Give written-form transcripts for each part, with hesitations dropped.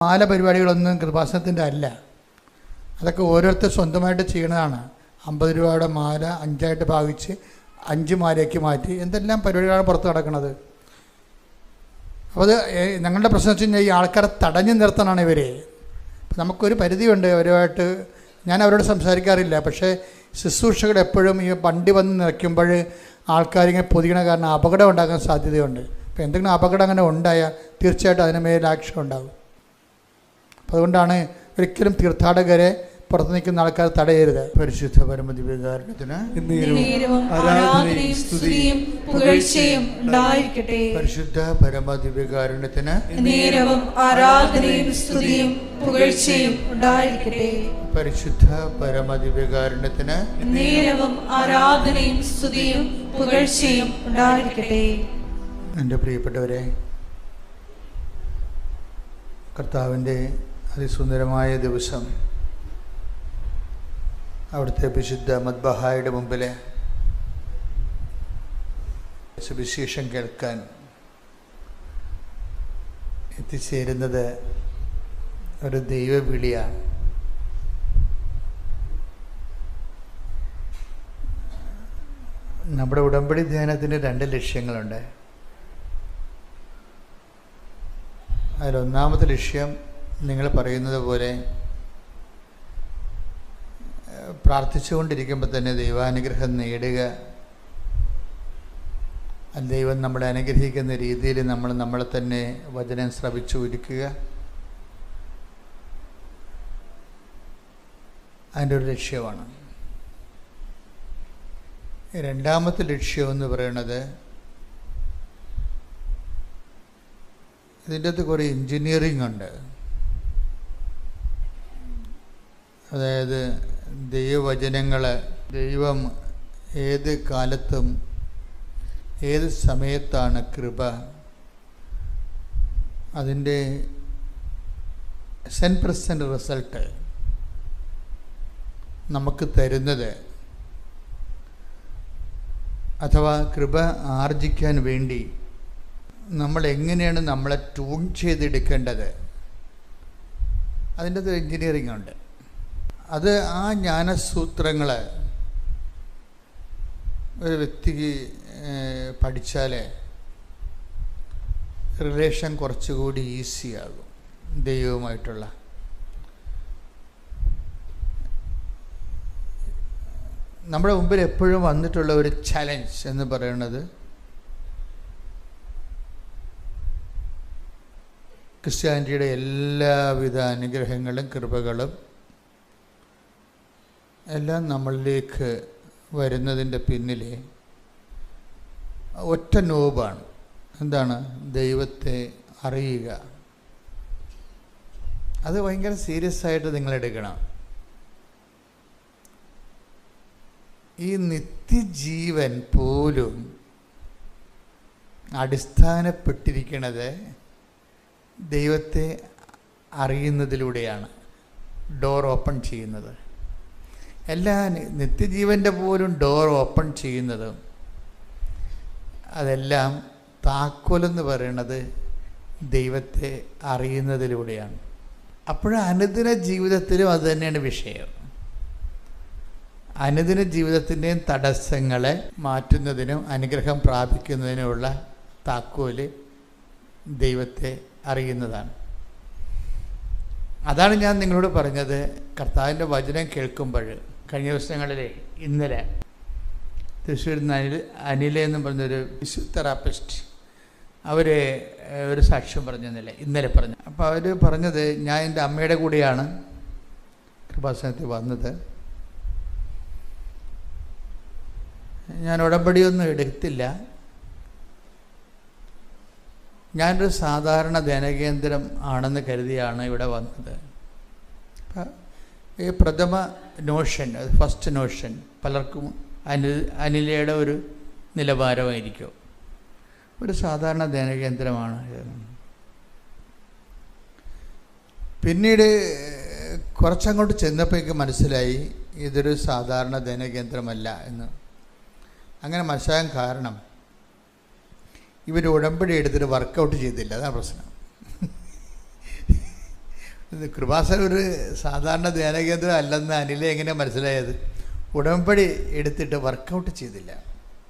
മാല പരിപാടികളൊന്നും കൃപാസനത്തിൻ്റെ അല്ല. അതൊക്കെ ഓരോരുത്തർ സ്വന്തമായിട്ട് ചെയ്യണതാണ്. 50 രൂപയുടെ മാല 5ആയിട്ട് ഭാഗിച്ച് 5 മാലയ്ക്ക് മാറ്റി എന്തെല്ലാം പരിപാടികളാണ് പുറത്ത് നടക്കുന്നത്. അപ്പോൾ അത് ഞങ്ങളുടെ പ്രശ്നം വെച്ച് കഴിഞ്ഞാൽ ഈ ആൾക്കാരെ തടഞ്ഞു നിർത്താനാണ് ഇവർ. നമുക്കൊരു പരിധിയുണ്ട് അവരുമായിട്ട്. ഞാൻ അവരോട് സംസാരിക്കാറില്ല. പക്ഷേ ശുശ്രൂഷകൾ എപ്പോഴും ഈ വണ്ടി വന്ന് നിൽക്കുമ്പോൾ ആൾക്കാരിങ്ങനെ പൊതിയണ കാരണം അപകടം ഉണ്ടാകാൻ സാധ്യതയുണ്ട്. അപ്പോൾ എന്തെങ്കിലും അപകടം അങ്ങനെ ഉണ്ടായാൽ തീർച്ചയായിട്ടും അതിന് മേൽ ആക്ഷൻ ഉണ്ടാകും. അപ്പോൾ അതുകൊണ്ടാണ് ഒരിക്കലും തീർത്ഥാടകരെ പുറത്ത് നിൽക്കുന്ന ആൾക്കാർ തടയരുത്. പരിശുദ്ധ പരമദിവ്യകാരുണ്യത്തിന് പരിശുദ്ധ പരമദിവ്യകാരുണ്യത്തിന് പരിശുദ്ധ പരമദിവ്യകാരുണ്യത്തിന് എൻ്റെ പ്രിയപ്പെട്ടവരെ, കർത്താവിൻ്റെ അതിസുന്ദരമായ ദിവസം അവിടുത്തെ വിശുദ്ധ മദ്ബഹായുടെ മുമ്പിൽ സുവിശേഷം കേൾക്കാൻ എത്തിച്ചേരുന്നത് ഒരു ദൈവവിളിയാണ്. നമ്മുടെ ഉടമ്പടി ധ്യാനത്തിന് 2 ലക്ഷ്യങ്ങളുണ്ട്. അതിലൊന്നാമത്തെ ലക്ഷ്യം നിങ്ങൾ പറയുന്നത് പോലെ പ്രാർത്ഥിച്ചുകൊണ്ടിരിക്കുമ്പോൾ തന്നെ ദൈവാനുഗ്രഹം നേടുക. ദൈവം നമ്മളെ അനുഗ്രഹിക്കുന്ന രീതിയിൽ നമ്മളെ തന്നെ വചനം ശ്രവിച്ചു ഒരുക്കുക. അതിൻ്റെ ഒരു ലക്ഷ്യമാണ്. രണ്ടാമത്തെ ലക്ഷ്യമെന്ന് പറയുന്നത് ഇതിൻ്റെ അകത്ത് കുറേ എൻജിനീയറിംഗ് ഉണ്ട്. അതായത് ദൈവവചനങ്ങൾ ദൈവം ഏത് കാലത്തും ഏത് സമയത്താണ് കൃപ അതിൻ്റെ 100% റിസൾട്ട് നമുക്ക് തരുന്നത്, അഥവാ കൃപ ആർജിക്കാൻ വേണ്ടി നമ്മൾ എങ്ങനെയാണ് നമ്മളെ ട്യൂൺ ചെയ്തെടുക്കേണ്ടത്, അതിൻ്റെ ഒരു എൻജിനീയറിംഗ് ഉണ്ട്. അത് ആ ജ്ഞാനസൂത്രങ്ങൾ ഒരു വ്യക്തിക്ക് പഠിച്ചാൽ റിലേഷൻ കുറച്ചുകൂടി ഈസിയാകും ദൈവവുമായിട്ടുള്ള. നമ്മുടെ മുമ്പിൽ എപ്പോഴും വന്നിട്ടുള്ള ഒരു ചലഞ്ച് എന്ന് പറയുന്നത് ക്രിസ്ത്യാനിറ്റിയുടെ എല്ലാവിധ അനുഗ്രഹങ്ങളും കൃപകളും എല്ലാം നമ്മളിലേക്ക് വരുന്നതിൻ്റെ പിന്നിൽ ഒറ്റ നോബാണ്. എന്താണ്? ദൈവത്തെ അറിയുക. അത് ഭയങ്കര സീരിയസ് ആയിട്ട് നിങ്ങളെടുക്കണം. ഈ നിത്യജീവൻ പോലും അടിസ്ഥാനപ്പെട്ടിരിക്കുന്നത് ദൈവത്തെ അറിയുന്നതിലൂടെയാണ്. ഡോർ ഓപ്പൺ ചെയ്യുന്നത് എല്ലാ നിത്യജീവൻ്റെ പോലും ഡോർ ഓപ്പൺ ചെയ്യുന്നതും അതെല്ലാം താക്കോലെന്ന് പറയുന്നത് ദൈവത്തെ അറിയുന്നതിലൂടെയാണ്. അപ്പോൾ അനുദിന ജീവിതത്തിലും അത് തന്നെയാണ് വിഷയം. അനുദിന ജീവിതത്തിൻ്റെയും തടസ്സങ്ങളെ മാറ്റുന്നതിനും അനുഗ്രഹം പ്രാപിക്കുന്നതിനുമുള്ള താക്കോല് ദൈവത്തെ അറിയുന്നതാണ്. അതാണ് ഞാൻ നിങ്ങളോട് പറഞ്ഞത്. കർത്താവിൻ്റെ വചനം കേൾക്കുമ്പോൾ കഴിഞ്ഞ ദിവസങ്ങളിലെ ഇന്നലെ തൃശ്ശൂരിൽ നിന്ന് അനില എന്നും പറഞ്ഞൊരു ഫിസിയോതെറാപ്പിസ്റ്റ് അവർ ഒരു സാക്ഷ്യം പറഞ്ഞില്ല, ഇന്നലെ പറഞ്ഞു. അപ്പോൾ അവർ പറഞ്ഞത്, ഞാൻ എൻ്റെ അമ്മയുടെ കൂടെയാണ് കൃപാസനത്തിൽ വന്നത്. ഞാൻ ഉടമ്പടിയൊന്നും എടുത്തില്ല. ഞാനൊരു സാധാരണ ധ്യാനകേന്ദ്രം ആണെന്ന് കരുതിയാണ് ഇവിടെ വന്നത്. ഈ പ്രഥമ നോഷൻ, ഫസ്റ്റ് നോഷൻ പലർക്കും അനിലയുടെ ഒരു നിലവാരമായിരിക്കും. ഒരു സാധാരണ ധ്യാനകേന്ദ്രമാണ്. പിന്നീട് കുറച്ചങ്ങോട്ട് ചെന്നപ്പോഴേക്ക് മനസ്സിലായി ഇതൊരു സാധാരണ ധ്യാനകേന്ദ്രമല്ല എന്ന്. അങ്ങനെ മനസ്സിലാകാൻ കാരണം ഇവർ ഉടമ്പടി എടുത്തിട്ട് വർക്കൗട്ട് ചെയ്തില്ല. അതാണ് പ്രശ്നം. കൃപാസനം ഒരു സാധാരണ ധ്യാനകേന്ദ്രം അല്ലെന്ന് അനിലെ എങ്ങനെ മനസ്സിലായത്? ഉടമ്പടി എടുത്തിട്ട് വർക്കൗട്ട് ചെയ്തില്ല.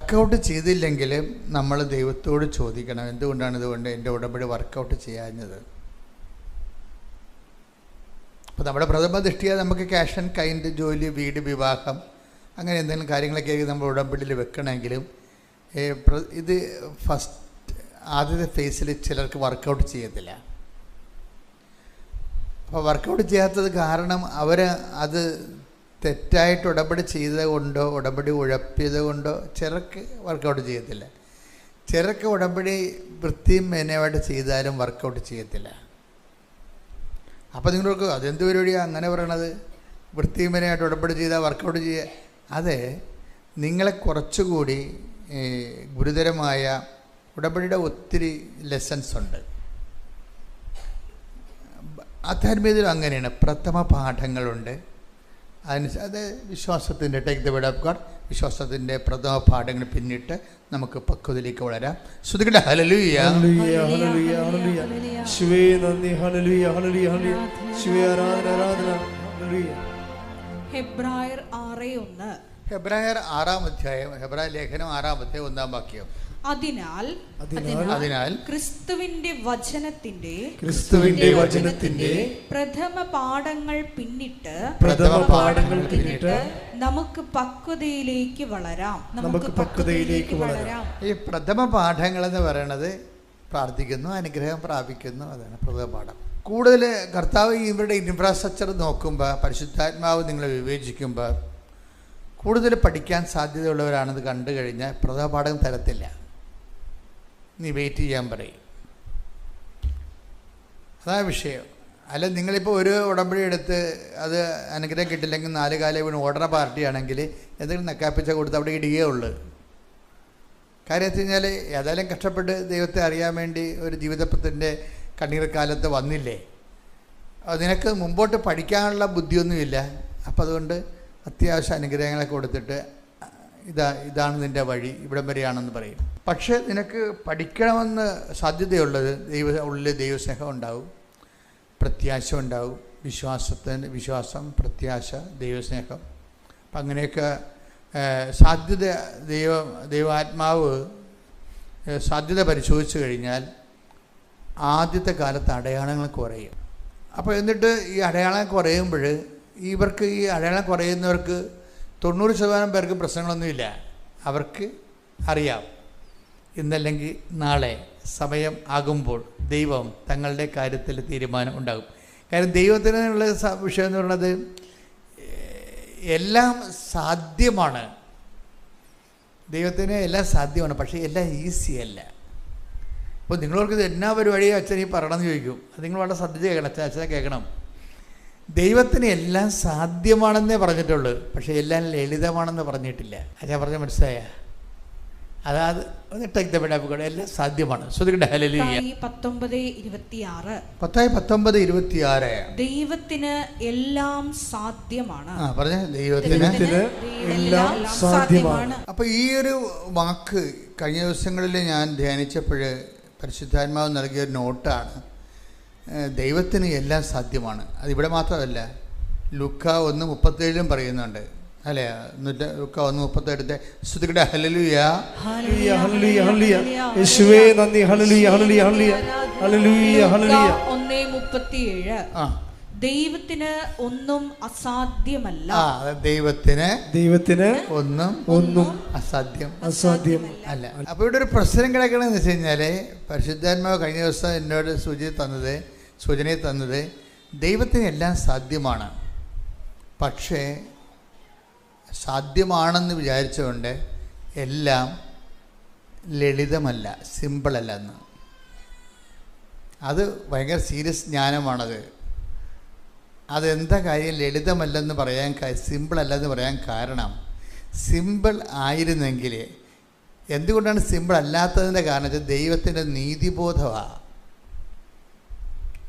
വർക്കൗട്ട് ചെയ്തില്ലെങ്കിൽ നമ്മൾ ദൈവത്തോട് ചോദിക്കണം, എന്തുകൊണ്ടാണ് ഇതുകൊണ്ട് എൻ്റെ ഉടമ്പടി വർക്കൗട്ട് ചെയ്യാഞ്ഞത്? അപ്പോൾ നമ്മുടെ പ്രഥമ ദൃഷ്ടിയാൽ നമുക്ക് ക്യാഷ് ആൻഡ് കൈൻഡ്, ജോലി, വീട്, വിവാഹം, അങ്ങനെ എന്തെങ്കിലും കാര്യങ്ങളൊക്കെ നമ്മൾ ഉടമ്പടിയിൽ വെക്കണമെങ്കിലും ഇത് ആദ്യത്തെ ഫേസിൽ ചിലർക്ക് വർക്കൗട്ട് ചെയ്യത്തില്ല. അപ്പോൾ വർക്കൗട്ട് ചെയ്യാത്തത് കാരണം അവർ അത് തെറ്റായിട്ട് ഉടമ്പടി ചെയ്തത് കൊണ്ടോ ഉടമ്പടി ഉഴപ്പിയത് കൊണ്ടോ ചിലർക്ക് വർക്കൗട്ട് ചെയ്യത്തില്ല. ചിലർക്ക് ഉടമ്പടി വൃത്തിയും മേനയുമായിട്ട് ചെയ്താലും വർക്കൗട്ട് ചെയ്യത്തില്ല. അപ്പോൾ നിങ്ങൾക്ക് അതെന്ത് പരിപാടിയാണ് അങ്ങനെ പറയണത്? വൃത്തിയും മേനയായിട്ട് ഉടമ്പടി ചെയ്താൽ വർക്കൗട്ട് ചെയ്യുക? അതെ, നിങ്ങളെ കുറച്ചുകൂടി ഗുരുതരമായ ഉടമ്പടിയുടെ ഒത്തിരി ലെസൺസ് ഉണ്ട്. ആധ്യാത്മികതയിൽ അങ്ങനെയാണ്. പ്രഥമ പാഠങ്ങളുണ്ട്. അത് വിശ്വാസത്തിൻ്റെ take the word of God, വിശ്വാസത്തിൻ്റെ പ്രഥമ പാഠങ്ങൾ പിന്നിട്ട് നമുക്ക് പക്വതയിലേക്ക് വളരാം. ശ്രുതികട്ടെ ഹല്ലേലൂയ, ഹല്ലേലൂയ, ഹല്ലേലൂയ, ഹല്ലേലൂയ. യേശുവേ നന്ദി, ഹല്ലേലൂയ, ഹല്ലേലൂയ, ഹല്ലേലൂയ. യേശുവേ ആരാധന, ആരാധന, ഹല്ലേലൂയ. ഹെബ്രായർ 6:1. ഹെബ്രായർ 6-ാം അധ്യായം, ഹെബ്രായ ലേഖനം 6-ാം അധ്യായം 1-ാം വാക്യം. അതിനാൽ ക്രിസ്തുവിന്റെ വചനത്തിന്റെ പ്രഥമ പാഠങ്ങൾ പിന്നിട്ട് നമുക്ക് പക്വതയിലേക്ക് വളരാം. ഈ പ്രഥമ പാഠങ്ങൾ എന്ന് പറയുന്നത് പ്രാർത്ഥിക്കുന്നു, അനുഗ്രഹം പ്രാപിക്കുന്നു, അതാണ് പ്രഥമ പാഠം. കൂടുതൽ കർത്താവ് ഇവരുടെ ഇൻഫ്രാസ്ട്രക്ചർ നോക്കുമ്പോൾ, പരിശുദ്ധാത്മാവ് നിങ്ങളെ വിവേചിക്കുമ്പോൾ കൂടുതൽ പഠിക്കാൻ സാധ്യതയുള്ളവരാണെന്ന് കണ്ടു കഴിഞ്ഞാൽ പ്രഥമ പാഠം തരത്തില്ല. നീ വെയിറ്റ് ചെയ്യാൻ പറയും. അതാണ് വിഷയം. അല്ല, നിങ്ങളിപ്പോൾ ഒരു ഉടമ്പടി എടുത്ത് അത് അനുഗ്രഹം കിട്ടില്ലെങ്കിൽ 4 കാലം വീണ് ഓടണ പാർട്ടിയാണെങ്കിൽ എന്തെങ്കിലും നക്കാപ്പിച്ച കൊടുത്ത് അവിടെ ഇടുകയേ ഉള്ളൂ. കാര്യം വെച്ച് കഴിഞ്ഞാൽ ഏതായാലും കഷ്ടപ്പെട്ട് ദൈവത്തെ അറിയാൻ വേണ്ടി ഒരു ജീവിതത്തിൻ്റെ കണ്ണീർ കാലത്ത് വന്നില്ലേ, നിനക്ക് മുമ്പോട്ട് പഠിക്കാനുള്ള ബുദ്ധിയൊന്നുമില്ല. അപ്പം അതുകൊണ്ട് അത്യാവശ്യ അനുഗ്രഹങ്ങളെ കൊടുത്തിട്ട് ഇതാണ് നിൻ്റെ വഴി, ഇവിടം വരെയാണെന്ന് പറയും. പക്ഷേ നിനക്ക് പഠിക്കണമെന്ന് സാധ്യതയുള്ളത് ഉള്ളിൽ ദൈവസ്നേഹം ഉണ്ടാവും, പ്രത്യാശ ഉണ്ടാവും. വിശ്വാസം, പ്രത്യാശ, ദൈവസ്നേഹം. അപ്പം അങ്ങനെയൊക്കെ സാധ്യത ദൈവാത്മാവ് സാധ്യത പരിശോധിച്ച് കഴിഞ്ഞാൽ ആദ്യത്തെ കാലത്ത് അടയാളങ്ങൾ കുറയും. അപ്പോൾ എന്നിട്ട് ഈ അടയാളം കുറയുമ്പോൾ ഇവർക്ക് ഈ അടയാളം കുറയുന്നവർക്ക് 90% പേർക്ക് പ്രശ്നങ്ങളൊന്നുമില്ല. അവർക്ക് അറിയാം ഇന്നല്ലെങ്കിൽ നാളെ സമയം ആകുമ്പോൾ ദൈവം തങ്ങളുടെ കാര്യത്തിൽ തീരുമാനം ഉണ്ടാകും. കാര്യം ദൈവത്തിനുള്ള വിഷയം എന്ന് പറയുന്നത് എല്ലാം സാധ്യമാണ്. ദൈവത്തിന് എല്ലാം സാധ്യമാണ്, പക്ഷേ എല്ലാം ഈസി അല്ല. അപ്പോൾ നിങ്ങളവർക്ക് ഇത് എന്നാ പരിപാടിയോ അച്ഛൻ ഈ പറയണമെന്ന് ചോദിക്കും. അത് നിങ്ങൾ വളരെ ശ്രദ്ധിച്ച് കേൾക്കണം, അച്ഛനെ കേൾക്കണം. ദൈവത്തിന് എല്ലാം സാധ്യമാണെന്നേ പറഞ്ഞിട്ടുള്ളൂ, പക്ഷേ എല്ലാം ലളിതമാണെന്ന് പറഞ്ഞിട്ടില്ല. അച്ഛൻ പറഞ്ഞ മനസ്സിലായ? അതായത് എല്ലാം സാധ്യമാണ്. ഹല്ലേലൂയ. 19:26 ദൈവത്തിന് എല്ലാം സാധ്യമാണ്. പറഞ്ഞ ദൈവത്തിന് എല്ലാം സാധ്യമാണ്. അപ്പോൾ ഈ ഒരു വാക്ക് കഴിഞ്ഞ ദിവസങ്ങളിൽ ഞാൻ ധ്യാനിച്ചപ്പോൾ പരിശുദ്ധാത്മാവ് നൽകിയ ഒരു നോട്ടാണ്. ദൈവത്തിന് എല്ലാം സാധ്യമാണ്. അതിവിടെ മാത്രമല്ല, ലൂക്ക 1:37 പറയുന്നുണ്ട്, അല്ലേ? ലൂക്ക 1:37 സ്തുതിക്കട്ടെ ഹല്ലേലൂയ, ഹല്ലേലൂയ, ഹല്ലേലൂയ, ഹല്ലേലൂയ. യേശുവേ നന്ദി, ഹല്ലേലൂയ, ഹല്ലേലൂയ, ഹല്ലേലൂയ, ഹല്ലേലൂയ, ഹല്ലേലൂയ. 1:37 ദൈവത്തിന് ഒന്നും അസാധ്യമല്ല. ദൈവത്തിന് ഒന്നും അസാധ്യം അല്ല. അപ്പോൾ ഇവിടെ ഒരു പ്രശ്നം കിടക്കണമെന്ന് വെച്ച് കഴിഞ്ഞാൽ, പരിശുദ്ധാത്മാവ് കഴിഞ്ഞ ദിവസം എന്നോട് സൂചനയെ തന്നത് ദൈവത്തിന് എല്ലാം സാധ്യമാണ്, പക്ഷേ സാധ്യമാണെന്ന് വിചാരിച്ചുകൊണ്ട് എല്ലാം ലളിതമല്ല, സിമ്പിളല്ല എന്ന്. അത് ഭയങ്കര സീരിയസ് ജ്ഞാനമാണത്. അതെന്താ കാര്യം ലളിതമല്ലെന്ന് പറയാൻ, സിമ്പിളല്ലെന്ന് പറയാൻ കാരണം, സിമ്പിൾ ആയിരുന്നെങ്കിൽ, എന്തുകൊണ്ടാണ് സിമ്പിൾ അല്ലാത്തതിൻ്റെ കാരണം വെച്ചാൽ ദൈവത്തിൻ്റെ നീതിബോധമാണ്.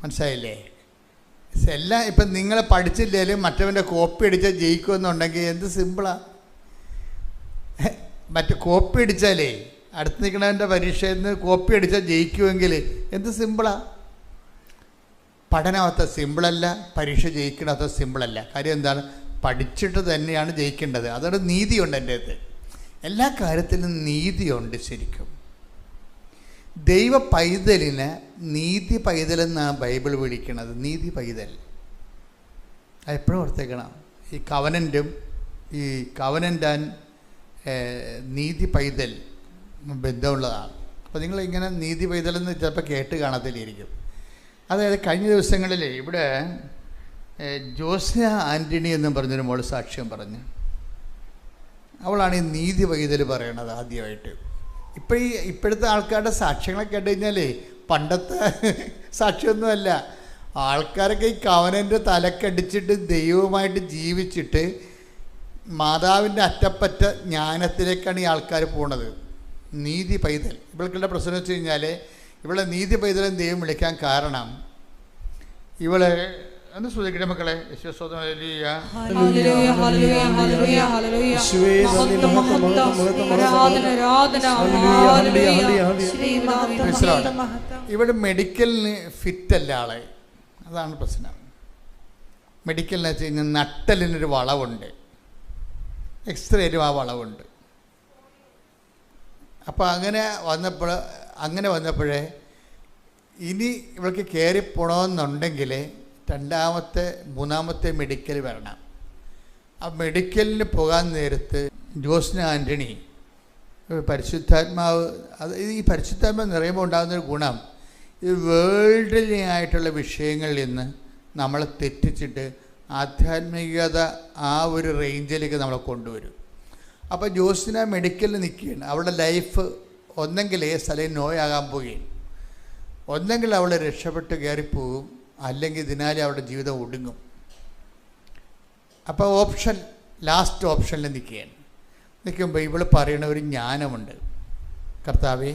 മനസ്സിലായില്ലേ? എല്ലാം ഇപ്പം നിങ്ങൾ പഠിച്ചില്ലേലും മറ്റവൻ്റെ കോപ്പി അടിച്ചാൽ ജയിക്കുമെന്നുണ്ടെങ്കിൽ എന്ത് സിമ്പിളാണ്. കോപ്പി അടിച്ചാലേ അടുത്ത് നിൽക്കണവൻ്റെ പരീക്ഷയിൽ നിന്ന് കോപ്പി അടിച്ചാൽ ജയിക്കുമെങ്കിൽ എന്ത് സിമ്പിളാണ്. പഠനം അത്ര സിമ്പിളല്ല, പരീക്ഷ ജയിക്കണം അത്ര സിമ്പിളല്ല. കാര്യം എന്താണ്? പഠിച്ചിട്ട് തന്നെയാണ് ജയിക്കേണ്ടത്. അതൊരു നീതിയുണ്ട് എൻ്റെ അടുത്ത്. എല്ലാ കാര്യത്തിലും നീതിയുണ്ട്. ശരിക്കും ദൈവ പൈതലിന് നീതി പൈതലെന്നാണ് ബൈബിൾ വിളിക്കുന്നത്. നീതി പൈതൽ എപ്പോഴും ഓർത്തേക്കണം. ഈ കവനൻ്റും ഈ കവനൻ്റ് ആൻഡ് നീതി പൈതൽ ബന്ധമുള്ളതാണ്. അപ്പോൾ നിങ്ങളിങ്ങനെ നീതി പൈതലെന്ന് ചിലപ്പോൾ കേട്ട് കാണത്തില്ലായിരിക്കും. അതായത് കഴിഞ്ഞ ദിവസങ്ങളിൽ ഇവിടെ ജോസ്ന ആൻ്റണി എന്നും പറഞ്ഞൊരു മോൾ സാക്ഷ്യം പറഞ്ഞു. അവളാണ് ഈ നീതി പൈതൽ പറയണത് ആദ്യമായിട്ട്. ഇപ്പോഴത്തെ ആൾക്കാരുടെ സാക്ഷ്യങ്ങളൊക്കെ കേട്ട് കഴിഞ്ഞാലേ പണ്ടത്തെ സാക്ഷ്യമൊന്നുമല്ല. ആൾക്കാരൊക്കെ ഈ കവനൻ്റെ തലക്കടിച്ചിട്ട് ദൈവമായിട്ട് ജീവിച്ചിട്ട് മാതാവിൻ്റെ അറ്റപ്പറ്റ ജ്ഞാനത്തിലേക്കാണ് ഈ ആൾക്കാർ പോണത്. നീതി പൈതൽ. ഇവൾക്കുള്ള പ്രശ്നം വെച്ച് കഴിഞ്ഞാൽ ഇവളെ നീതി പൈതലും ദൈവം വിളിക്കാൻ കാരണം ഇവളെ ഒന്ന് ശ്രദ്ധിക്കട്ടെ മക്കളെ. ഇവിടെ മെഡിക്കലിന് ഫിറ്റല്ല ആളെ. അതാണ് പ്രശ്നം. മെഡിക്കലിന് വെച്ച് കഴിഞ്ഞാൽ നട്ടലിനൊരു വളവുണ്ട്, എക്സ്റേയിലും ആ വളവുണ്ട്. അപ്പോൾ അങ്ങനെ വന്നപ്പോഴേ ഇനി ഇവൾക്ക് കയറിപ്പോണമെന്നുണ്ടെങ്കിൽ മൂന്നാമത്തെ മെഡിക്കൽ വരണം. ആ മെഡിക്കലിന് പോകാൻ നേരത്ത് ജോസ്ന ആൻ്റണി പരിശുദ്ധാത്മാവ്, ഈ പരിശുദ്ധാത്മാവ് നിറയുമ്പോൾ ഉണ്ടാകുന്നൊരു ഗുണം, ഇത് വേൾഡിലായിട്ടുള്ള വിഷയങ്ങളിൽ നിന്ന് നമ്മളെ തെറ്റിച്ചിട്ട് ആധ്യാത്മികത ആ ഒരു റേഞ്ചിലേക്ക് നമ്മളെ കൊണ്ടുവരും. അപ്പോൾ ജോസ്ന മെഡിക്കലിൽ നിൽക്കുകയാണ്. അവളുടെ ലൈഫ് ഒന്നെങ്കിൽ സ്ഥലം നോയാകാൻ പോവുകയും, ഒന്നെങ്കിൽ അവൾ രക്ഷപ്പെട്ട് കയറിപ്പോവും, അല്ലെങ്കിൽ ഇതിനാലെ അവളുടെ ജീവിതം ഒടുങ്ങും. അപ്പോൾ ലാസ്റ്റ് ഓപ്ഷനിൽ നിൽക്കുമ്പോൾ ഇവൾ പറയുന്ന ഒരു ജ്ഞാനമുണ്ട്. കർത്താവേ,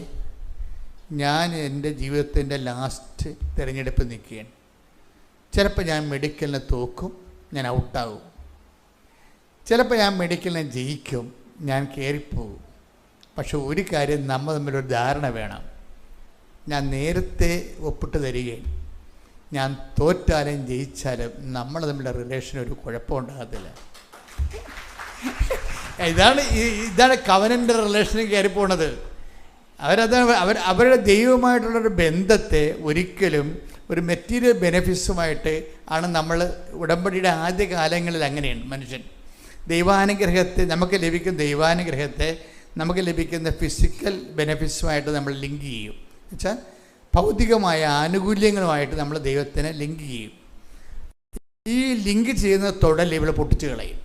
ഞാൻ എൻ്റെ ജീവിതത്തിൻ്റെ ലാസ്റ്റ് തിരഞ്ഞെടുപ്പ് നിൽക്കുകയാണ്. ചിലപ്പോൾ ഞാൻ മെഡിക്കലിനെ തോക്കും, ഞാൻ ഔട്ടാകും. ചിലപ്പോൾ ഞാൻ മെഡിക്കലിനെ ജയിക്കും, ഞാൻ കയറിപ്പോകും. പക്ഷെ ഒരു കാര്യം നമ്മൾ തമ്മിലൊരു ധാരണ വേണം. ഞാൻ നേരത്തെ ഒപ്പിട്ട് തരികയും ഞാൻ തോറ്റാലും ജയിച്ചാലും നമ്മൾ തമ്മിലുള്ള റിലേഷൻ ഒരു കുഴപ്പമുണ്ടാകത്തില്ല. ഇതാണ് കവനൻ്റെ റിലേഷനിൽ കയറി പോണത്. അവരുടെ ദൈവമായിട്ടുള്ളൊരു ബന്ധത്തെ ഒരിക്കലും ഒരു മെറ്റീരിയൽ ബെനഫിറ്റ്സുമായിട്ട് ആണ് നമ്മൾ ഉടമ്പടിയുടെ ആദ്യ കാലങ്ങളിൽ അങ്ങനെയാണ് മനുഷ്യൻ ദൈവാനുഗ്രഹത്തെ നമുക്ക് ലഭിക്കുന്ന ദൈവാനുഗ്രഹത്തെ നമുക്ക് ലഭിക്കുന്ന ഫിസിക്കൽ ബെനഫിറ്റ്സുമായിട്ട് നമ്മൾ ലിങ്ക് ചെയ്യും. എന്നുവെച്ചാൽ ഭൗതികമായ ആനുകൂല്യങ്ങളുമായിട്ട് നമ്മൾ ദൈവത്തിനെ ലിങ്ക് ചെയ്യും. ഈ ലിങ്ക് ചെയ്യുന്ന തൊടൽ ഇവിടെ പൊട്ടിച്ച് കളയും.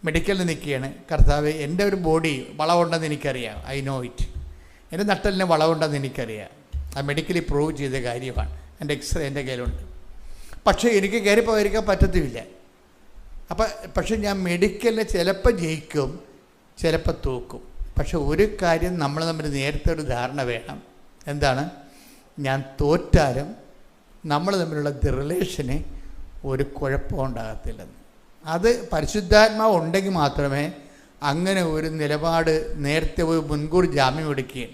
മെഡിക്കലിൽ നിൽക്കുകയാണ്, കർത്താവ് എൻ്റെ ഒരു ബോഡി വളവുണ്ടെന്ന് എനിക്കറിയാം, ഐ നോ ഇറ്റ്. എൻ്റെ നട്ടലിന് വളവുണ്ടെന്ന് എനിക്കറിയാം, ആ മെഡിക്കലി പ്രൂവ് ചെയ്ത കാര്യമാണ്, എൻ്റെ എക്സ്റേ എൻ്റെ കയ്യിലുണ്ട്. പക്ഷേ എനിക്ക് കയറിപ്പോയിരിക്കാൻ പറ്റത്തുമില്ല. പക്ഷെ ഞാൻ മെഡിക്കലിൽ ചിലപ്പോൾ ജയിക്കും, ചിലപ്പോൾ തോക്കും. പക്ഷെ ഒരു കാര്യം നമ്മൾ തമ്മിൽ നേരത്തെ ഒരു ധാരണ വേണം. എന്താണ്? ഞാൻ തോറ്റാലും നമ്മൾ തമ്മിലുള്ള റിലേഷന് ഒരു കുഴപ്പം ഉണ്ടാകത്തില്ലെന്ന്. അത് പരിശുദ്ധാത്മാവ് ഉണ്ടെങ്കിൽ മാത്രമേ അങ്ങനെ ഒരു നിലപാട് നേരത്തെ ഒരു മുൻകൂർ ജാമ്യം എടുക്കുകയും.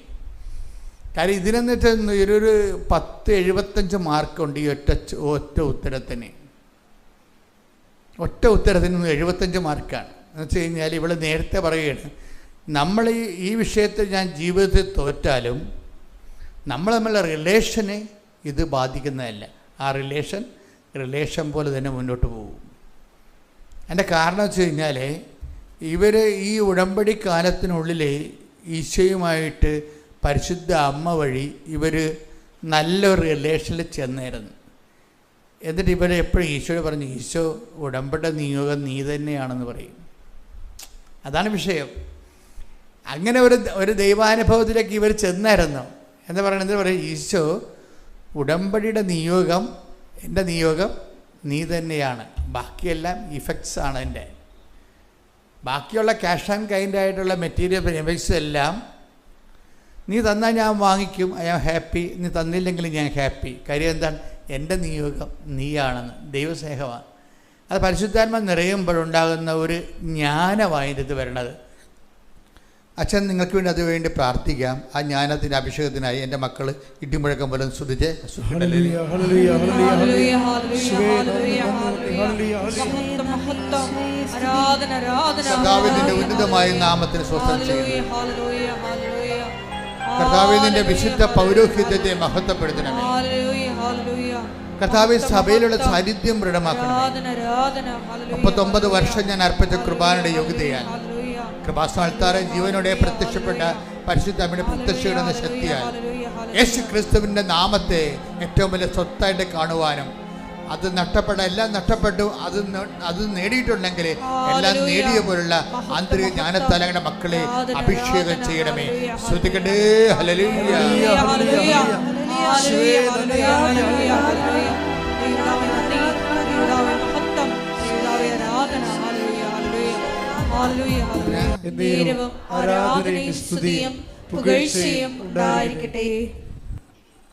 കാര്യം ഇതിനെന്ന് വെച്ചാൽ ഒരു 10-75 മാർക്കുണ്ട് ഈ ഒറ്റ ഉത്തരത്തിന്. ഒറ്റ ഉത്തരത്തിന് 75 മാർക്കാണ്. എന്ന് വെച്ച് കഴിഞ്ഞാൽ ഇവിടെ നേരത്തെ പറയുകയാണ്, നമ്മൾ ഈ വിഷയത്തിൽ ഞാൻ ജീവിതത്തിൽ തോറ്റാലും നമ്മൾ തമ്മിലുള്ള റിലേഷനെ ഇത് ബാധിക്കുന്നതല്ല. ആ റിലേഷൻ പോലെ തന്നെ മുന്നോട്ട് പോകും. അതിൻ്റെ കാരണം വെച്ച് കഴിഞ്ഞാൽ ഇവർ ഈ ഉടമ്പടി കാലത്തിനുള്ളിൽ ഈശോയുമായിട്ട് പരിശുദ്ധ അമ്മ വഴി ഇവർ നല്ലൊരു റിലേഷനിൽ ചെന്നായിരുന്നു. എന്നിട്ട് ഇവർ എപ്പോഴും ഈശോയോട് പറഞ്ഞു, ഈശോ ഉടമ്പടി നിയോഗം നീ തന്നെയാണെന്ന് പറയും. അതാണ് വിഷയം. അങ്ങനെ ഒരു ദൈവാനുഭവത്തിലേക്ക് ഇവർ ചെന്നായിരുന്നു. എന്താ പറയും? ഈശോ ഉടമ്പടിയുടെ നിയോഗം, എൻ്റെ നിയോഗം നീ തന്നെയാണ്, ബാക്കിയെല്ലാം ഇഫക്ട്സ് ആണ് എൻ്റെ. ബാക്കിയുള്ള ക്യാഷ് ആൻഡ് കൈൻഡ് ആയിട്ടുള്ള മെറ്റീരിയൽ ബെനിഫിറ്റ്സ് എല്ലാം നീ തന്നാൽ ഞാൻ വാങ്ങിക്കും, ഐ ആം ഹാപ്പി. നീ തന്നില്ലെങ്കിൽ ഞാൻ ഹാപ്പി. കാര്യം എന്താണ്? എൻ്റെ നിയോഗം നീയാണെന്ന്. ദൈവസ്നേഹമാണ്. അത് പരിശുദ്ധാത്മ നിറയുമ്പോഴുണ്ടാകുന്ന ഒരു ജ്ഞാനമായിട്ട് വരണത്. അച്ഛൻ നിങ്ങൾക്ക് വേണ്ടി അതുവേണ്ടി പ്രാർത്ഥിക്കാം. ആ ജ്ഞാനത്തിൻ്റെ അഭിഷേകത്തിനായി എൻ്റെ മക്കൾ ഇടിമുഴക്കം പോലെ ശ്രദ്ധിച്ച് കർത്താവിന്റെ ഉന്നതമായ നാമത്തിന് സ്വസ്ഥം ചെയ്യുന്നു. കർത്താവിന്റെ വിശുദ്ധ പൗരോഹിത്യത്തെ മഹത്വപ്പെടുത്തണമേ. കർത്താവ് സഭയിലുള്ള സാന്നിധ്യം ദൃഢമാക്കണം. 39 വർഷം ഞാൻ അർപ്പിച്ച കൃപാനയുടെ യോഗ്യതയാൽ കൃപാസ്ഥാനത്താറെ ജീവനോടെ പ്രത്യക്ഷപ്പെട്ട പരിശുദ്ധ അമ്മയുടെ പ്രത്യക്ഷയുടെ ശക്തിയാൽ യേശു ക്രിസ്തുവിൻ്റെ നാമത്തെ ഏറ്റവും വലിയ സ്വത്തായിട്ട് കാണുവാനും അത് എല്ലാം നഷ്ടപ്പെട്ടു, അത് നേടിയിട്ടുണ്ടെങ്കിൽ എല്ലാം നേടിയ പോലുള്ള ആന്തരിക ജ്ഞാനത്താലങ്ങളുടെ മക്കളെ അഭിഷേകം ചെയ്യണമേ. ശ്രദ്ധിക്കട്ടെ. ഹല്ലേലൂയ.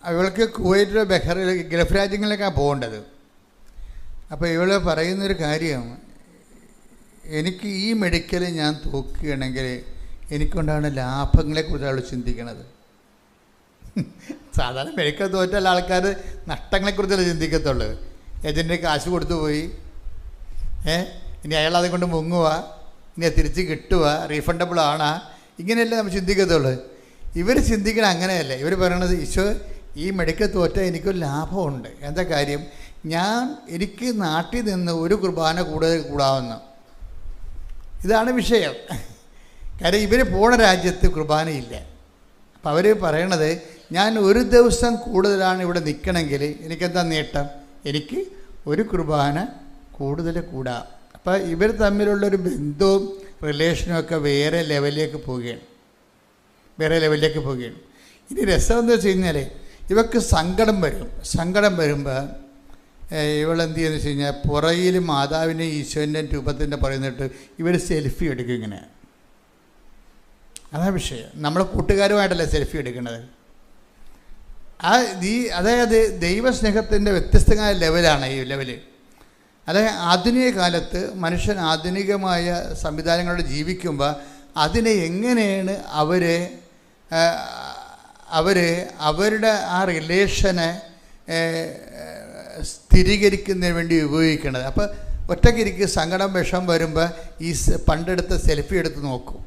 അവൾക്ക് കുവൈറ്റിലോ ബഹ്റൈനിലോ ഗൾഫ് രാജ്യങ്ങളിലേക്കാണ് പോകേണ്ടത്. അപ്പോൾ ഇവൾ പറയുന്നൊരു കാര്യം, എനിക്ക് ഈ മെഡിക്കൽ ഞാൻ തോക്കുകയാണെങ്കിൽ എനിക്കുണ്ടാകുന്ന ലാഭങ്ങളെക്കുറിച്ച് അവൾ ചിന്തിക്കണത്. സാധാരണ മെഡിക്കൽ തോറ്റുള്ള ആൾക്കാർ നഷ്ടങ്ങളെക്കുറിച്ചല്ല ചിന്തിക്കത്തുള്ളൂ. ഏജൻറ്റിന് കാശ് കൊടുത്തു പോയി, ഇനി അയാളതെ കൊണ്ട് മുങ്ങുക, ഇനി തിരിച്ച് കിട്ടുക, റീഫണ്ടബിൾ ആണാ, ഇങ്ങനെയല്ലേ നമ്മൾ ചിന്തിക്കത്തുള്ളൂ. ഇവർ ചിന്തിക്കണം അങ്ങനെയല്ല. ഇവർ പറയണത്, ഈശോ ഈ മെഡിക്കൽ തോറ്റാൽ എനിക്കൊരു ലാഭമുണ്ട്. എന്താ കാര്യം? എനിക്ക് നാട്ടിൽ നിന്ന് ഒരു കുർബാന കൂടുതൽ കൂടാവുന്ന, ഇതാണ് വിഷയം. കാര്യം ഇവർ പോണ രാജ്യത്ത് കുർബാനയില്ല. അപ്പം അവർ പറയണത്, ഞാൻ ഒരു ദിവസം കൂടുതലാണ് ഇവിടെ നിൽക്കണമെങ്കിൽ എനിക്കെന്താ നേട്ടം? എനിക്ക് ഒരു കുർബാന കൂടുതൽ കൂടാം. അപ്പം ഇവർ തമ്മിലുള്ളൊരു ബന്ധവും റിലേഷനും ഒക്കെ വേറെ ലെവലിലേക്ക് പോവുകയാണ്. ഇനി രസം എന്താ വെച്ച് കഴിഞ്ഞാൽ, ഇവർക്ക് സങ്കടം വരുമ്പോൾ ഇവളെന്ത് ചെയ്യുന്നത് വെച്ച് കഴിഞ്ഞാൽ, പുറയിൽ മാതാവിൻ്റെ ഈശോൻ്റെ രൂപത്തിൻ്റെ പറയുന്നിട്ട് ഇവർ സെൽഫി എടുക്കും. ഇങ്ങനെ അതാ വിഷയം. നമ്മൾ കൂട്ടുകാരുമായിട്ടല്ലേ സെൽഫി എടുക്കുന്നത്. അതായത് ദൈവസ്നേഹത്തിൻ്റെ വ്യത്യസ്തമായ ലെവലാണ് ഈ ലെവല്. അതായത് ആധുനിക കാലത്ത് മനുഷ്യൻ ആധുനികമായ സംവിധാനങ്ങളോട് ജീവിക്കുമ്പോൾ അതിനെ എങ്ങനെയാണ് അവരുടെ ആ റിലേഷനെ സ്ഥിരീകരിക്കുന്നതിന് വേണ്ടി ഉപയോഗിക്കുന്നത്. അപ്പോൾ ഒറ്റയ്ക്കിരിക്ക് സങ്കടം വിഷം വരുമ്പോൾ ഈ പണ്ടെടുത്ത സെൽഫി എടുത്ത് നോക്കും.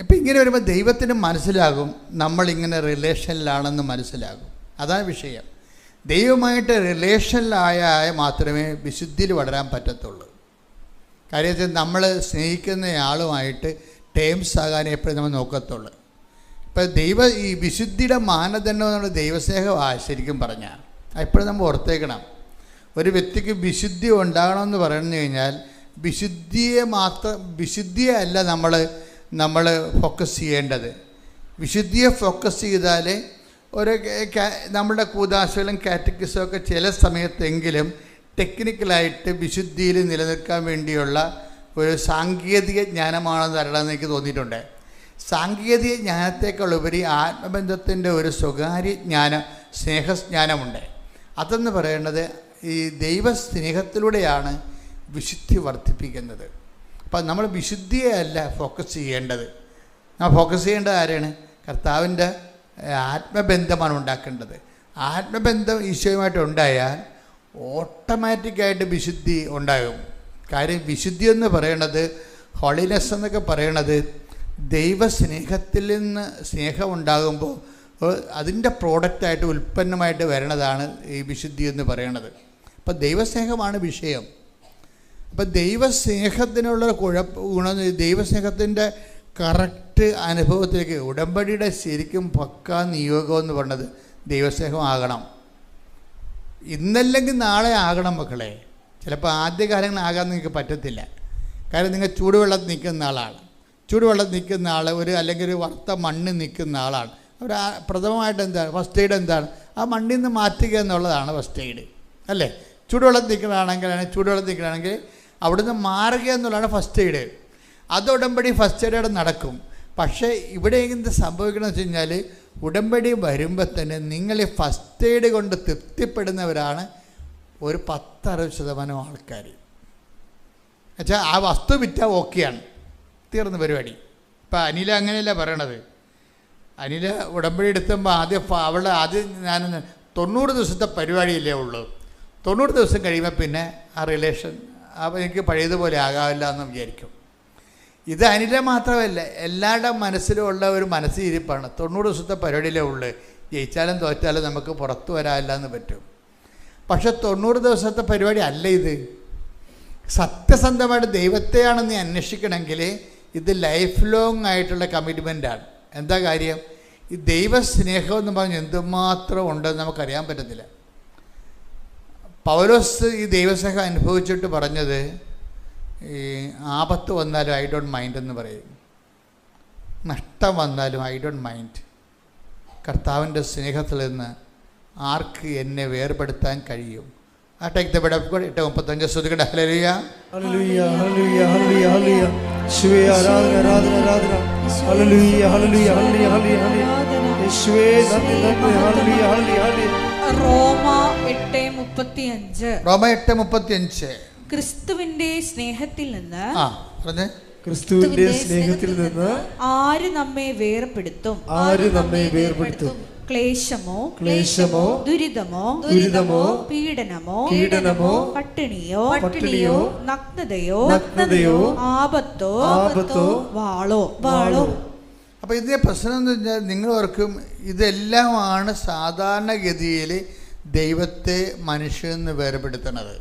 ഇപ്പം ഇങ്ങനെ വരുമ്പോൾ ദൈവത്തിന് മനസ്സിലാകും നമ്മളിങ്ങനെ റിലേഷനിലാണെന്ന് മനസ്സിലാകും. അതാണ് വിഷയം. ദൈവമായിട്ട് റിലേഷനിലായാൽ മാത്രമേ വിശുദ്ധിയിൽ വളരാൻ പറ്റത്തുള്ളൂ. കാര്യം വെച്ചാൽ നമ്മൾ സ്നേഹിക്കുന്ന ആളുമായിട്ട് ടേംസ് ആകാൻ എപ്പോഴും നമ്മൾ നോക്കത്തുള്ളൂ. ഇപ്പം ഈ വിശുദ്ധിയുടെ മാനദണ്ഡം നമ്മൾ ദൈവസ്നേഹമാണ് ശരിക്കും പറഞ്ഞാൽ. എപ്പോഴും നമ്മൾ ഓർത്തേക്കണം. ഒരു വ്യക്തിക്ക് വിശുദ്ധി ഉണ്ടാകണമെന്ന് പറഞ്ഞു കഴിഞ്ഞാൽ വിശുദ്ധിയെ അല്ല നമ്മൾ ഫോക്കസ് ചെയ്യേണ്ടത്. വിശുദ്ധിയെ ഫോക്കസ് ചെയ്താൽ നമ്മുടെ കൂദാശകളും കാറ്റക്കിസും ഒക്കെ ചില സമയത്തെങ്കിലും ടെക്നിക്കലായിട്ട് വിശുദ്ധിയിൽ നിലനിൽക്കാൻ വേണ്ടിയുള്ള ഒരു സാങ്കേതിക ജ്ഞാനമാണെന്ന് തരണമെന്ന് എനിക്ക് തോന്നിയിട്ടുണ്ട്. സാങ്കേതിക ജ്ഞാനത്തെക്കാളുപരി ആത്മബന്ധത്തിൻ്റെ ഒരു സ്വകാര്യ സ്നേഹജ്ഞാനമുണ്ട്. അതെന്ന് പറയുന്നത് ഈ ദൈവസ്നേഹത്തിലൂടെയാണ് വിശുദ്ധി വർദ്ധിപ്പിക്കുന്നത്. അപ്പം നമ്മൾ വിശുദ്ധിയെ അല്ല ഫോക്കസ് ചെയ്യേണ്ടത്. നമ്മൾ ഫോക്കസ് ചെയ്യേണ്ടത് ആരെയാണ്? കർത്താവിൻ്റെ ആത്മബന്ധമാണ് ഉണ്ടാക്കേണ്ടത്. ആത്മബന്ധം ഈശോയുമായിട്ട് ഉണ്ടായാൽ ഓട്ടോമാറ്റിക്കായിട്ട് വിശുദ്ധി ഉണ്ടാകും. കാര്യം വിശുദ്ധി എന്ന് പറയണത്, ഹോളിനെസ് എന്നൊക്കെ പറയണത് ദൈവസ്നേഹത്തിൽ നിന്ന് സ്നേഹം ഉണ്ടാകുമ്പോൾ അതിൻ്റെ പ്രോഡക്റ്റായിട്ട് ഉൽപ്പന്നമായിട്ട് വരണതാണ് ഈ വിശുദ്ധി എന്ന് പറയണത്. അപ്പം ദൈവസ്നേഹമാണ് വിഷയം. അപ്പം ദൈവസ്നേഹത്തിനുള്ള ഗുണം, ദൈവസ്നേഹത്തിൻ്റെ കറക്റ്റ് അനുഭവത്തിലേക്ക് ഉടമ്പടിയുടെ ശരിക്കും പക്കാ നിയോഗം എന്ന് പറഞ്ഞത് ദൈവസ്നേഹമാകണം. ഇന്നല്ലെങ്കിൽ നാളെ ആകണം മക്കളെ. ചിലപ്പോൾ ആദ്യകാലങ്ങളാകാൻ നിങ്ങൾക്ക് പറ്റത്തില്ല. കാര്യം നിങ്ങൾ ചൂടുവെള്ളത്തിൽ നിൽക്കുന്ന ആളാണ്. അല്ലെങ്കിൽ ഒരു വറുത്ത മണ്ണിൽ നിൽക്കുന്ന ആളാണ്. പ്രഥമമായിട്ട് എന്താണ് ഫസ്റ്റ് എയ്ഡ്? എന്താണ്? ആ മണ്ണിൽ നിന്ന് മാറ്റുക എന്നുള്ളതാണ് ഫസ്റ്റ് എയ്ഡ്, അല്ലേ? ചൂടുവെള്ളത്തിൽ നിൽക്കണമെങ്കിൽ അവിടുന്ന് മാറുക എന്നുള്ളതാണ് ഫസ്റ്റ് എയ്ഡ്. അത് ഉടമ്പടി ഫസ്റ്റ് എയ്ഡ് നടക്കും. പക്ഷേ ഇവിടെ എന്ത് സംഭവിക്കണമെന്ന് വെച്ച് കഴിഞ്ഞാൽ, ഉടമ്പടി വരുമ്പോൾ തന്നെ നിങ്ങൾ ഈ ഫസ്റ്റ് എയ്ഡ് കൊണ്ട് തൃപ്തിപ്പെടുന്നവരാണ് ഒരു 10-60% ആൾക്കാർ. എന്നുവെച്ചാൽ ആ വസ്തു വിറ്റാൽ ഓക്കെയാണ്, തീർന്ന പരിപാടി. ഇപ്പം അനില അങ്ങനെയല്ല പറയണത്. അനില ഉടമ്പടി എടുത്തുമ്പോൾ ആദ്യം ഞാൻ 90 ദിവസത്തെ പരിപാടിയല്ലേ ഉള്ളൂ. 90 ദിവസം കഴിയുമ്പോൾ പിന്നെ ആ റിലേഷൻ അപ്പോൾ എനിക്ക് പഴയതുപോലെ ആകാവില്ല എന്ന് വിചാരിക്കും. ഇത് അനില മാത്രമല്ല, എല്ലാവരുടെ മനസ്സിലും ഉള്ള ഒരു മനസ്സിരിപ്പാണ്. 90 ദിവസത്തെ പരിപാടിയിലേ ഉള്ളൂ. ജയിച്ചാലും തോറ്റാലും നമുക്ക് പുറത്തു വരാനില്ല എന്ന് പറ്റും. പക്ഷെ 90 ദിവസത്തെ പരിപാടി അല്ല ഇത്. സത്യസന്ധമായിട്ട് ദൈവത്തെയാണ് നീ അന്വേഷിക്കണമെങ്കിൽ ഇത് ലൈഫ് ലോങ് ആയിട്ടുള്ള കമ്മിറ്റ്മെൻറ്റാണ്. എന്താ കാര്യം? ഈ ദൈവസ്നേഹം എന്ന് പറഞ്ഞ് എന്തുമാത്രം ഉണ്ടെന്ന് നമുക്കറിയാൻ പറ്റത്തില്ല. പൗലോസ് ഈ ദൈവസ്നേഹം അനുഭവിച്ചിട്ട് പറഞ്ഞത്, ഈ ആപത്ത് വന്നാലും ഐ ഡോണ്ട് മൈൻഡ് എന്ന് പറയും, നഷ്ടം വന്നാലും ഐ ഡോണ്ട് മൈൻഡ്. കർത്താവിൻ്റെ സ്നേഹത്തിൽ നിന്ന് ആർക്ക് എന്നെ വേർപെടുത്താൻ കഴിയും? ആ take the bed of God. 8:35 ശ്രുതികട. ഹല്ലേലൂയ ഹല്ലേലൂയ ഹല്ലേലൂയ ഹല്ലേലൂയ ഹല്ലേലൂയ. യേശുവേ ആരാധന ആരാധന ആരാധന. ഹല്ലേലൂയ ഹല്ലേലൂയ ഹല്ലേലൂയ ഹല്ലേലൂയ. യേശുവേ നന്ദി നന്ദി. ഹല്ലേലൂയ ഹല്ലേലൂയ ഹല്ലേലൂയ. റോമ 8:35. റോമ 8:35. ക്രിസ്തുവിന്റെ സ്നേഹത്തിൽ നിന്ന് ക്രിസ്തുവിന്റെ സ്നേഹത്തിൽ നിന്ന് ആര് നമ്മെ വേർപെടുത്തും? ആര് നമ്മെ വേർപെടുത്തും? ക്ലേശമോ ദുരിതമോ പീഡനമോ പട്ടിണിയോ നഗ്നതയോ ആപത്തോ വാളോ. അപ്പോൾ ഇതിൻ്റെ പ്രശ്നം എന്ന് വെച്ചാൽ നിങ്ങൾ ഓർക്കും, ഇതെല്ലാമാണ് സാധാരണഗതിയിൽ ദൈവത്തെ മനുഷ്യനിൽ നിന്ന് വേർപെടുത്തുന്നത്.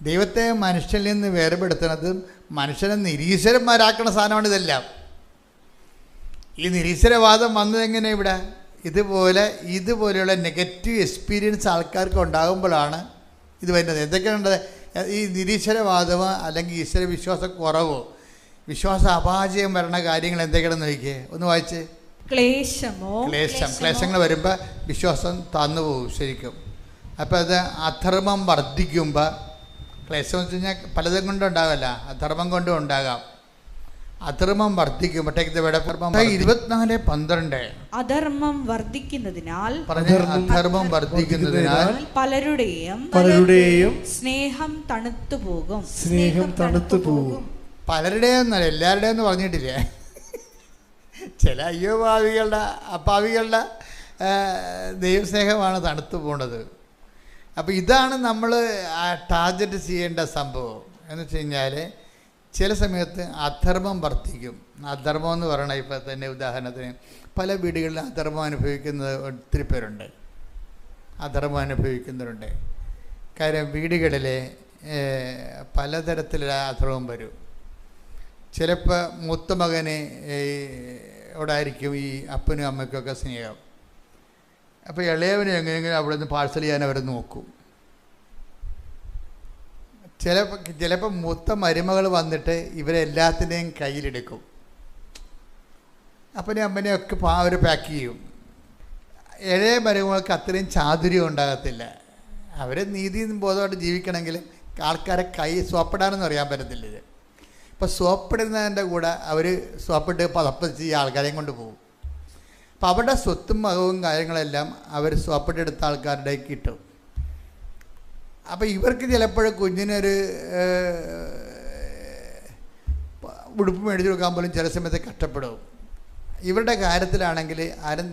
ദൈവത്തെ മനുഷ്യനിൽ നിന്ന് വേർപെടുത്തുന്നതും മനുഷ്യനെ നിരീശ്വരന്മാരാക്കുന്ന സാധനമാണ് ഇതെല്ലാം. ഈ നിരീശ്വരവാദം വന്നതെങ്ങനെ ഇവിടെ? ഇതുപോലെയുള്ള നെഗറ്റീവ് എക്സ്പീരിയൻസ് ആൾക്കാർക്ക് ഉണ്ടാകുമ്പോഴാണ് ഇത് വരുന്നത്. എന്തൊക്കെയാണ് ഈ നിരീശ്വരവാദമോ അല്ലെങ്കിൽ ഈശ്വര വിശ്വാസക്കുറവോ വിശ്വാസ അപാചയം വരണ കാര്യങ്ങൾ എന്തൊക്കെയാണെന്ന് നോക്കിയേ, ഒന്ന് വായിച്ച്. ക്ലേശങ്ങൾ വരുമ്പോൾ വിശ്വാസം തന്നു പോകും ശരിക്കും. അപ്പോൾ അത് അധർമ്മം വർദ്ധിക്കുമ്പോൾ, ക്ലേശം എന്ന് വെച്ച് കഴിഞ്ഞാൽ പലതും കൊണ്ടും ഉണ്ടാകല്ല, അധർമ്മം കൊണ്ടും ഉണ്ടാകാം. അധർമ്മം വർദ്ധിക്കുമ്പോൾ 24:12 അധർമ്മം വർദ്ധിക്കുന്നതിനാൽ പലരുടെയും സ്നേഹം തണുത്തു പോകും. പലരുടെയും എന്നല്ല, എല്ലാവരുടെയും എന്ന് പറഞ്ഞിട്ടില്ലേ. ചില അപ്പാവികളുടെ ദൈവസ്നേഹമാണ് തണുത്തു പോണത്. അപ്പോൾ ഇതാണ് നമ്മൾ ടാർഗറ്റ് ചെയ്യേണ്ട സംഭവം. എന്ന് വെച്ച് കഴിഞ്ഞാൽ ചില സമയത്ത് അധർമ്മം വർദ്ധിക്കും. അധർമ്മം എന്ന് പറയണ ഇപ്പോൾ തന്നെ ഉദാഹരണത്തിന് പല വീടുകളിൽ അധർമ്മം അനുഭവിക്കുന്നത് ഒത്തിരി പേരുണ്ട്. കാര്യം വീടുകളിൽ പലതരത്തിലുള്ള അധർമ്മം വരും. ചിലപ്പോൾ മൂത്ത മകനെ ഓടായിരിക്കും ഈ അപ്പനും അമ്മയ്ക്കൊക്കെ സ്നേഹം. അപ്പോൾ ഇളയവനെ എങ്ങനെയെങ്കിലും അവിടെ നിന്ന് പാഴ്സൽ ചെയ്യാൻ അവർ നോക്കും. ചിലപ്പോൾ മൂത്ത മരുമകൾ വന്നിട്ട് ഇവരെല്ലാത്തിനെയും കയ്യിലെടുക്കും. അപ്പനെയും അമ്മനെയും ഒക്കെ അവർ പാക്ക് ചെയ്യും. ഇളയ മരുമകൾക്ക് അത്രയും ചാതുര്യം ഉണ്ടാകത്തില്ല. അവർ നീതി ബോധമായിട്ട് ജീവിക്കണമെങ്കിൽ ആൾക്കാരെ സോപ്പിടാനൊന്നും അറിയാൻ പറ്റത്തില്ല. ഇത് ഇപ്പോൾ സോപ്പിടുന്നതിൻ്റെ കൂടെ അവർ സോപ്പിട്ട് പതപ്പച്ച് ഈ ആൾക്കാരെയും കൊണ്ട് പോകും. അപ്പോൾ അവരുടെ സ്വത്തും മകവും കാര്യങ്ങളെല്ലാം അവർ സോപ്പിട്ടെടുത്ത ആൾക്കാരുടെ കിട്ടും. അപ്പോൾ ഇവർക്ക് ചിലപ്പോൾ കുഞ്ഞിനൊരു ഉടുപ്പ് മേടിച്ചു കൊടുക്കാൻ പോലും ചില സമയത്ത് കഷ്ടപ്പെടും. ഇവരുടെ കാര്യത്തിലാണെങ്കിൽ ആരും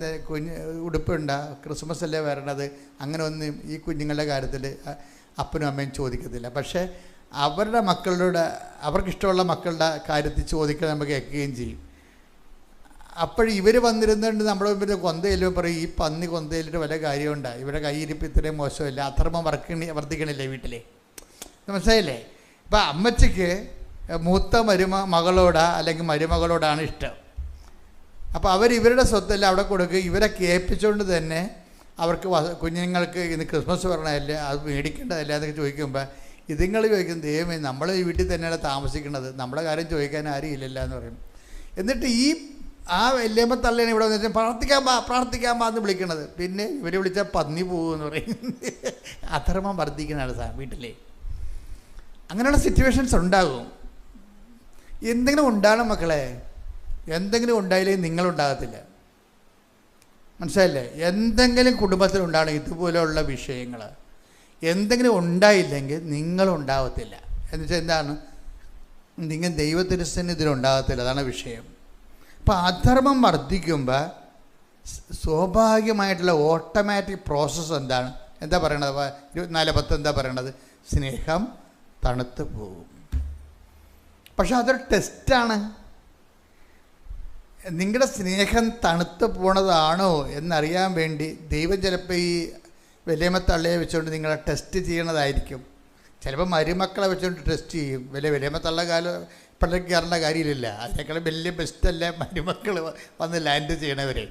ഉടുപ്പുണ്ട ക്രിസ്മസ് അല്ലേ വരണത്, അങ്ങനെ ഒന്നും ഈ കുഞ്ഞുങ്ങളുടെ കാര്യത്തിൽ അപ്പനും അമ്മയും ചോദിക്കത്തില്ല. പക്ഷേ അവരുടെ അവർക്കിഷ്ടമുള്ള മക്കളുടെ കാര്യത്തിൽ ചോദിക്കാൻ നമുക്ക് കേൾക്കുകയും ചെയ്യും. ഇവർ വന്നിരുന്നുകൊണ്ട് നമ്മുടെ മുമ്പിൽ കൊന്തയില്ലോ പറയും, ഈ പന്നി കൊന്തയിലിട്ട് വല്ല കാര്യമുണ്ടാ, ഇവരുടെ കയ്യിരിപ്പ് ഇത്രയും മോശമില്ല, അധർമ്മം വർദ്ധിക്കണില്ലേ വീട്ടിലെ, മനസ്സിലായില്ലേ? ഇപ്പം അമ്മച്ചിക്ക് മൂത്ത മകളോടാ അല്ലെങ്കിൽ മരുമകളോടാണ് ഇഷ്ടം. അപ്പോൾ ഇവരുടെ സ്വത്തെല്ലാം അവിടെ കൊടുക്കുക. ഇവരെ കേൾപ്പിച്ചുകൊണ്ട് തന്നെ അവർക്ക് കുഞ്ഞുങ്ങൾക്ക് ഇന്ന് ക്രിസ്മസ് പറഞ്ഞതല്ലേ, അത് മേടിക്കേണ്ടതല്ലേ എന്നൊക്കെ ചോദിക്കുമ്പോൾ ഇതുങ്ങൾ ചോദിക്കും, ദൈവമേ നമ്മൾ ഈ വീട്ടിൽ തന്നെയാണ് താമസിക്കുന്നത്, നമ്മുടെ കാര്യം ചോദിക്കാൻ ആരും ഇല്ലല്ലോ എന്ന് പറയും. എന്നിട്ട് ആ വല്യമ്മ തള്ളേനെ ഇവിടെ വന്നിട്ട് പ്രാർത്ഥിക്കാൻ പാ എന്ന് വിളിക്കണത്. പിന്നെ ഇവർ വിളിച്ചാൽ പന്നി പോകുമെന്ന് പറയും. അധർമ്മം വർദ്ധിക്കുന്നതാണ് വീട്ടിലെ. അങ്ങനെയുള്ള സിറ്റുവേഷൻസ് ഉണ്ടാകും. എന്തെങ്കിലും ഉണ്ടാകണം മക്കളെ, എന്തെങ്കിലും ഉണ്ടായില്ലെങ്കിൽ നിങ്ങളുണ്ടാകത്തില്ല, മനസ്സിലായില്ലേ? എന്തെങ്കിലും കുടുംബത്തിലുണ്ടാകണം ഇതുപോലെയുള്ള വിഷയങ്ങൾ. എന്തെങ്കിലും ഉണ്ടായില്ലെങ്കിൽ നിങ്ങളുണ്ടാകത്തില്ല. എന്നുവെച്ചാൽ എന്താണ്? നിങ്ങൾ ദൈവത്തിരുസന്നിധിയിലുണ്ടാകത്തില്ല. അതാണ് വിഷയം. അപ്പം അധർമ്മം വർദ്ധിക്കുമ്പോൾ സ്വാഭാവികമായിട്ടുള്ള ഓട്ടോമാറ്റിക് പ്രോസസ്സ് എന്താണ്? എന്താ പറയണത്? 24:10 എന്താ പറയണത്? സ്നേഹം തണുത്ത് പോകും. പക്ഷെ അതൊരു ടെസ്റ്റാണ്. നിങ്ങളുടെ സ്നേഹം തണുത്ത് പോണതാണോ എന്നറിയാൻ വേണ്ടി ദൈവം ചിലപ്പോൾ ഈ വലിയമത്തള്ളയെ വെച്ചുകൊണ്ട് നിങ്ങളെ ടെസ്റ്റ് ചെയ്യണതായിരിക്കും. ചിലപ്പോൾ മരുമക്കളെ വെച്ചുകൊണ്ട് ടെസ്റ്റ് ചെയ്യും. വലിയമത്തള്ള ഇപ്പോഴേക്ക് കയറേണ്ട കാര്യമില്ല. അതിനേക്കാളും വലിയ ബെസ്റ്റല്ല മരുമക്കൾ വന്ന് ലാൻഡ് ചെയ്യണവരെ.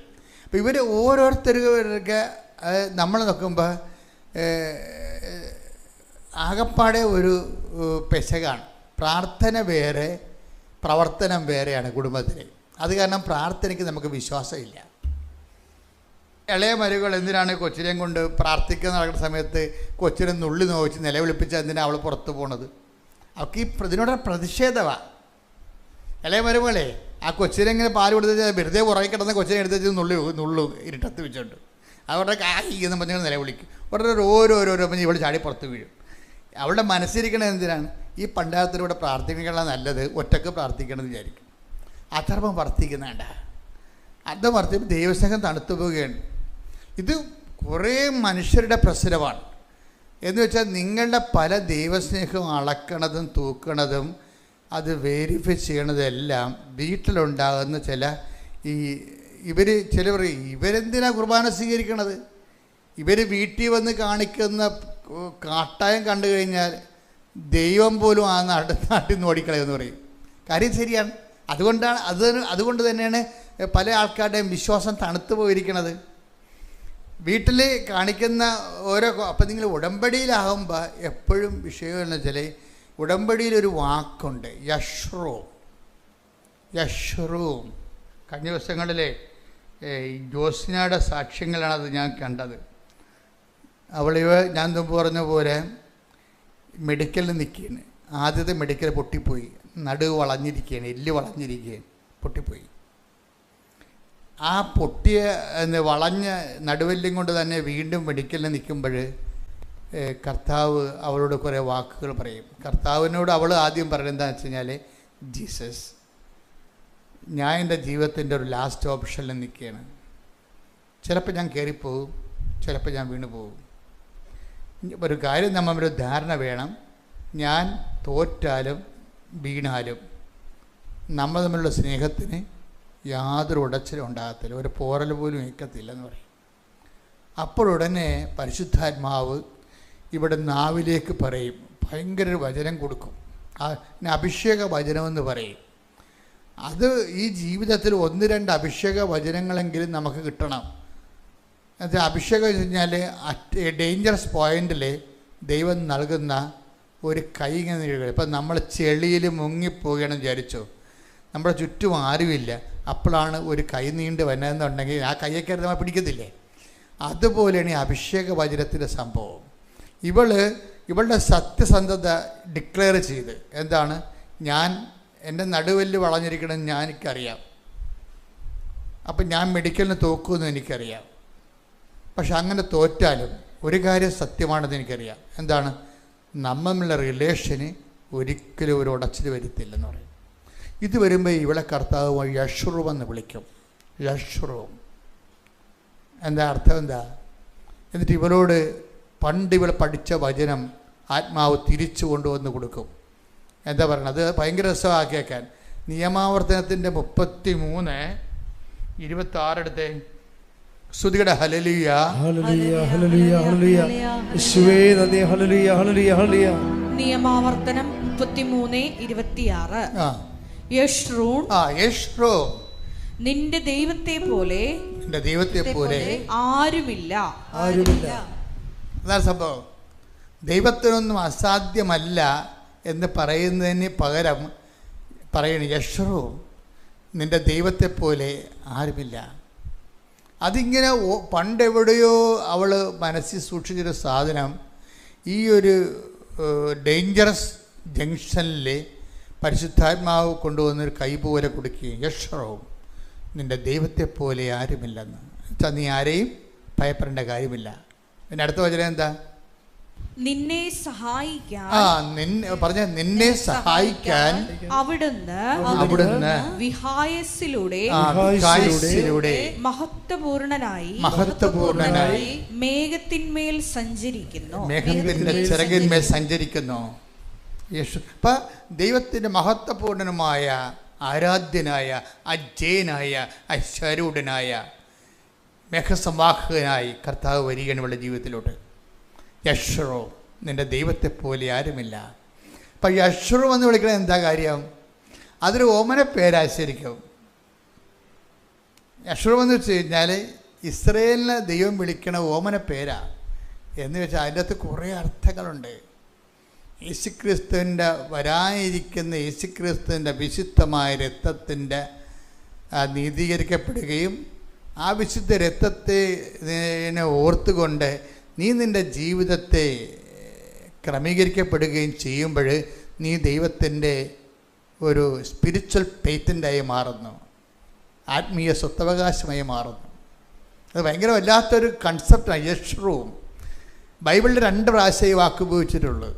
അപ്പോൾ ഇവർ ഓരോരുത്തർക്ക് നമ്മൾ നോക്കുമ്പോൾ ആകപ്പാടെ ഒരു പെശകാണ്. പ്രാർത്ഥന വേറെ, പ്രവർത്തനം വേറെയാണ് കുടുംബത്തിൽ. അത് കാരണം പ്രാർത്ഥനയ്ക്ക് നമുക്ക് വിശ്വാസമില്ല. ഇളയ മരുകൾ എന്തിനാണ് കൊച്ചിനെയും കൊണ്ട് പ്രാർത്ഥിക്കാൻ നടക്കുന്ന സമയത്ത് കൊച്ചിനെ നുള്ളി നോവിച്ച് നിലവിളിപ്പിച്ച് എന്തിനാണ് അവൾ പുറത്തു പോണത്? അവൾക്ക് ഇതിനോട് പ്രതിഷേധമാണ്. ഇളയ മരുമകളെ ആ കൊച്ചിനെ ഇങ്ങനെ പാല് കൊടുത്ത് വെറുതെ പുറകെ കിടന്ന കൊച്ചിനെ എടുത്ത് നുള്ളു ഇരുട്ടത്ത് വെച്ചോണ്ട് അവരുടെ എന്ന് പറഞ്ഞാൽ നിലവിളിക്കും. ഉടനെ ഓരോരോ ഇവൾ ചാടി പുറത്ത് വീഴും. അവളുടെ മനസ്സിരിക്കണത് എന്തിനാണ്? ഈ പണ്ടാരത്തിലൂടെ പ്രാർത്ഥിക്കണ നല്ലത് ഒറ്റക്ക് പ്രാർത്ഥിക്കണമെന്ന് വിചാരിക്കും. അധർമ്മം വർദ്ധിക്കുന്നുണ്ട. അത് വർദ്ധിക്കുമ്പോൾ ദൈവസ്നേഹം തണുത്തു പോവുകയാണ്. ഇത് കുറേ മനുഷ്യരുടെ പ്രശ്നമാണ്. എന്ന് വെച്ചാൽ നിങ്ങളുടെ പല ദൈവസ്നേഹവും അളക്കണതും തൂക്കണതും അത് വെരിഫൈ ചെയ്യണതെല്ലാം വീട്ടിലുണ്ടാകുന്ന ചില ചിലവർ ഇവരെന്തിനാണ് കുർബാന സ്വീകരിക്കണത്? ഇവർ വീട്ടിൽ വന്ന് കാണിക്കുന്ന കാട്ടായം കണ്ടു കഴിഞ്ഞാൽ ദൈവം പോലും ആ നാട്ടിൽ നിന്ന് ഓടിക്കളയെന്ന് പറയും. കാര്യം ശരിയാണ്. അതുകൊണ്ട് തന്നെയാണ് പല ആൾക്കാരുടെയും വിശ്വാസം തണുത്തു പോയിരിക്കണത്. വീട്ടിൽ കാണിക്കുന്ന അപ്പം നിങ്ങൾ ഉടമ്പടിയിലാകുമ്പോൾ എപ്പോഴും വിഷയം എന്ന് വെച്ചാൽ ഉടമ്പടിയിലൊരു വാക്കുണ്ട്, യശ്രൂം. കഴിഞ്ഞ ദിവസങ്ങളിലെ ജോസ്നയുടെ സാക്ഷ്യങ്ങളാണത് ഞാൻ കണ്ടത്. ഞാൻ മുമ്പ് പറഞ്ഞ പോലെ മെഡിക്കലിൽ നിൽക്കുകയാണ്. ആദ്യത്തെ മെഡിക്കൽ പൊട്ടിപ്പോയി, നടുവ് വളഞ്ഞിരിക്കുകയാണ്, എല്ല് വളഞ്ഞിരിക്കുകയാണ്, പൊട്ടിപ്പോയി. ആ പൊട്ടിയ വളഞ്ഞ നടുവെല്ലും കൊണ്ട് തന്നെ വീണ്ടും മെഡിക്കലിൽ നിൽക്കുമ്പോൾ കർത്താവ് അവളോട് കുറേ വാക്കുകൾ പറയും. കർത്താവിനോട് അവൾ ആദ്യം പറയുന്നത് എന്താണെന്ന് വെച്ച് കഴിഞ്ഞാൽ, ജീസസ്, ഞാൻ എൻ്റെ ജീവിതത്തിൻ്റെ ഒരു ലാസ്റ്റ് ഓപ്ഷനിൽ നിൽക്കുകയാണ്. ചിലപ്പോൾ ഞാൻ കയറിപ്പോകും, ചിലപ്പോൾ ഞാൻ വീണു പോകും. ഒരു കാര്യം നമ്മളൊരു ധാരണ വേണം, ഞാൻ തോറ്റാലും വീണാലും നമ്മൾ തമ്മിലുള്ള സ്നേഹത്തിന് യാതൊരു ഉടച്ചിലും ഉണ്ടാകത്തില്ല, ഒരു പോറൽ പോലും ഏൽക്കത്തില്ലെന്ന് പറയും. അപ്പോഴുടനെ പരിശുദ്ധാത്മാവ് ഇവിടെ നാവിലേക്ക് പറയും, ഭയങ്കര ഒരു വചനം കൊടുക്കും. അഭിഷേക വചനമെന്ന് പറയും. അത് ഈ ജീവിതത്തിൽ 1-2 അഭിഷേക വചനങ്ങളെങ്കിലും നമുക്ക് കിട്ടണം. അത് അഭിഷേകം എന്ന് കഴിഞ്ഞാൽ ഡേഞ്ചറസ് പോയിന്റിൽ ദൈവം നൽകുന്ന ഒരു കൈ ഇങ്ങനെ നീഴുക. ഇപ്പം നമ്മൾ ചെളിയിൽ മുങ്ങിപ്പോവുകയാണെന്ന് വിചാരിച്ചോ, നമ്മുടെ ചുറ്റും ആരുമില്ല, അപ്പോഴാണ് ഒരു കൈ നീണ്ട് വന്നതെന്നുണ്ടെങ്കിൽ ആ കൈയൊക്കെ നമ്മൾ പിടിക്കത്തില്ലേ? അതുപോലെയാണ് ഈ അഭിഷേക വചനത്തിൻ്റെ സംഭവം. ഇവളുടെ സത്യസന്ധത ഡിക്ലെയർ ചെയ്ത് എന്താണ്, എൻ്റെ നടുവെല്ല് വളഞ്ഞിരിക്കണമെന്ന് എനിക്കറിയാം, അപ്പം ഞാൻ മെഡിക്കലിന് തോക്കുമെന്ന് എനിക്കറിയാം. പക്ഷെ അങ്ങനെ തോറ്റാലും ഒരു കാര്യം സത്യമാണെന്ന് എനിക്കറിയാം, എന്താണ്, നമ്മളുടെ റിലേഷന് ഒരിക്കലും ഒരു ഉടച്ചിൽ വരുത്തില്ലെന്ന് പറയും. ഇത് വരുമ്പോൾ ഇവളെ കർത്താവ് യശ്രൂം എന്ന് വിളിക്കും. യശ്രൂം എന്താ അർത്ഥം? എന്താ? എന്നിട്ട് ഇവളോട് പണ്ട് ഇവൾ പഠിച്ച വചനം ആത്മാവ് തിരിച്ചു കൊണ്ടുവന്ന് കൊടുക്കും. എന്താ പറയണത്? അത് ഭയങ്കര രസമാക്കി വയ്ക്കാൻ. നിയമാവർത്തനത്തിൻ്റെ 33:26 എടുത്തേ. സ്തുതികട ഹല്ലേലൂയ ഹല്ലേലൂയ ഹല്ലേലൂയ ഹല്ലേലൂയ യേശുവേ നന്ദി. ഹല്ലേലൂയ ഹല്ലേലൂയ ഹല്ലേലൂയ. നിയമാവർത്തനം 33:26. യശ്രൂൺ, നിന്റെ ദൈവത്തെ പോലെ ആരുമില്ല. അതാണ് സംഭവം. ദൈവത്തിനൊന്നും അസാധ്യമല്ല എന്ന് പറയുന്നതിന് പകരം പറയണ യശ്രൂൺ, നിന്റെ ദൈവത്തെ പോലെ ആരുമില്ല. അതിങ്ങനെ പണ്ടെവിടെയോ അവൾ മനസ്സിൽ സൂക്ഷിച്ചൊരു സാധനം ഈ ഒരു ഡേഞ്ചറസ് ജംഗ്ഷനിൽ പരിശുദ്ധാത്മാവ് കൊണ്ടുവന്നൊരു കൈ പോലെ കൊടുക്കുകയും, യശ്രൂം, നിന്റെ ദൈവത്തെ പോലെ ആരുമില്ലെന്ന് വെച്ചാൽ നീ ആരെയും ഭയപ്പെടേണ്ട കാര്യമില്ല. പിന്നെ അടുത്ത വചനം എന്താ? നിന്നെ സഹായിക്കാൻ പറഞ്ഞ നിന്നെ സഹായിക്കാൻ അവിടുന്ന് വിഹായസിലൂടെ മഹത്വപൂർണനായി മേഘത്തിന്മേൽ സഞ്ചരിക്കുന്നു. മേഘത്തിന്റെ ചിറകിന്മേൽ സഞ്ചരിക്കുന്നു. ഇപ്പൊ ദൈവത്തിന്റെ മഹത്വപൂർണനുമായ, ആരാധ്യനായ, അജയനായ, അശ്വരൂഢനായ, മേഘസംവാഹകനായി കർത്താവ് വരികയാണ് ഇവളുടെ ജീവിതത്തിലോട്ട്. യശ്രോ, നിന്റെ ദൈവത്തെ പോലെ ആരുമില്ല. അപ്പം യശ്രോ എന്ന് വിളിക്കുന്നത് എന്താ കാര്യം? അതൊരു ഓമന പേരാശരിക്കും. യശ്രോ എന്ന് വെച്ച് കഴിഞ്ഞാൽ ഇസ്രയേലിനെ ദൈവം വിളിക്കണ ഓമന പേരാ എന്ന് വെച്ചാൽ അതിൻ്റെ അകത്ത് കുറേ അർത്ഥങ്ങളുണ്ട്. യേശുക്രിസ്തുവിൻ്റെ വരാനിരിക്കുന്ന യേശുക്രിസ്തുവിൻ്റെ വിശുദ്ധമായ രക്തത്തിൻ്റെ നീതീകരിക്കപ്പെടുകയും ആ വിശുദ്ധ രക്തത്തെ ഓർത്തുകൊണ്ട് നീ നിൻ്റെ ജീവിതത്തെ ക്രമീകരിക്കപ്പെടുകയും ചെയ്യുമ്പോൾ നീ ദൈവത്തിൻ്റെ ഒരു സ്പിരിച്വൽ പേറ്റൻ്റായി മാറുന്നു, ആത്മീയ സ്വത്തവകാശമായി മാറുന്നു. അത് ഭയങ്കര വല്ലാത്തൊരു കൺസെപ്റ്റാണ് യശ്രൂം. ബൈബിളിൽ 2 പ്രാവശ്യം ഈ വാക്ക് ഉപയോഗിച്ചിട്ടുള്ളൂ.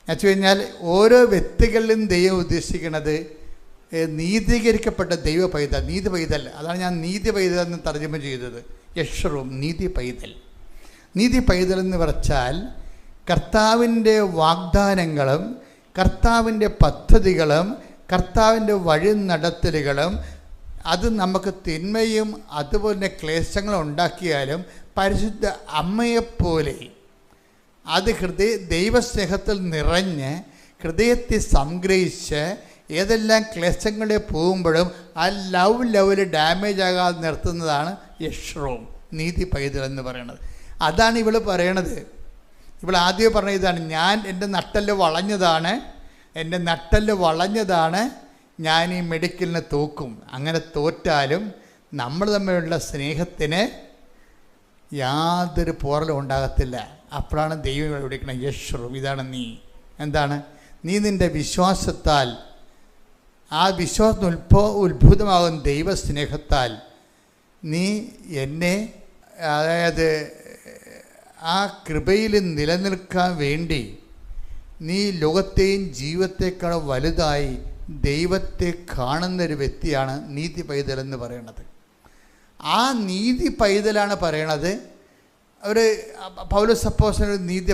എന്നു കഴിഞ്ഞാൽ ഓരോ വ്യക്തികളിലും ദൈവം ഉദ്ദേശിക്കുന്നത് നീതീകരിക്കപ്പെട്ട ദൈവ പൈതൽ, നീതി പൈതൽ. അതാണ് ഞാൻ നീതി പൈതൽ എന്ന് തർജ്ജമ ചെയ്തത്. യശ്രൂം, നീതി പൈതൽ. നീതി പൈതൽ എന്ന് പറഞ്ഞാൽ കർത്താവിൻ്റെ വാഗ്ദാനങ്ങളും കർത്താവിൻ്റെ പദ്ധതികളും കർത്താവിൻ്റെ വഴി നടത്തലുകളും അത് നമുക്ക് തിന്മയും അതുപോലെ ക്ലേശങ്ങളും ഉണ്ടാക്കിയാലും പരിശുദ്ധ അമ്മയെപ്പോലെ അത് ദൈവസ്നേഹത്തിൽ നിറഞ്ഞ് ഹൃദയത്തെ സംഗ്രഹിച്ച് ഏതെല്ലാം ക്ലേശങ്ങളെ പോകുമ്പോഴും ആ ലെവൽ ഡാമേജ് ആകാതെ നിർത്തുന്നതാണ് യശ്രൂം, നീതി പൈതൽ എന്ന് പറയുന്നത്. അതാണ് ഇവൾ പറയണത്. ഇവൾ ആദ്യം പറഞ്ഞ ഇതാണ്, ഞാൻ എൻ്റെ നട്ടെല്ല് വളഞ്ഞതാണ്, ഞാൻ ഈ മെഡിക്കലിനെ തോക്കും. അങ്ങനെ തോറ്റാലും നമ്മൾ തമ്മിലുള്ള സ്നേഹത്തിന് യാതൊരു പോറലും ഉണ്ടാകത്തില്ല. അപ്പോഴാണ് ദൈവം വിളിക്കുന്നത് യശ്രൂം, ഇതാണ് നീ. എന്താണ്? നീ നിൻ്റെ വിശ്വാസത്താൽ, ആ വിശ്വാസം ഉത്ഭുതമാകുന്ന ദൈവസ്നേഹത്താൽ നീ എന്നെ, അതായത് ആ കൃപയിൽ നിലനിൽക്കാൻ വേണ്ടി നീ ലോകത്തെയും ജീവിതത്തെക്കാൾ വലുതായി ദൈവത്തെ കാണുന്നൊരു വ്യക്തിയാണ് നീതി പൈതൽ എന്ന് പറയണത്. ആ നീതി പൈതലാണ് പറയണത്. ഒരു പൗലോസ് അപ്പോസ്തലൻ നീതി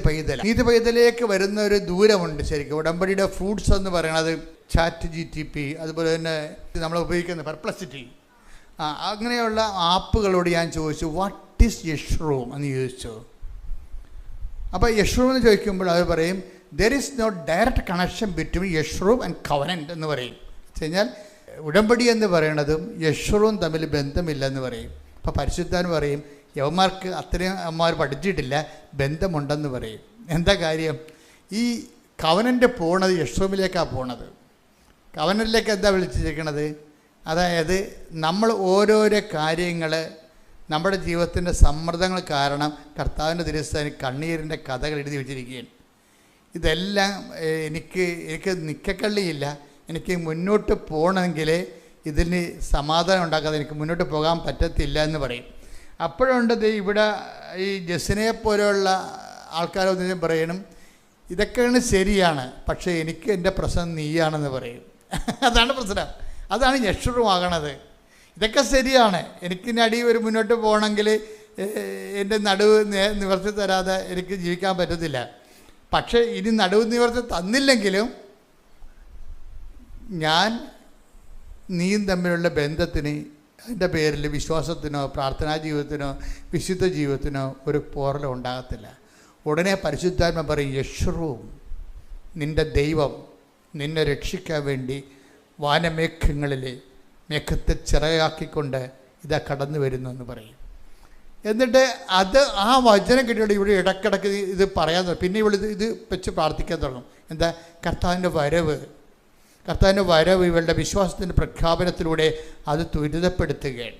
പൈതലേക്ക് വരുന്ന ഒരു ദൂരമുണ്ട്. ശരിക്കും ഉടമ്പടിയുടെ ഫ്രൂട്ട്സ് എന്ന് പറയണത് ChatGPT, അതുപോലെ തന്നെ നമ്മൾ ഉപയോഗിക്കുന്ന പെർപ്ലക്സിറ്റി, അങ്ങനെയുള്ള ആപ്പുകളോട് ഞാൻ ചോദിച്ചു വാട്ട് ഈസ് യശ്രൂം എന്ന് ചോദിച്ചു. അപ്പോൾ യശ്രൂം എന്ന് ചോദിക്കുമ്പോൾ അവർ പറയും there is no direct connection between Jeshurun and covenant എന്ന് പറയും. വെച്ച് കഴിഞ്ഞാൽ ഉടമ്പടി എന്ന് പറയണതും യശ്രൂം തമ്മിൽ ബന്ധമില്ലെന്ന് പറയും. അപ്പോൾ പരിശുദ്ധാൻ പറയും യവന്മാർക്ക് അത്രയും അമ്മമാർ പഠിച്ചിട്ടില്ല, ബന്ധമുണ്ടെന്ന് പറയും. എന്താ കാര്യം? ഈ കവനൻ്റ് പോണത് യശ്രൂമിലേക്കാണ് പോണത്. കവനനിലേക്ക് എന്താ വിളിച്ചിരിക്കണത്? അതായത് നമ്മൾ ഓരോരോ കാര്യങ്ങൾ, നമ്മുടെ ജീവിതത്തിൻ്റെ സമ്മർദ്ദങ്ങൾ കാരണം കർത്താവിൻ്റെ തിരുസ്ഥാനിൽ കണ്ണീരിൻ്റെ കഥകൾ എഴുതി വെച്ചിരിക്കുകയാണ്. ഇതെല്ലാം എനിക്ക് നിക്കക്കള്ളിയില്ല, എനിക്ക് മുന്നോട്ട് പോകണമെങ്കിൽ ഇതിന് സമാധാനം ഉണ്ടാക്കാതെ എനിക്ക് മുന്നോട്ട് പോകാൻ പറ്റത്തില്ല എന്ന് പറയും. അപ്പോഴുണ്ട് ഇവിടെ ഈ ജസിനെ പോലെയുള്ള ആൾക്കാരൊന്നും പറയണം ഇതൊക്കെയാണ് ശരിയാണ്, പക്ഷേ എനിക്ക് എൻ്റെ പ്രശ്നം നീയാണെന്ന് പറയും. അതാണ് പ്രശ്നം. അതാണ് യശ്രൂമാകണത്. ഇതൊക്കെ ശരിയാണ്, എനിക്കിനി അടി ഒരു മുന്നോട്ട് പോകണമെങ്കിൽ എൻ്റെ നടുവ് നിവർത്തി തരാതെ എനിക്ക് ജീവിക്കാൻ പറ്റത്തില്ല. പക്ഷേ ഇനി നടുവ് നിവർത്തി തന്നില്ലെങ്കിലും ഞാൻ നീയും തമ്മിലുള്ള ബന്ധത്തിന്, അതിൻ്റെ പേരിൽ വിശ്വാസത്തിനോ പ്രാർത്ഥനാ ജീവിതത്തിനോ വിശുദ്ധ ജീവിതത്തിനോ ഒരു പോറലും ഉണ്ടാകത്തില്ല. ഉടനെ പരിശുദ്ധാത്മ പറയും യശ്രൂം, നിൻ്റെ ദൈവം നിന്നെ രക്ഷിക്കാൻ വേണ്ടി വാനമേഘങ്ങളിൽ മേഘത്തെ ചിറയാക്കിക്കൊണ്ട് ഇതാ കടന്നു വരുന്നു എന്ന് പറയും. എന്നിട്ട് അത് ആ വചനം കിട്ടിയിട്ട് ഇവിടെ ഇടക്കിടക്ക് ഇത് പറയാൻ തുടങ്ങും. പിന്നെ ഇവിടെ ഇത് വെച്ച് പ്രാർത്ഥിക്കാൻ തുടങ്ങും. എന്താ? കർത്താവിൻ്റെ വരവ് ഇവളുടെ വിശ്വാസത്തിൻ്റെ പ്രഖ്യാപനത്തിലൂടെ അത് ത്വരിതപ്പെടുത്തുകയാണ്.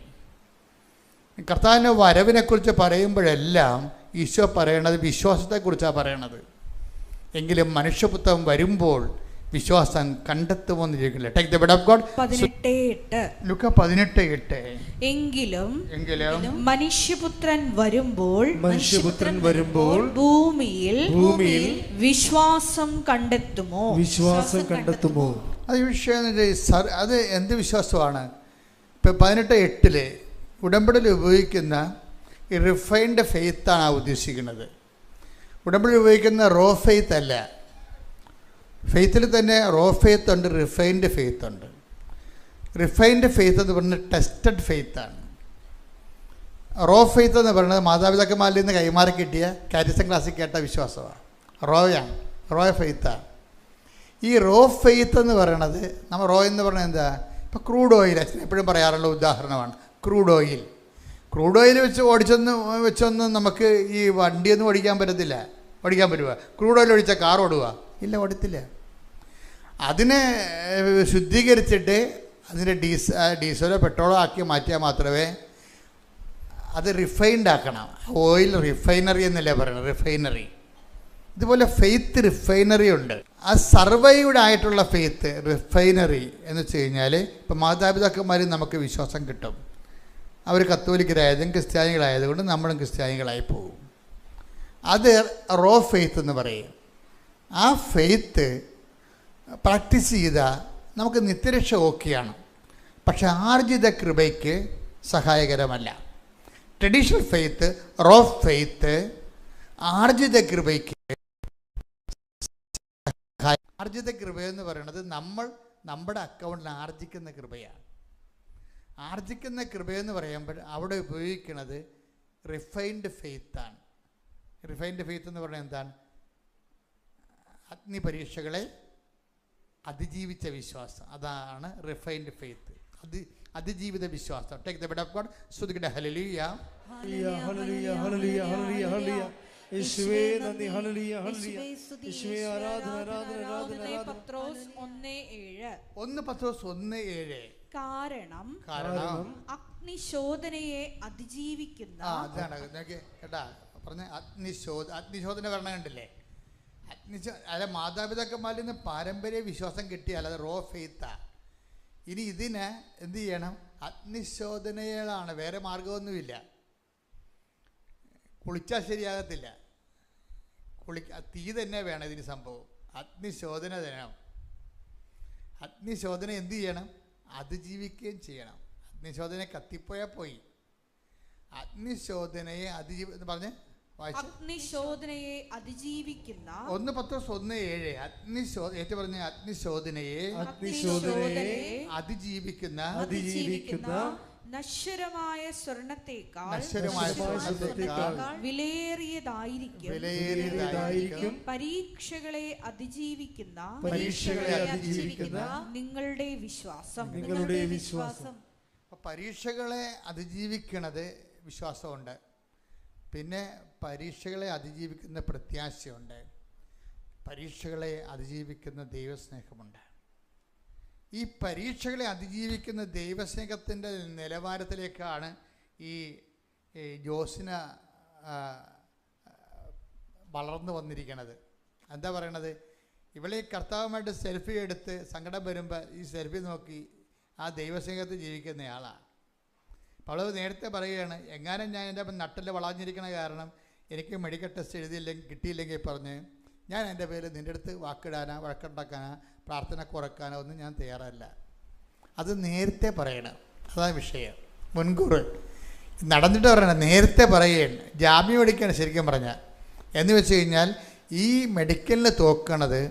കർത്താവിൻ്റെ വരവിനെക്കുറിച്ച് പറയുമ്പോഴെല്ലാം ഈശോ പറയണത് വിശ്വാസത്തെക്കുറിച്ചാണ് പറയണത്. എങ്കിലും മനുഷ്യപുത്രൻ വരുമ്പോൾ വിശ്വാസം കണ്ടെത്തുമെന്ന് ചോദിക്കില്ല. Take the word of God. 18:8. ലുക്ക 18:8. എങ്കിലും മനുഷ്യപുത്രൻ വരുമ്പോൾ ഭൂമിയിൽ വിശ്വാസം കണ്ടെത്തുമോ? അത് വിഷയം. അത് എന്ത് വിശ്വാസമാണ്? ഇപ്പം 18:8 ഉടമ്പടിയിൽ ഉപയോഗിക്കുന്ന ഈ റിഫൈൻഡ് ഫെയ്ത്താണ് ഉദ്ദേശിക്കുന്നത്. ഉടമ്പടി ഉപയോഗിക്കുന്ന റോ ഫെയ്ത്ത് അല്ല. ഫെയ്ത്തിൽ തന്നെ റോ ഫെയ്ത്ത് ഉണ്ട്, റിഫൈൻഡ് ഫെയ്ത്ത് ഉണ്ട്. റിഫൈൻഡ് ഫെയ്ത്ത് എന്ന് പറയുന്നത് ടെസ്റ്റഡ് ഫെയ്ത്താണ്. റോ ഫെയ്ത്ത് എന്ന് പറയുന്നത് മാതാപിതാക്കന്മാരിൽ നിന്ന് കൈമാറി കിട്ടിയ കാരിസം ക്ലാസ്സിൽ കേട്ട വിശ്വാസമാണ്. റോ ഫെയ്ത്താണ്. ഈ റോ ഫെയ്ത്ത് എന്ന് പറയണത്, നമ്മൾ റോ എന്ന് പറയുന്നത് എന്താ? ഇപ്പോൾ ക്രൂഡ് ഓയിൽ അച്ഛൻ എപ്പോഴും പറയാറുള്ള ഉദാഹരണമാണ്. ക്രൂഡ് ഓയിൽ വെച്ചൊന്നും നമുക്ക് ഈ വണ്ടിയൊന്നും ഓടിക്കാൻ പറ്റത്തില്ല. ഓടിക്കാൻ പറ്റുക? ക്രൂഡ് ഓയിൽ ഒഴിച്ചാൽ കാർ ഓടുക? ഇല്ല, ഓടത്തില്ല. അതിനെ ശുദ്ധീകരിച്ചിട്ട് അതിൻ്റെ ഡീസലോ പെട്രോളോ ആക്കി മാറ്റിയാൽ മാത്രമേ അത് റിഫൈൻഡ് ആക്കണം. ഓയിൽ റിഫൈനറി എന്നല്ലേ പറയുന്നത്, റിഫൈനറി. ഇതുപോലെ ഫെയ്ത്ത് റിഫൈനറി ഉണ്ട്. ആ സർവൈവ്ഡ് ആയിട്ടുള്ള ഫെയ്ത്ത് റിഫൈനറി എന്ന് വെച്ച് കഴിഞ്ഞാൽ ഇപ്പം മാതാപിതാക്കന്മാരിൽ നമുക്ക് വിശ്വാസം കിട്ടും. അവർ കത്തോലിക്കരായതും ക്രിസ്ത്യാനികളായതുകൊണ്ട് നമ്മളും ക്രിസ്ത്യാനികളായി പോകും. അത് റോ ഫെയ്ത്ത് എന്ന് പറയും. ആ ഫെയ്ത്ത് പ്രാക്ടീസ് ചെയ്താൽ നമുക്ക് നിത്യരക്ഷ ഓക്കെയാണ്. പക്ഷെ ആർജിത കൃപയ്ക്ക് സഹായകരമല്ല. ട്രഡീഷണൽ ഫെയ്ത്ത്, റോ ഫെയ്ത്ത് ആർജിത കൃപയ്ക്ക്. ആർജിത കൃപയെന്ന് പറയുന്നത് നമ്മുടെ അക്കൗണ്ടിൽ ആർജിക്കുന്ന കൃപയാണ്. ആർജിക്കുന്ന കൃപയെന്ന് പറയുമ്പോൾ അവിടെ ഉപയോഗിക്കുന്നത് റിഫൈൻഡ് ഫെയ്ത്താണ്. റിഫൈൻഡ് ഫെയ്ത്ത് എന്ന് പറയുന്നത് എന്താണ്? അഗ്നിപരീക്ഷകളെ അതിജീവിച്ച വിശ്വാസം. അതാണ് റിഫൈൻഡ് ഫെയ്ത്ത്, അതിജീവിത വിശ്വാസം. Take the word of God. സ്തുതിക്കട്ടെ. ഹല്ലേലൂയ, ഹല്ലേലൂയ, ഹല്ലേലൂയ, ഹല്ലേലൂയ, ഹല്ലേലൂയ. യേശുവേ നന്ദി. ഹല്ലേലൂയ, ഹല്ലേലൂയ. യേശുവേ ആരാധന, ആരാധന, ആരാധന. 1 പത്രോസ് 1:7. 1 പത്രോസ് 1:7. കാരണം അഗ്നിശോധനയെ അതിജീവിക്കുന്ന. അതാണ് കേട്ടാ പറഞ്ഞ അഗ്നിശോധന കാരണം കണ്ടില്ലേ? അല്ല, മാതാപിതാക്കന്മാരിൽ നിന്ന് പാരമ്പര്യ വിശ്വാസം കിട്ടിയാൽ അത് റോ ഫെയ്ത്താ. ഇനി ഇതിന് എന്ത് ചെയ്യണം? അഗ്നിശോധനകളാണ്, വേറെ മാർഗമൊന്നുമില്ല. കുളിച്ചാൽ ശരിയാകത്തില്ല. തീ തന്നെ വേണം ഇതിന് സംഭവം. അഗ്നിശോധന വേണം. അഗ്നിശോധന എന്ത് ചെയ്യണം? അതിജീവിക്കുകയും ചെയ്യണം. അഗ്നിശോധന കത്തിപ്പോയാൽ പോയി. അഗ്നിശോധനയെ പറഞ്ഞ് അഗ്നിശോധനയെ അതിജീവിക്കുന്ന. 1 പത്രോസ് 1:7. ഏറ്റു പറഞ്ഞ അഗ്നിശോധനയെ അതിജീവിക്കുന്ന നശ്വരമായ സ്വർണത്തേക്കാൾ വിലയേറിയതായിരിക്കും പരീക്ഷകളെ അതിജീവിക്കുന്ന നിങ്ങളുടെ വിശ്വാസം. പരീക്ഷകളെ അതിജീവിക്കണത് വിശ്വാസമുണ്ട്. പിന്നെ പരീക്ഷകളെ അതിജീവിക്കുന്ന പ്രത്യാശയുണ്ട്. പരീക്ഷകളെ അതിജീവിക്കുന്ന ദൈവസ്നേഹമുണ്ട്. ഈ പരീക്ഷകളെ അതിജീവിക്കുന്ന ദൈവസ്നേഹത്തിൻ്റെ നിലവാരത്തിലേക്കാണ് ഈ ജോസിന വളർന്നു വന്നിരിക്കുന്നത്. എന്താ പറയണത്? ഇവളെ കർത്താവുമായിട്ട് സെൽഫി എടുത്ത് സങ്കടം വരുമ്പോൾ ഈ സെൽഫി നോക്കി ആ ദൈവസ്നേഹത്തിൽ ജീവിക്കുന്നയാളാണ്. അപ്പോൾ അവൾ നേരത്തെ പറയുകയാണ്, എങ്ങാനും ഞാൻ എൻ്റെ നട്ടിൽ വളഞ്ഞിരിക്കണ കാരണം എനിക്ക് മെഡിക്കൽ ടെസ്റ്റ് കിട്ടിയില്ലെങ്കിൽ പറഞ്ഞ് ഞാൻ എൻ്റെ പേരിൽ നിൻ്റെ അടുത്ത് വാക്കിടാനോ വഴക്കുണ്ടാക്കാനോ പ്രാർത്ഥന കുറക്കാനോ ഒന്നും ഞാൻ തയ്യാറല്ല. അത് നേരത്തെ പറയണം. അതാണ് വിഷയം. മുൻകൂർ നടന്നിട്ട് പറയണം, നേരത്തെ പറയുകയാണ്. ജാമ്യം എടുക്കുകയാണ് ശരിക്കും പറഞ്ഞാൽ. എന്ന് വെച്ച് കഴിഞ്ഞാൽ ഈ മെഡിക്കലിന് തോക്കണത്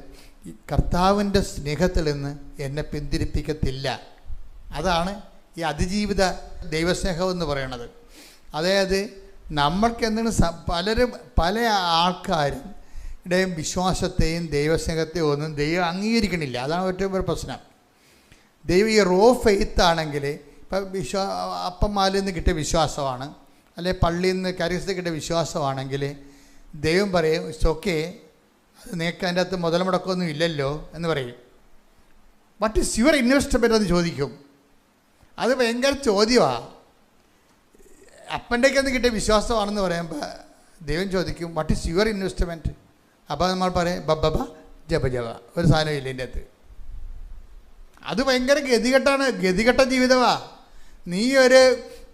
കർത്താവിൻ്റെ സ്നേഹത്തിൽ നിന്ന് എന്നെ പിന്തിരിപ്പിക്കത്തില്ല. അതാണ് ഈ അതിജീവിത ദൈവസ്നേഹം എന്ന് പറയണത്. അതായത് നമ്മൾക്ക് എന്തെങ്കിലും പല ആൾക്കാരുടെയും വിശ്വാസത്തെയും ദൈവസ്നേഹത്തെയും ഒന്നും ദൈവം അംഗീകരിക്കണില്ല. അതാണ് ഏറ്റവും വലിയ പ്രശ്നം. ദൈവം ഈ റോ ഫെയ്ത്ത് ആണെങ്കിൽ ഇപ്പം അപ്പന്മാരിൽ നിന്ന് കിട്ടിയ വിശ്വാസമാണ്, അല്ലെങ്കിൽ പള്ളിയിൽ നിന്ന് കരിസ്യത്തിൽ കിട്ടിയ വിശ്വാസമാണെങ്കിൽ ദൈവം പറയും ഇറ്റ്സ് ഓക്കെ, അത് നിങ്ങൾക്ക് അതിൻ്റെ അകത്ത് മുതൽ മുടക്കമൊന്നും ഇല്ലല്ലോ എന്ന് പറയും. വാട്ട് ഈസ് യുവർ ഇൻവെസ്റ്റ്മെൻറ്റ് എന്ന് ചോദിക്കും. അത് ഭയങ്കര ചോദ്യമാണ്. അപ്പൻ്റെയൊക്കെ കിട്ടിയ വിശ്വാസമാണെന്ന് പറയുമ്പോൾ ദൈവം ചോദിക്കും വാട്ട് ഈസ് യുവർ ഇൻവെസ്റ്റ്മെൻറ്റ്. അപ്പോൾ നമ്മൾ പറയും ബബ്ബ ജബ ജബ, ഒരു സാധനം ഇല്ല എൻ്റെ അകത്ത്. അത് ഭയങ്കര ഗതികെട്ട ജീവിതമാണ്. നീ ഒരു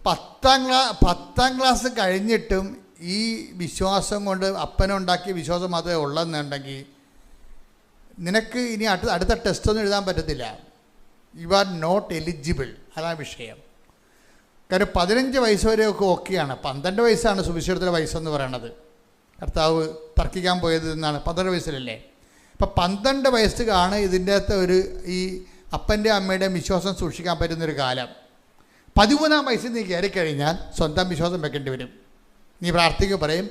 10ാം ക്ലാസ് കഴിഞ്ഞിട്ടും ഈ വിശ്വാസം കൊണ്ട് അപ്പനുണ്ടാക്കിയ വിശ്വാസം മാത്രമേ ഉള്ളെന്നുണ്ടെങ്കിൽ നിനക്ക് ഇനി അടുത്ത ടെസ്റ്റൊന്നും എഴുതാൻ പറ്റത്തില്ല. You are not eligible. അതാണ് വിഷയം. കാരണം 15 വയസ്സ് വരെയൊക്കെ ഓക്കെയാണ്. 12 വയസ്സാണ് സുവിശേഷത്തിലെ വയസ്സെന്ന് പറയണത്. കർത്താവ് തർക്കിക്കാൻ പോയത് എന്നാണ്. 12 വയസ്സിലല്ലേ? അപ്പം 12 വയസ്സാണ് ഇതിൻ്റെ അകത്ത് ഈ അപ്പൻ്റെ അമ്മയുടെയും വിശ്വാസം സൂക്ഷിക്കാൻ പറ്റുന്നൊരു കാലം. 13ാം വയസ്സിൽ നീ കയറിക്കഴിഞ്ഞാൽ സ്വന്തം വിശ്വാസം വെക്കേണ്ടി വരും. നീ പ്രാർത്ഥിക്കുക, പറയും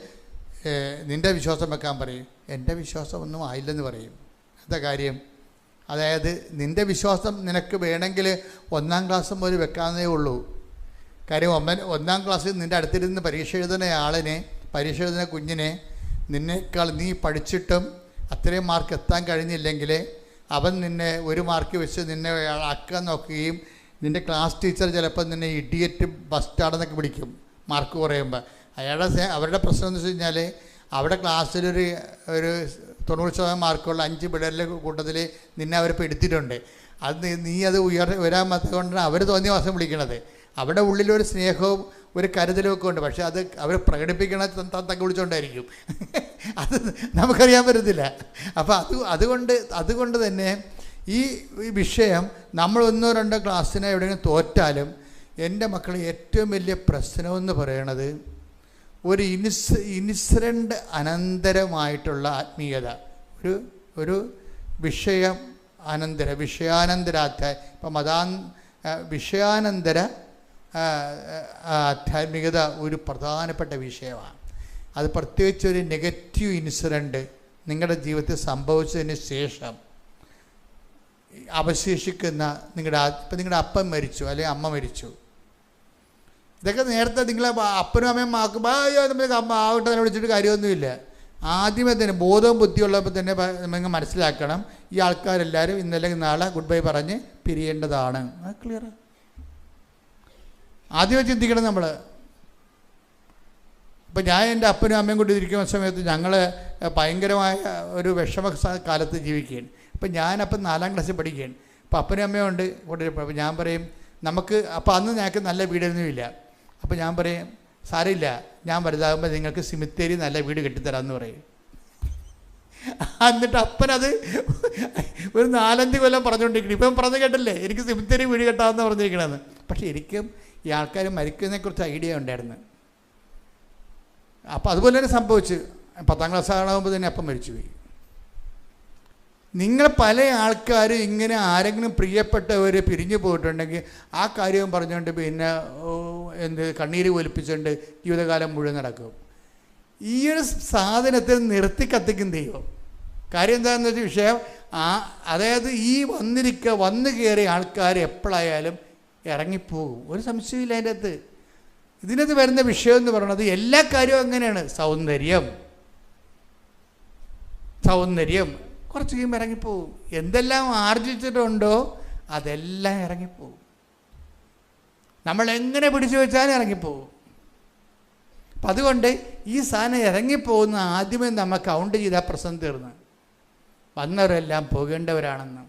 നിൻ്റെ വിശ്വാസം വെക്കാൻ പറയും. എൻ്റെ വിശ്വാസം ഒന്നും ആയില്ലെന്ന് പറയും. എന്താ കാര്യം? അതായത് നിൻ്റെ വിശ്വാസം നിനക്ക് വേണമെങ്കിൽ 1ാം ക്ലാസ് മുതൽ വെക്കാവുന്നേ ഉള്ളൂ. കാര്യം 1ാം ക്ലാസ്സിൽ നിൻ്റെ അടുത്തിരുന്ന് പരീക്ഷ എഴുതുന്ന കുഞ്ഞിനെ നിന്നേക്കാൾ നീ പഠിച്ചിട്ടും അത്രയും മാർക്ക് എത്താൻ കഴിഞ്ഞില്ലെങ്കിൽ അവൻ നിന്നെ 1 മാർക്ക് വെച്ച് നിന്നെ ആക്കാൻ നോക്കുകയും നിൻ്റെ ക്ലാസ് ടീച്ചർ ചിലപ്പോൾ നിന്നെ ഇഡിയറ്റ് ബസ്റ്റാർഡെന്നൊക്കെ വിളിക്കും മാർക്ക് കുറയുമ്പോൾ. അവരുടെ പ്രശ്നം എന്ന് വെച്ച് കഴിഞ്ഞാൽ അവിടെ ക്ലാസ്സിലൊരു 90% മാർക്കുള്ള 5 പിള്ളേരുടെ കൂട്ടത്തിൽ നിന്നെ അവരിപ്പോൾ എടുത്തിട്ടുണ്ട്. അത് നീ അത് വരാൻ പറ്റാത്തതുകൊണ്ടാണ് അവർ തോന്നിയ മാസം വിളിക്കണത്. അവിടെ ഉള്ളിലൊരു സ്നേഹവും ഒരു കരുതലും ഒക്കെ ഉണ്ട്. പക്ഷെ അത് അവർ പ്രകടിപ്പിക്കണ തക്ക വിളിച്ചുകൊണ്ടായിരിക്കും. അത് നമുക്കറിയാൻ പറ്റത്തില്ല. അപ്പോൾ അതുകൊണ്ട് തന്നെ ഈ വിഷയം നമ്മൾ 1-2 ക്ലാസ്സിനെ എവിടെയെങ്കിലും തോറ്റാലും എൻ്റെ മക്കൾ ഏറ്റവും വലിയ പ്രശ്നമെന്ന് പറയണത് ഒരു ഇൻസിഡൻ്റ് അനന്തരമായിട്ടുള്ള ആത്മീയത, ഒരു വിഷയാനന്തരാധ്യായ ഇപ്പം വിഷയാനന്തര ആധ്യാത്മികത ഒരു പ്രധാനപ്പെട്ട വിഷയമാണ്. അത് പ്രത്യേകിച്ച് ഒരു നെഗറ്റീവ് ഇൻസിഡൻറ്റ് നിങ്ങളുടെ ജീവിതത്തിൽ സംഭവിച്ചതിന് ശേഷം അവശേഷിക്കുന്ന നിങ്ങളുടെ അപ്പൻ മരിച്ചു അല്ലെങ്കിൽ അമ്മ മരിച്ചു. ഇതൊക്കെ നേരത്തെ നിങ്ങളെ അപ്പനും അമ്മയും നമുക്ക് അമ്മ ആവട്ടെ തന്നെ വിളിച്ചിട്ട് കാര്യമൊന്നുമില്ല. ആദ്യമേ തന്നെ ബോധവും ബുദ്ധിയുള്ളപ്പോൾ തന്നെ നിങ്ങൾ മനസ്സിലാക്കണം, ഈ ആൾക്കാരെല്ലാവരും ഇന്നല്ലെങ്കിൽ നാളെ ഗുഡ് ബൈ പറഞ്ഞ് പിരിയേണ്ടതാണ്. അത് ക്ലിയർ ആദ്യമേ ചിന്തിക്കണം നമ്മൾ. ഇപ്പം ഞാൻ എൻ്റെ അപ്പനും അമ്മയും കൂടി ഇരിക്കുന്ന സമയത്ത് ഞങ്ങൾ ഭയങ്കരമായ ഒരു വിഷമ കാലത്ത് ജീവിക്കുകയാണ്. അപ്പം ഞാനപ്പം 4ാം ക്ലാസ്സിൽ പഠിക്കുകയാണ്. അപ്പം അപ്പനും അമ്മയും ഉണ്ട് കൂടെ. അപ്പം ഞാൻ പറയും നമുക്ക്, അപ്പം അന്ന് ഞങ്ങൾക്ക് നല്ല വീടൊന്നുമില്ല. അപ്പം ഞാൻ പറയും സാരമില്ല, ഞാൻ വലുതാകുമ്പോൾ നിങ്ങൾക്ക് സിമിത്തേരി നല്ല വീട് കെട്ടിത്തരാമെന്ന് പറയും. എന്നിട്ട് അപ്പനത് ഒരു 4-5 കൊല്ലം പറഞ്ഞുകൊണ്ടിരിക്കണം. ഇപ്പം പറഞ്ഞു കേട്ടല്ലേ എനിക്ക് സിമിത്തേരി വീട് കെട്ടാമെന്ന് പറഞ്ഞിരിക്കണമെന്ന്. പക്ഷേ എനിക്കും ഈ ആൾക്കാർ മരിക്കുന്നതിനെക്കുറിച്ച് ഐഡിയ ഉണ്ടായിരുന്നു. അപ്പോൾ അതുപോലെ തന്നെ സംഭവിച്ചു. 10ാം ക്ലാസ് ആകുമ്പോൾ തന്നെ അപ്പം മരിച്ചുപോയി. നിങ്ങൾ പല ആൾക്കാരും ഇങ്ങനെ ആരെങ്കിലും പ്രിയപ്പെട്ടവർ പിരിഞ്ഞു പോയിട്ടുണ്ടെങ്കിൽ ആ കാര്യവും പറഞ്ഞുകൊണ്ട് പിന്നെ കണ്ണീര് ഒലിപ്പിച്ചുകൊണ്ട് ജീവിതകാലം മുഴുവൻ നടക്കും. ഈ ഒരു സാധനത്തെ നിർത്തി കത്തിക്കും ദൈവം. കാര്യം എന്താണെന്ന് വെച്ചാൽ വിഷയം അതായത് ഈ വന്നു കയറിയ ആൾക്കാർ എപ്പോഴായാലും ഇറങ്ങിപ്പോകും. ഒരു സംശയമില്ല അതിൻ്റെ അകത്ത്. ഇതിനകത്ത് വരുന്ന വിഷയം എന്ന് പറയുന്നത് എല്ലാ കാര്യവും അങ്ങനെയാണ്. സൗന്ദര്യം കുറച്ച് കഴിയുമ്പോൾ ഇറങ്ങിപ്പോവും. എന്തെല്ലാം ആർജിച്ചിട്ടുണ്ടോ അതെല്ലാം ഇറങ്ങിപ്പോവും. നമ്മളെങ്ങനെ പിടിച്ചു വെച്ചാലും ഇറങ്ങിപ്പോവും. അപ്പം അതുകൊണ്ട് ഈ സാധനം ഇറങ്ങിപ്പോകുന്ന ആദ്യമേ നമ്മൾ കൗണ്ട് ചെയ്താൽ പ്രശ്നം തീർന്ന്. വന്നവരെല്ലാം പോകേണ്ടവരാണെന്ന്,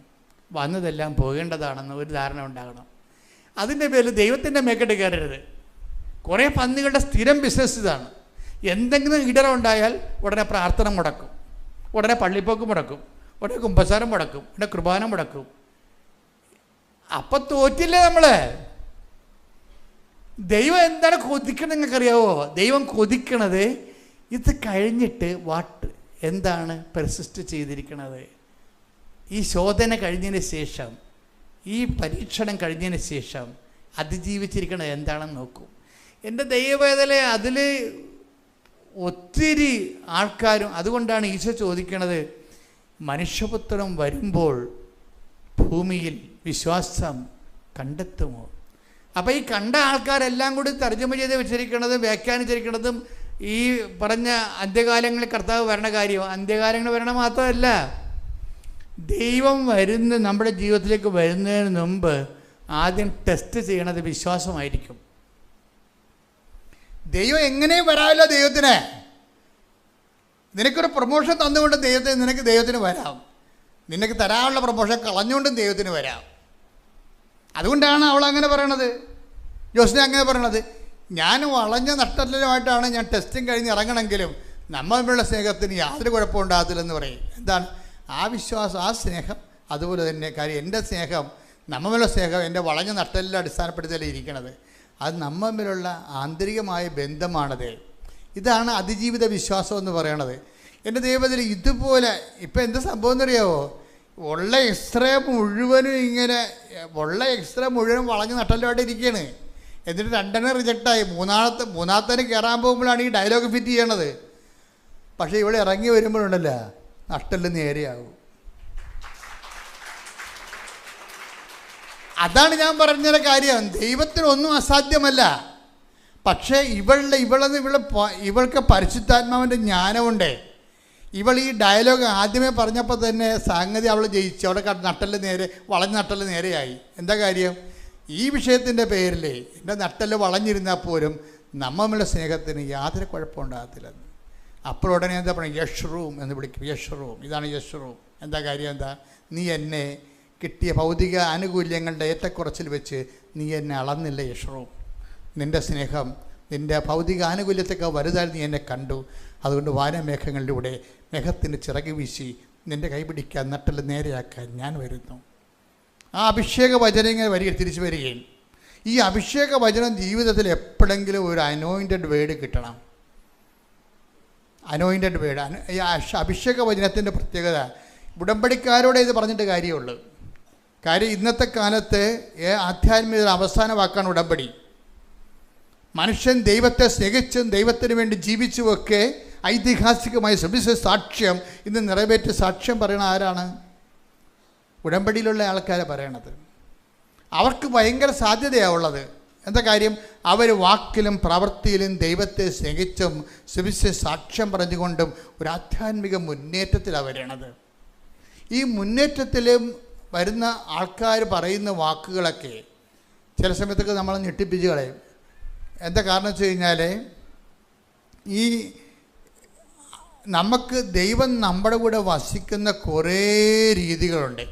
വന്നതെല്ലാം പോകേണ്ടതാണെന്ന് ഒരു ധാരണ ഉണ്ടാകണം. അതിൻ്റെ പേരിൽ ദൈവത്തിൻ്റെ മേക്കെട്ട് കയറരുത്. കുറേ പന്നികളുടെ സ്ഥിരം ബിസിനസ് ഇതാണ്. എന്തെങ്കിലും ഇടറുണ്ടായാൽ ഉടനെ പ്രാർത്ഥന മുടക്കും, ഉടനെ പള്ളിപ്പോക്ക് മുടക്കും, ഉടനെ കുമ്പസാരം മുടക്കും, ഉടനെ കുർബാന മുടക്കും. അപ്പം തോറ്റില്ലേ നമ്മൾ? ദൈവം എന്താണ് കൊതിക്കണത് നിങ്ങൾക്കറിയാവോ? ദൈവം കൊതിക്കണത് ഇത് കഴിഞ്ഞിട്ട് എന്താണ് പെർസിസ്റ്റ് ചെയ്തിരിക്കണത്. ഈ ശോധന കഴിഞ്ഞതിന് ശേഷം, ഈ പരീക്ഷണം കഴിഞ്ഞതിന് ശേഷം അതിജീവിച്ചിരിക്കണത് എന്താണെന്ന് നോക്കൂ. എൻ്റെ ദൈവവേദന അതിൽ ഒത്തിരി ആൾക്കാരും. അതുകൊണ്ടാണ് ഈശോ ചോദിക്കണത്, മനുഷ്യപുത്രൻ വരുമ്പോൾ ഭൂമിയിൽ വിശ്വാസം കണ്ടെത്തുമോ? അപ്പോൾ ഈ കണ്ട ആൾക്കാരെല്ലാം കൂടി തർജ്ജമ ചെയ്ത് വെച്ചിരിക്കുന്നതും വ്യാഖ്യാനിച്ചിരിക്കുന്നതും ഈ പറഞ്ഞ അന്ത്യകാലങ്ങളിൽ കർത്താവ് വരണ കാര്യം. അന്ത്യകാലങ്ങൾ വരണ മാത്രമല്ല, ദൈവം നമ്മുടെ ജീവിതത്തിലേക്ക് വരുന്നതിന് മുമ്പ് ആദ്യം ടെസ്റ്റ് ചെയ്യണത് വിശ്വാസമായിരിക്കും. ദൈവം എങ്ങനെയും വരാമല്ലോ ദൈവത്തിന്. നിനക്കൊരു പ്രൊമോഷൻ തന്നുകൊണ്ട് നിനക്ക് ദൈവത്തിന് വരാം. നിനക്ക് തരാനുള്ള പ്രൊമോഷൻ കളഞ്ഞുകൊണ്ടും ദൈവത്തിന് വരാം. അതുകൊണ്ടാണ് അവൾ അങ്ങനെ പറയണത്, ജോസിനെ അങ്ങനെ പറയണത്. ഞാൻ വളഞ്ഞ നട്ടലുമായിട്ടാണ് ഞാൻ ടെസ്റ്റും കഴിഞ്ഞ് ഇറങ്ങണമെങ്കിലും നമ്മൾ തമ്മിലുള്ള സ്നേഹത്തിന് യാതൊരു കുഴപ്പമുണ്ടാകത്തില്ലെന്ന് പറയും. എന്താണ് ആ വിശ്വാസം, ആ സ്നേഹം? അതുപോലെ തന്നെ കാര്യം എൻ്റെ സ്നേഹം, നമ്മളുള്ള സ്നേഹം എൻ്റെ വളഞ്ഞ നട്ടലിൽ അടിസ്ഥാനപ്പെടുത്തിയല്ലേ ഇരിക്കണത്. അത് നമ്മൾ തമ്മിലുള്ള ആന്തരികമായ ബന്ധമാണത്. ഇതാണ് അതിജീവിത വിശ്വാസം എന്ന് പറയണത്. എൻ്റെ ദൈവത്തിൽ ഇതുപോലെ ഇപ്പം എന്ത് സംഭവം എന്നറിയാവോ? ഉള്ള എക്സ്റേ മുഴുവനും ഇങ്ങനെ വളഞ്ഞ നട്ടലുമായിട്ട് ഇരിക്കുകയാണ്. എന്നിട്ട് 2 റിജക്റ്റായി. മൂന്നാമത്തെ കയറാൻ പോകുമ്പോഴാണ് ഈ ഡയലോഗ് ഫിറ്റ് ചെയ്യണത്. പക്ഷേ ഇവിടെ ഇറങ്ങി വരുമ്പോഴുണ്ടല്ലോ നട്ടല് നേരെയാകും. അതാണ് ഞാൻ പറഞ്ഞൊരു കാര്യം. ദൈവത്തിനൊന്നും അസാധ്യമല്ല. പക്ഷേ ഇവൾക്ക് പരിശുദ്ധാത്മാവിൻ്റെ ജ്ഞാനമുണ്ട്. ഇവൾ ഈ ഡയലോഗ് ആദ്യമേ പറഞ്ഞപ്പോൾ തന്നെ സംഗതി അവൾ ജയിച്ചു. അവിടെ വളഞ്ഞ നട്ടല് നേരെയായി. എന്താ കാര്യം? ഈ വിഷയത്തിൻ്റെ പേരിൽ എൻ്റെ നട്ടല് വളഞ്ഞിരുന്നാൽ പോലും നമ്മളുടെ സ്നേഹത്തിന് യാതൊരു കുഴപ്പമുണ്ടാകത്തില്ലെന്ന്. അപ്പോൾ ഉടനെ എന്താ പറയുക? യഷ്റൂം എന്ന് വിളിക്കും. യഷ്റൂം, ഇതാണ് യഷ്റൂം. എന്താ കാര്യം? എന്താ? നീ എന്നെ കിട്ടിയ ഭൗതിക ആനുകൂല്യങ്ങളുടെ ഏറ്റക്കുറച്ചിൽ വെച്ച് നീ എന്നെ അളന്നില്ല യഷ്റൂം. നിൻ്റെ സ്നേഹം നിൻ്റെ ഭൗതിക ആനുകൂല്യത്തൊക്കെ വലുതായി നീ എന്നെ കണ്ടു. അതുകൊണ്ട് വാനമേഘങ്ങളിലൂടെ മേഘത്തിന് ചിറക് വീശി നിൻ്റെ കൈപിടിക്കാൻ നട്ടല് നേരെയാക്കാൻ ഞാൻ വരുന്നു. ആ അഭിഷേക വചനം ഇങ്ങനെ തിരിച്ചു വരികയും, ഈ അഭിഷേക വചനം ജീവിതത്തിൽ എപ്പോഴെങ്കിലും ഒരു അനോയിൻറ്റഡ് വേർഡ് കിട്ടണം. Anointed word. ഈ അഭിഷേക വചനത്തിൻ്റെ പ്രത്യേകത, ഉടമ്പടിക്കാരോടെ ഇത് പറഞ്ഞിട്ട് കാര്യമുള്ളൂ. കാര്യം ഇന്നത്തെ കാലത്ത് ആധ്യാത്മിക അവസാന വാക്കാണ് ഉടമ്പടി. മനുഷ്യൻ ദൈവത്തെ സ്നേഹിച്ചും ദൈവത്തിന് വേണ്ടി ജീവിച്ചുമൊക്കെ ഐതിഹാസികമായ സുവിശേഷ സാക്ഷ്യം ഇന്ന് നിറവേറ്റി സാക്ഷ്യം പറയണ ആരാണ്? ഉടമ്പടിയിലുള്ള ആൾക്കാരെ പറയണത്. അവർക്ക് ഭയങ്കര സാധ്യതയാണ് ഉള്ളത്. എന്താ കാര്യം? അവർ വാക്കിലും പ്രവൃത്തിയിലും ദൈവത്തെ സ്നേഹിച്ചും സുവിശേഷ സാക്ഷ്യം പറഞ്ഞുകൊണ്ടും ഒരു ആധ്യാത്മിക മുന്നേറ്റത്തിലാണ് വരണത്. ഈ മുന്നേറ്റത്തിലും വരുന്ന ആൾക്കാർ പറയുന്ന വാക്കുകളൊക്കെ ചില സമയത്തൊക്കെ നമ്മളെ ഞെട്ടിപ്പിച്ച് കളയും. എന്താ കാരണം വെച്ച് കഴിഞ്ഞാൽ, ഈ നമുക്ക് ദൈവം നമ്മുടെ കൂടെ വസിക്കുന്ന കുറേ രീതികളുണ്ട്.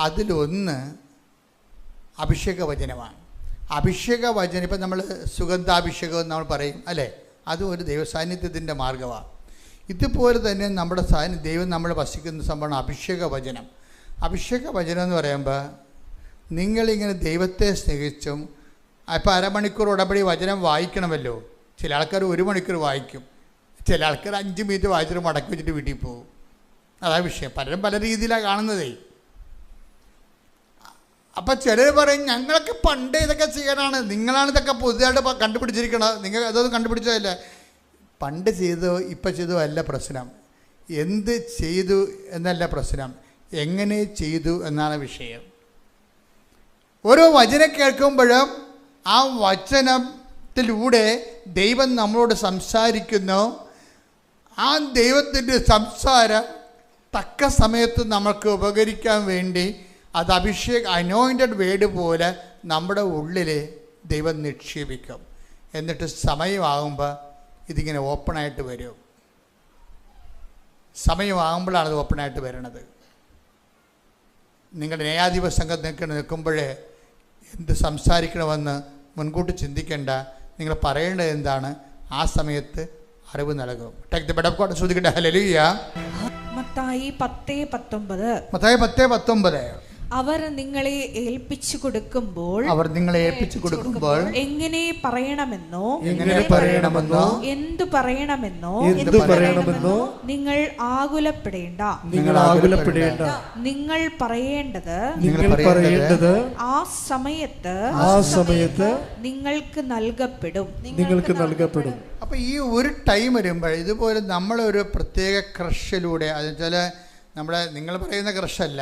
അതിലൊന്ന് അഭിഷേക വചനമാണ്. അഭിഷേക വചനം ഇപ്പം നമ്മൾ സുഗന്ധാഭിഷേകം എന്ന് നമ്മൾ പറയും അല്ലേ, അതും ഒരു ദൈവസാന്നിധ്യത്തിൻ്റെ മാർഗമാണ്. ഇതുപോലെ തന്നെ നമ്മുടെ ദൈവം നമ്മൾ വസിക്കുന്ന സംഭവമാണ് അഭിഷേക വചനം. അഭിഷേക വചനം എന്ന് പറയുമ്പോൾ നിങ്ങളിങ്ങനെ ദൈവത്തെ സ്നേഹിച്ചും, ഇപ്പോൾ അരമണിക്കൂർ ഉടമ്പടി വചനം വായിക്കണമല്ലോ. ചില ആൾക്കാർ 1 മണിക്കൂർ വായിക്കും, ചില ആൾക്കാർ 5 മിനിറ്റ് വായിച്ചിട്ട് മടക്കി വെച്ചിട്ട് വീട്ടിൽ പോകും. അതാ വിഷയം. പലരും പല രീതിയിലാണ് കാണുന്നതേ. അപ്പം ചിലർ പറയും ഞങ്ങളൊക്കെ പണ്ട് ഇതൊക്കെ ചെയ്യാനാണ്, നിങ്ങളാണ് ഇതൊക്കെ പുതിയതായിട്ട് കണ്ടുപിടിച്ചിരിക്കണത്, നിങ്ങൾ അതൊന്നും കണ്ടുപിടിച്ചതല്ല. പണ്ട് ചെയ്തോ ഇപ്പം ചെയ്തോ അല്ല പ്രശ്നം, എന്ത് ചെയ്തു എന്നല്ല പ്രശ്നം, എങ്ങനെ ചെയ്തു എന്നാണ് വിഷയം. ഓരോ വചനം കേൾക്കുമ്പോഴും ആ വചനത്തിലൂടെ ദൈവം നമ്മളോട് സംസാരിക്കുന്നു. ആ ദൈവത്തിൻ്റെ സംസാരം തക്ക സമയത്ത് നമുക്ക് ഉപകരിക്കാൻ വേണ്ടി അത് അനോയിൻറ്റഡ് വേർഡ് പോലെ നമ്മുടെ ഉള്ളിൽ ദൈവം നിക്ഷേപിക്കും. എന്നിട്ട് സമയമാകുമ്പോൾ ഇതിങ്ങനെ ഓപ്പണായിട്ട് വരും. സമയമാകുമ്പോഴാണ് അത് ഓപ്പണായിട്ട് വരണത്. നിങ്ങളുടെ ന്യായാധിപ സംഘം നിൽക്കുമ്പോഴേ എന്ത് സംസാരിക്കണമെന്ന് മുൻകൂട്ടി ചിന്തിക്കേണ്ട. നിങ്ങൾ പറയേണ്ടത് എന്താണ്, ആ സമയത്ത് അറിവ് നൽകും. Take the bed of God. ശ്രദ്ധിക്കട്ടെ. ഹല്ലേലൂയ. മത്തായി 10:19. മത്തായി 10:19. അവർ നിങ്ങളെ ഏൽപ്പിച്ചു കൊടുക്കുമ്പോൾ എങ്ങനെ പറയണമെന്നോ എന്തു പറയണമെന്നോ നിങ്ങൾ ആകുലപ്പെടേണ്ട. നിങ്ങൾ പറയേണ്ടത് ആ സമയത്ത് നിങ്ങൾക്ക് നൽകപ്പെടും. അപ്പോൾ ഈ ഒരു ടൈം വരുമ്പോൾ ഇതുപോലെ നമ്മളൊരു പ്രത്യേക ക്രഷിലൂടെ, അതുവെച്ചാൽ നിങ്ങൾ പറയുന്ന ക്രഷല്ല.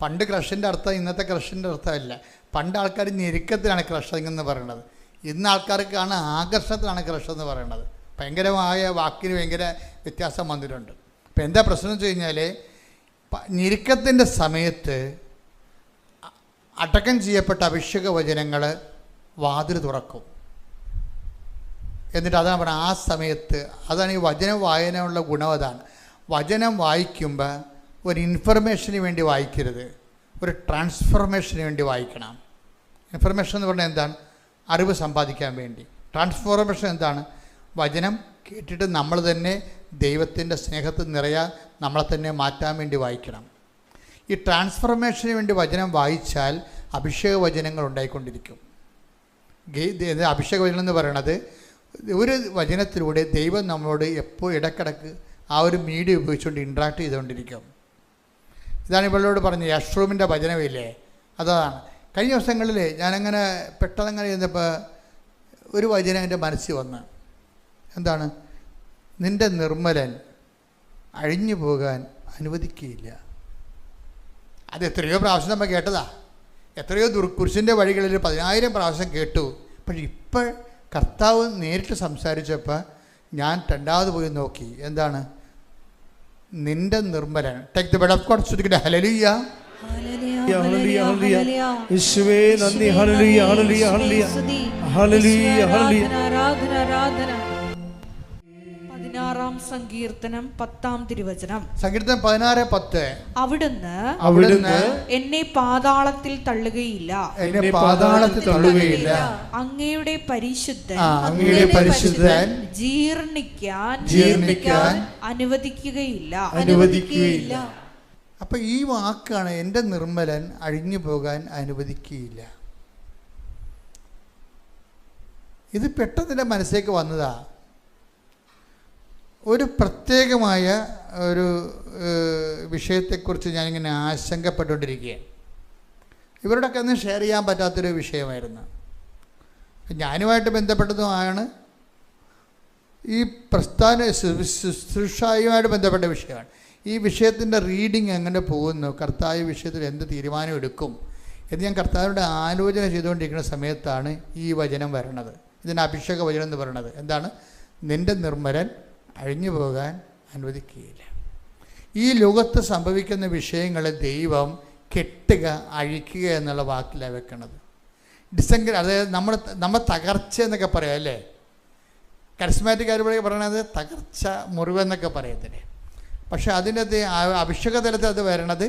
പണ്ട് ക്രഷിൻ്റെ അർത്ഥം ഇന്നത്തെ ക്രഷിൻ്റെ അർത്ഥമല്ല. പണ്ട് ആൾക്കാർ ഞെരുക്കത്തിലാണ് ക്രഷിംഗ് എന്ന് പറയുന്നത്. ഇന്ന് ആൾക്കാർക്കാണ് ആകർഷണത്തിലാണ് ക്രഷ് എന്ന് പറയുന്നത്. ഭയങ്കരമായ വാക്കിന് ഭയങ്കര വ്യത്യാസം വന്നിട്ടുണ്ട്. അപ്പോൾ എന്താ പ്രശ്നം വെച്ച് കഴിഞ്ഞാൽ, ഞെരുക്കത്തിൻ്റെ സമയത്ത് അടക്കം ചെയ്യപ്പെട്ട അഭിഷേക വചനങ്ങൾ വാതിൽ തുറക്കും. എന്നിട്ട് അതാണ് പറയുന്നത്, ആ സമയത്ത്. അതാണ് ഈ വചന വായനയുള്ള ഗുണം. അതാണ് വചനം വായിക്കുമ്പോൾ ഒരു ഇൻഫർമേഷന് വേണ്ടി വായിക്കരുത്, ഒരു ട്രാൻസ്ഫർമേഷന് വേണ്ടി വായിക്കണം. ഇൻഫർമേഷൻ എന്ന് പറഞ്ഞാൽ എന്താണ്? അറിവ് സമ്പാദിക്കാൻ വേണ്ടി. ട്രാൻസ്ഫോർമേഷൻ എന്താണ്? വചനം കേട്ടിട്ട് നമ്മൾ തന്നെ ദൈവത്തിൻ്റെ സ്നേഹത്തിൽ നിറയാൻ നമ്മളെ തന്നെ മാറ്റാൻ വേണ്ടി വായിക്കണം. ഈ ട്രാൻസ്ഫോർമേഷന് വേണ്ടി വചനം വായിച്ചാൽ അഭിഷേക വചനങ്ങൾ ഉണ്ടായിക്കൊണ്ടിരിക്കും. അഭിഷേക വചനം എന്ന് പറയണത് ഒരു വചനത്തിലൂടെ ദൈവം നമ്മളോട് എപ്പോൾ ഇടക്കിടക്ക് ആ ഒരു മീഡിയ ഉപയോഗിച്ചുകൊണ്ട് ഇൻട്രാക്ട് ചെയ്തുകൊണ്ടിരിക്കും. ഇതാണ് ഇവളോട് പറഞ്ഞ യശ്രൂമിൻ്റെ വചനമില്ലേ, അതാണ്. കഴിഞ്ഞ ദിവസങ്ങളിൽ ഞാനങ്ങനെ പെട്ടെന്നങ്ങനെ ചെയ്യുന്നപ്പോൾ ഒരു വചനം എൻ്റെ മനസ്സിൽ വന്ന്, എന്താണ്? നിൻ്റെ നിർമ്മലൻ അഴിഞ്ഞു പോകാൻ അനുവദിക്കുകയില്ല. അത് എത്രയോ പ്രാവശ്യം നമ്മൾ കേട്ടതാ, എത്രയോ കുരിശിൻ്റെ വഴികളിൽ 10,000 പ്രാവശ്യം കേട്ടു. പക്ഷെ ഇപ്പോൾ കർത്താവ് നേരിട്ട് സംസാരിച്ചപ്പോൾ ഞാൻ രണ്ടാമത് പോയി നോക്കി, എന്താണ്? നിൻ്റെ നിർമ്മലൻ. Take the word of God. ശ്രദ്ധിക്കട്ടെ. ഹല്ലേലൂയ, ഹല്ലേലൂയ, ഹല്ലേലൂയ. യേശുവേ നന്ദി. ഹല്ലേലൂയ, ഹല്ലേലൂയ, ഹല്ലേലൂയ, ഹല്ലേലൂയ, ഹല്ലേലൂയ. ആരാധന, ആരാധന. 16-ാം സങ്കീർത്തനം 10-ാം തിരുവചനം. സങ്കീർത്തനം 16:10. അവിടുന്ന് എന്നെ പാതാളത്തിൽ തള്ളുകയില്ല, എന്നെ പാതാളത്തിൽ തള്ളുകയില്ല. അങ്ങയുടെ പരിശുദ്ധൻ ജീർണിക്കാൻ അനുവദിക്കുകയില്ല. അപ്പൊ ഈ വാക്കാണ്, എൻ്റെ നിർമ്മലൻ അഴിഞ്ഞു പോകാൻ അനുവദിക്കുകയില്ല. ഇത് പെട്ടെന്ന് എൻ്റെ മനസ്സിലേക്ക് വന്നതാ. ഒരു പ്രത്യേകമായ ഒരു വിഷയത്തെക്കുറിച്ച് ഞാനിങ്ങനെ ആശങ്കപ്പെട്ടുകൊണ്ടിരിക്കുകയാണ്. ഇവരോടൊക്കെ ഒന്നും ഷെയർ ചെയ്യാൻ പറ്റാത്തൊരു വിഷയമായിരുന്നു. ഞാനുമായിട്ട് ബന്ധപ്പെട്ടതുമാണ്, ഈ പ്രസ്ഥാന ശുശ്രൂഷയുമായിട്ട് ബന്ധപ്പെട്ട വിഷയമാണ്. ഈ വിഷയത്തിൻ്റെ റീഡിങ് എങ്ങനെ പോകുന്നു, കർത്താവ് വിഷയത്തിൽ എന്ത് തീരുമാനം എടുക്കും എന്ന് ഞാൻ കർത്താവിനോട് ആലോചന ചെയ്തുകൊണ്ടിരിക്കുന്ന സമയത്താണ് ഈ വചനം വരണത്. ഇതിന് അഭിഷേക വചനം എന്ന് പറയണത് എന്താണ്? നിൻ്റെ നിർമ്മലൻ അഴിഞ്ഞു പോകാൻ അനുവദിക്കുകയില്ല. ഈ ലോകത്ത് സംഭവിക്കുന്ന വിഷയങ്ങളെ ദൈവം കെട്ടുക, അഴിക്കുക എന്നുള്ള വാക്കിലാണ് വെക്കണത്. അതായത് നമ്മൾ തകർച്ച എന്നൊക്കെ പറയാം അല്ലേ? കരിസ്മാറ്റിക് ആരുമ്പോഴേ പറയണത് തകർച്ച, മുറിവെന്നൊക്കെ പറയത്തില്ലേ? പക്ഷെ അതിൻ്റെ അഭിഷേക തലത്തിൽ അത് വരണത്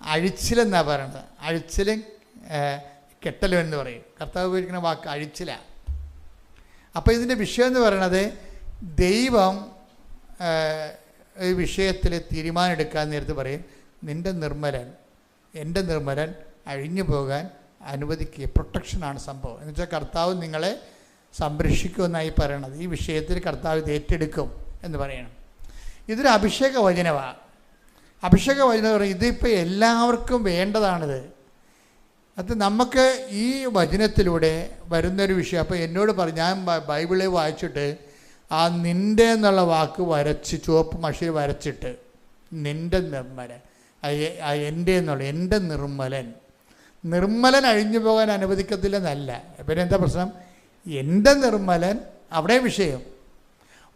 അഴിച്ചിലെന്നാണ് പറയണത്. അഴിച്ചിലും കെട്ടലും എന്ന് പറയും. കർത്താവ് ഉപയോഗിക്കുന്ന വാക്ക് അഴിച്ചിലാണ്. അപ്പോൾ ഇതിൻ്റെ വിഷയം എന്ന് പറയണത് ദൈവം ഈ വിഷയത്തിൽ തീരുമാനം എടുക്കാൻ നേരത്ത് പറയും, നിൻ്റെ നിർമ്മലൻ, എൻ്റെ നിർമ്മലൻ അഴിഞ്ഞു പോകാൻ അനുവദിക്കുക. പ്രൊട്ടക്ഷനാണ് സംഭവം. എന്ന് വെച്ചാൽ കർത്താവ് നിങ്ങളെ സംരക്ഷിക്കുമെന്നായി പറയണത്. ഈ വിഷയത്തിൽ കർത്താവ് ഇത് ഏറ്റെടുക്കും എന്ന് പറയണം. ഇതൊരു അഭിഷേക വചനമാണ്. അഭിഷേക വചനം പറയും, ഇതിപ്പോൾ എല്ലാവർക്കും വേണ്ടതാണിത്. അത് നമുക്ക് ഈ വചനത്തിലൂടെ വരുന്നൊരു വിഷയം. അപ്പോൾ എന്നോട് പറഞ്ഞു, ഞാൻ ബൈബിളിൽ വായിച്ചിട്ട് ആ നിൻ്റെ എന്നുള്ള വാക്ക് വരച്ച് ചുവപ്പ് മഷിയിൽ വരച്ചിട്ട് നിൻ്റെ നിർമ്മലൻ, എൻ്റെ എന്നുള്ള എൻ്റെ നിർമ്മലൻ അഴിഞ്ഞു പോകാൻ അനുവദിക്കത്തില്ലെന്നല്ല. പിന്നെ എന്താ പ്രശ്നം? എൻ്റെ നിർമ്മലൻ അവിടെ വിഷയം.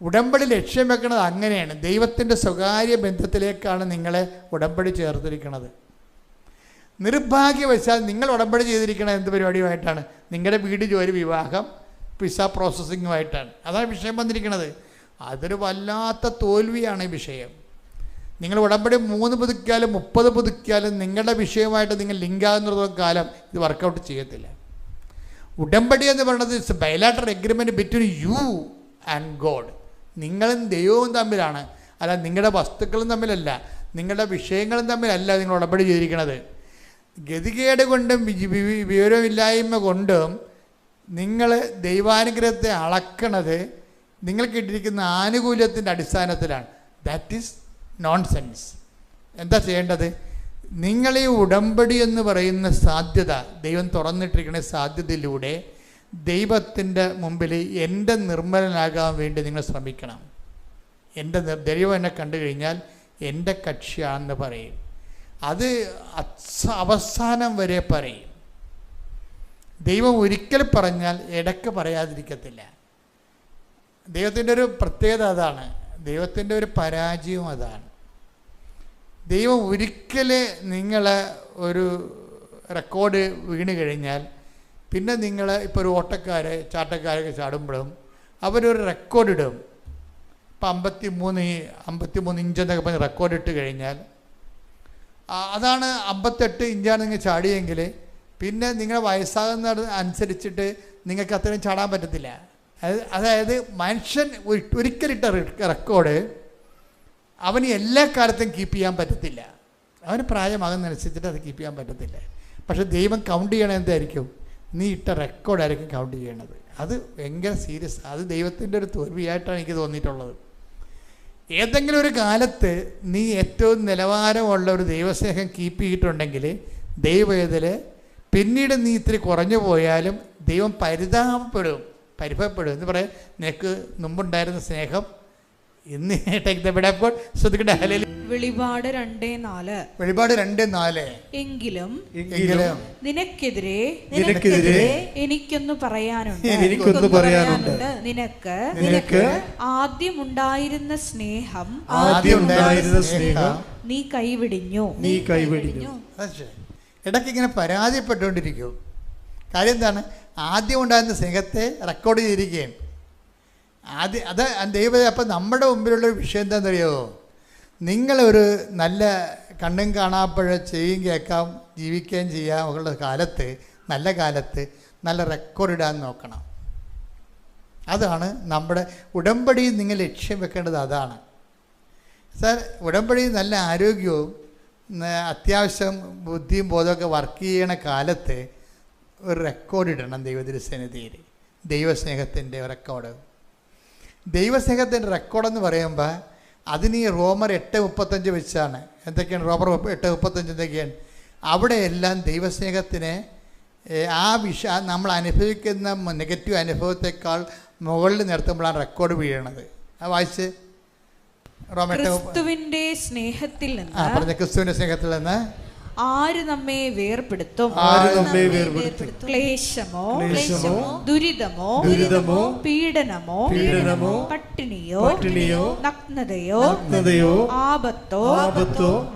ഉടമ്പടി ലക്ഷ്യം വെക്കുന്നത് അങ്ങനെയാണ്. ദൈവത്തിൻ്റെ സ്വകാര്യ ബന്ധത്തിലേക്കാണ് നിങ്ങളെ ഉടമ്പടി ചേർത്തിരിക്കുന്നത്. നിർഭാഗ്യവശാൽ നിങ്ങൾ ഉടമ്പടി ചെയ്തിരിക്കുന്നത് എന്ത് പരിപാടിയുമായിട്ടാണ്? നിങ്ങളുടെ വീട്, ജോലി, വിവാഹം, വിസ പ്രോസസ്സിങ്ങുമായിട്ടാണ്. അതാണ് വിഷയം വന്നിരിക്കുന്നത്. അതൊരു വല്ലാത്ത തോൽവിയാണ് ഈ വിഷയം. നിങ്ങൾ ഉടമ്പടി 3 പുതുക്കിയാലും 30 പുതുക്കിയാലും നിങ്ങളുടെ വിഷയമായിട്ട് നിങ്ങൾ ലിങ്കാകുന്നിടത്തോളം കാലം ഇത് വർക്കൗട്ട് ചെയ്യത്തില്ല. ഉടമ്പടി എന്ന് പറയുന്നത് it's bilateral agreement between you and God. നിങ്ങളും ദൈവവും തമ്മിലാണ്, അല്ല നിങ്ങളുടെ വസ്തുക്കളും തമ്മിലല്ല, നിങ്ങളുടെ വിഷയങ്ങളും തമ്മിലല്ല നിങ്ങൾ ഉടമ്പടി ചെയ്തിരിക്കുന്നത്. ഗതികേട് കൊണ്ടും വിവരമില്ലായ്മ കൊണ്ടും നിങ്ങൾ ദൈവാനുഗ്രഹത്തെ അളക്കണത് നിങ്ങൾ കിട്ടിയിരിക്കുന്ന ആനുകൂല്യത്തിൻ്റെ അടിസ്ഥാനത്തിലാണ്. That is nonsense. എന്താ ചെയ്യേണ്ടത്? നിങ്ങൾ ഈ ഉടമ്പടി എന്ന് പറയുന്ന സാധ്യത, ദൈവം തുറന്നിട്ടിരിക്കുന്ന സാധ്യതയിലൂടെ ദൈവത്തിൻ്റെ മുമ്പിൽ എൻ്റെ നിർമ്മലനാകാൻ വേണ്ടി നിങ്ങൾ ശ്രമിക്കണം. എൻ്റെ ദൈവം എന്നെ കണ്ടു കഴിഞ്ഞാൽ എൻ്റെ കക്ഷിയാണെന്ന് പറയും. അത് അവസാനം വരെ പറയും. ദൈവം ഒരിക്കൽ പറഞ്ഞാൽ ഇടയ്ക്ക് പറയാതിരിക്കത്തില്ല. ദൈവത്തിൻ്റെ ഒരു പ്രത്യേകത അതാണ്. ദൈവത്തിൻ്റെ ഒരു പരാജയവും അതാണ്. ദൈവം ഒരിക്കൽ നിങ്ങളെ ഒരു റെക്കോർഡ് വീണ് കഴിഞ്ഞാൽ പിന്നെ നിങ്ങൾ ഇപ്പോൾ ഒരു ചാട്ടക്കാരൊക്കെ ചാടുമ്പോഴും അവരൊരു റെക്കോർഡ് ഇടും. ഇപ്പം 53 ഇഞ്ചെന്നൊക്കെ പറഞ്ഞ് റെക്കോർഡ് ഇട്ട് കഴിഞ്ഞാൽ അതാണ് 58 ഇഞ്ചാണ് നിങ്ങൾ ചാടിയെങ്കിൽ പിന്നെ നിങ്ങൾ വയസ്സാകുന്ന അനുസരിച്ചിട്ട് നിങ്ങൾക്ക് അത്രയും ചാടാൻ പറ്റത്തില്ല. അതായത് മനുഷ്യൻ ഒരിക്കലിട്ട റെക്കോർഡ് അവന് എല്ലാ കാലത്തും കീപ്പ് ചെയ്യാൻ പറ്റത്തില്ല. അവന് പ്രായമാകുന്നതനുസരിച്ചിട്ട് അത് കീപ്പ് ചെയ്യാൻ പറ്റത്തില്ല. പക്ഷെ ദൈവം കൗണ്ട് ചെയ്യണത് എന്തായിരിക്കും? നീ ഇട്ട റെക്കോർഡായിരിക്കും കൗണ്ട് ചെയ്യണത്. അത് ഭയങ്കര സീരിയസ്. അത് ദൈവത്തിൻ്റെ ഒരു തോൽവിയായിട്ടാണ് എനിക്ക് തോന്നിയിട്ടുള്ളത്. ഏതെങ്കിലും ഒരു കാലത്ത് നീ ഏറ്റവും നിലവാരമുള്ള ഒരു ദൈവസ്നേഹം കീപ്പ് ചെയ്തിട്ടുണ്ടെങ്കിൽ ദൈവവേദന പിന്നീട് നീ ഇത്തിരി കുറഞ്ഞു പോയാലും ദൈവം പരിഭവപ്പെടും എന്ന് പറയാം. നിനക്ക് മുമ്പുണ്ടായിരുന്ന സ്നേഹം ഇന്ന് ശ്രദ്ധിക്കട്ടെ. വെളിപാട് 2:4. വെളിപാട് 2:4. എങ്കിലും നിനക്കെതിരെ എനിക്കൊന്ന് പറയാനുണ്ട്. നിനക്ക് ആദ്യമുണ്ടായിരുന്ന സ്നേഹം നീ കൈവിടിഞ്ഞു. ഇടയ്ക്ക് ഇങ്ങനെ പരാതിപ്പെട്ടുകൊണ്ടിരിക്കും. കാര്യം എന്താണ്? ആദ്യം ഉണ്ടായിരുന്ന സ്നേഹത്തെ റെക്കോർഡ് ചെയ്തിരിക്കുകയാണ്. അത് ദൈവം. അപ്പം നമ്മുടെ മുമ്പിലുള്ളൊരു വിഷയം എന്താണെന്നറിയാമോ? നിങ്ങളൊരു നല്ല കണ്ണും കാണാപ്പഴ ചെയ്യും കേൾക്കാം ജീവിക്കുകയും ചെയ്യാം ഉള്ള കാലത്ത്, നല്ല കാലത്ത് നല്ല റെക്കോർഡ് ഇടാൻ നോക്കണം. അതാണ് നമ്മുടെ ഉടമ്പടി. നിങ്ങൾ ലക്ഷ്യം വെക്കേണ്ടത് അതാണ്. സാർ, ഉടമ്പടി നല്ല ആരോഗ്യവും അത്യാവശ്യം ബുദ്ധിയും ബോധമൊക്കെ വർക്ക് ചെയ്യണ കാലത്ത് ഒരു റെക്കോർഡ് ഇടണം ദൈവത്തിരുസന്നിധിയിൽ. ദൈവസ്നേഹത്തിൻ്റെ റെക്കോർഡ്. ദൈവസ്നേഹത്തിൻ്റെ റെക്കോർഡെന്ന് പറയുമ്പോൾ അതിന് ഈ റോമർ 8:35 വെച്ചാണ്. എന്തൊക്കെയാണ് റോമർ 8:35? എന്തൊക്കെയാണ്? അവിടെയെല്ലാം ദൈവസ്നേഹത്തിന് നമ്മൾ അനുഭവിക്കുന്ന നെഗറ്റീവ് അനുഭവത്തെക്കാൾ മുകളിൽ നിർത്തുമ്പോഴാണ് റെക്കോർഡ് വീഴണത്. വായിച്ച് റോമർ 8. ക്രിസ്തുവിന്റെ സ്നേഹത്തിൽ നിന്ന് ആര് നമ്മെ വേർപെടുത്തും? ക്ലേശമോ, ദുരിതമോ, പീഡനമോ, പട്ടിണിയോ, നഗ്നതയോ, ആപത്തോ,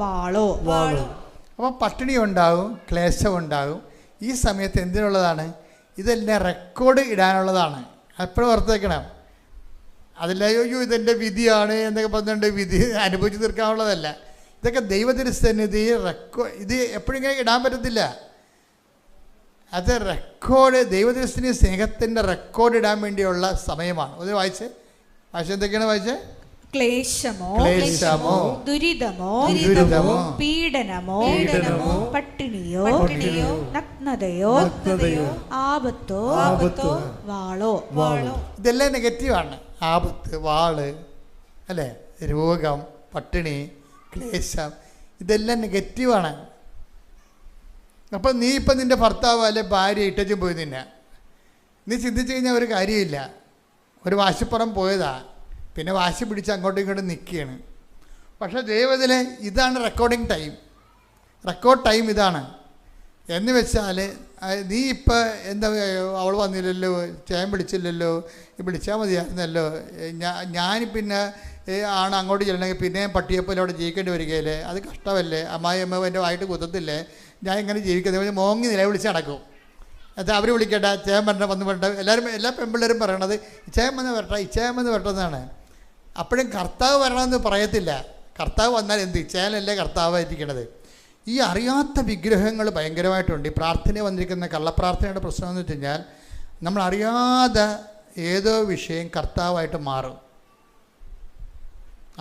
വാളോ. അപ്പോൾ പട്ടിണി ഉണ്ടാകും, ക്ലേശം ഉണ്ടാകും. ഈ സമയത്ത് എന്തിനുള്ളതാണ്? ഇതെല്ലാം റെക്കോർഡ് ഇടാനുള്ളതാണ്. എപ്പോഴും ഓർത്തേക്കണം. അതല്ല അയ്യോ ഇതെൻ്റെ വിധിയാണ് എന്നൊക്കെ പറഞ്ഞുകൊണ്ട് വിധി അനുഭവിച്ച് തീർക്കാനുള്ളതല്ല. ഇതൊക്കെ ദൈവത്തിരുസന്നിധി ഇത് എപ്പോഴും ഇങ്ങനെ ഇടാൻ പറ്റത്തില്ല. അത് റെക്കോർഡ് ദൈവത്തിരുസന്നിധി സ്നേഹത്തിൻ്റെ റെക്കോർഡ് ഇടാൻ വേണ്ടിയുള്ള സമയമാണ്. ഒന്ന് വായിച്ച് എന്തൊക്കെയാണ് വായിച്ചേ? ക്ലേശമോ, ദുരിതമോ, പീഡനമോ, പട്ടിണിയോ, നഗ്നതയോ, ആപത്തോ, വാളോ. ഇതെല്ലാം നെഗറ്റീവാണ്. ആപത്ത്, വാള്, അല്ലേ, രോഗം, പട്ടിണി, ക്ലേശം, ഇതെല്ലാം നെഗറ്റീവാണ്. അപ്പം നീ ഇപ്പം നിൻ്റെ ഭർത്താവ് അല്ലെ ഭാര്യ ഇട്ടച്ചും പോയി നിന്നെ നീ ചിന്തിച്ചു കഴിഞ്ഞാൽ ഒരു കാര്യമില്ല. ഒരു വാശിപ്പുറം പോയതാ, പിന്നെ വാശി പിടിച്ച് അങ്ങോട്ടും ഇങ്ങോട്ടും നിൽക്കുകയാണ്. പക്ഷേ ദൈവത്തിലെ ഇതാണ് റെക്കോർഡിങ് ടൈം. റെക്കോർഡ് ടൈം ഇതാണ്. എന്ന് വെച്ചാൽ നീ ഇപ്പം എന്താ, അവൾ വന്നില്ലല്ലോ, ചേൻ വിളിച്ചില്ലല്ലോ, വിളിച്ചാൽ മതിയായിരുന്നല്ലോ, ഞാൻ പിന്നെ ആണ് അങ്ങോട്ട് ചെല്ലണമെങ്കിൽ പിന്നെയും പട്ടിയെപ്പോലെ അവിടെ ജീവിക്കേണ്ടി വരികയല്ലേ, അത് കഷ്ടമല്ലേ, അമ്മായിയമ്മ എൻ്റെ വായിട്ട് കുത്തത്തില്ലേ, ഞാൻ ഇങ്ങനെ ജീവിക്കുന്നത് മോങ്ങി നിലവിളിച്ച് നടക്കും. എന്നിട്ട് അവർ വിളിക്കട്ടെ, ചേൻ വരണ്ട, വന്ന് വരണ്ട, എല്ലാ പെൺപിള്ളേരും പറയണത് ചേൻ വന്ന് വരട്ടെ, ചേൻ വന്ന് വരട്ടെന്നാണ്. അപ്പോഴും കർത്താവ് വരണമെന്ന് പറയത്തില്ല. കർത്താവ് വന്നാൽ എന്ത്, ചേനല്ലേ കർത്താവായിരിക്കണത്. ഈ അറിയാത്ത വിഗ്രഹങ്ങൾ ഭയങ്കരമായിട്ടുണ്ട്. ഈ പ്രാർത്ഥന വന്നിരിക്കുന്ന കള്ളപ്രാർത്ഥനയുടെ പ്രശ്നം എന്ന് വെച്ച് കഴിഞ്ഞാൽ നമ്മൾ അറിയാതെ ഏതോ വിഷയം കർത്താവായിട്ട് മാറും.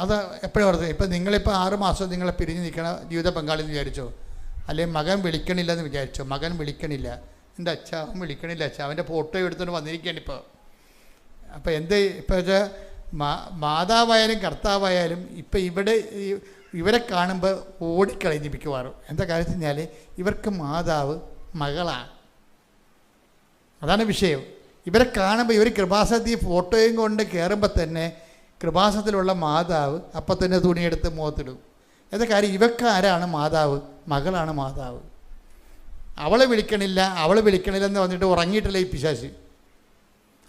അത് എപ്പോഴും ഓർത്ത്. ഇപ്പം നിങ്ങളിപ്പോൾ 6 മാസം നിങ്ങളെ പിരിഞ്ഞ് നിൽക്കണ ജീവിത പങ്കാളി എന്ന് വിചാരിച്ചോ, അല്ലെങ്കിൽ മകൻ വിളിക്കണില്ല എന്ന് വിചാരിച്ചോ. മകൻ വിളിക്കണില്ല, എൻ്റെ അവൻ വിളിക്കണില്ല, അവൻ്റെ ഫോട്ടോ എടുത്തുകൊണ്ട് വന്നിരിക്കുകയാണ് ഇപ്പോൾ. അപ്പോൾ എന്ത് ഇപ്പോൾ വെച്ചാൽ മാതാവായാലും കർത്താവായാലും ഇപ്പം ഇവരെ കാണുമ്പോൾ ഓടിക്കളഞ്ഞ് മിക്കവാറും. എന്താ കാര്യം വെച്ച് കഴിഞ്ഞാൽ ഇവർക്ക് മാതാവ് മകളാണ്. അതാണ് വിഷയം. ഇവരെ കാണുമ്പോൾ ഇവർ കൃപാസനത്തിൽ ഫോട്ടോയും കൊണ്ട് കയറുമ്പോൾ തന്നെ കൃപാസനത്തിലുള്ള മാതാവ് അപ്പം തന്നെ തുണിയെടുത്ത് മുഖത്തിടും. എന്താ കാര്യം? ഇവർക്ക് ആരാണ് മാതാവ്? മകളാണ് മാതാവ്. അവളെ വിളിക്കണില്ല എന്ന് പറഞ്ഞിട്ട് ഉറങ്ങിയിട്ടില്ല ഈ പിശാച്.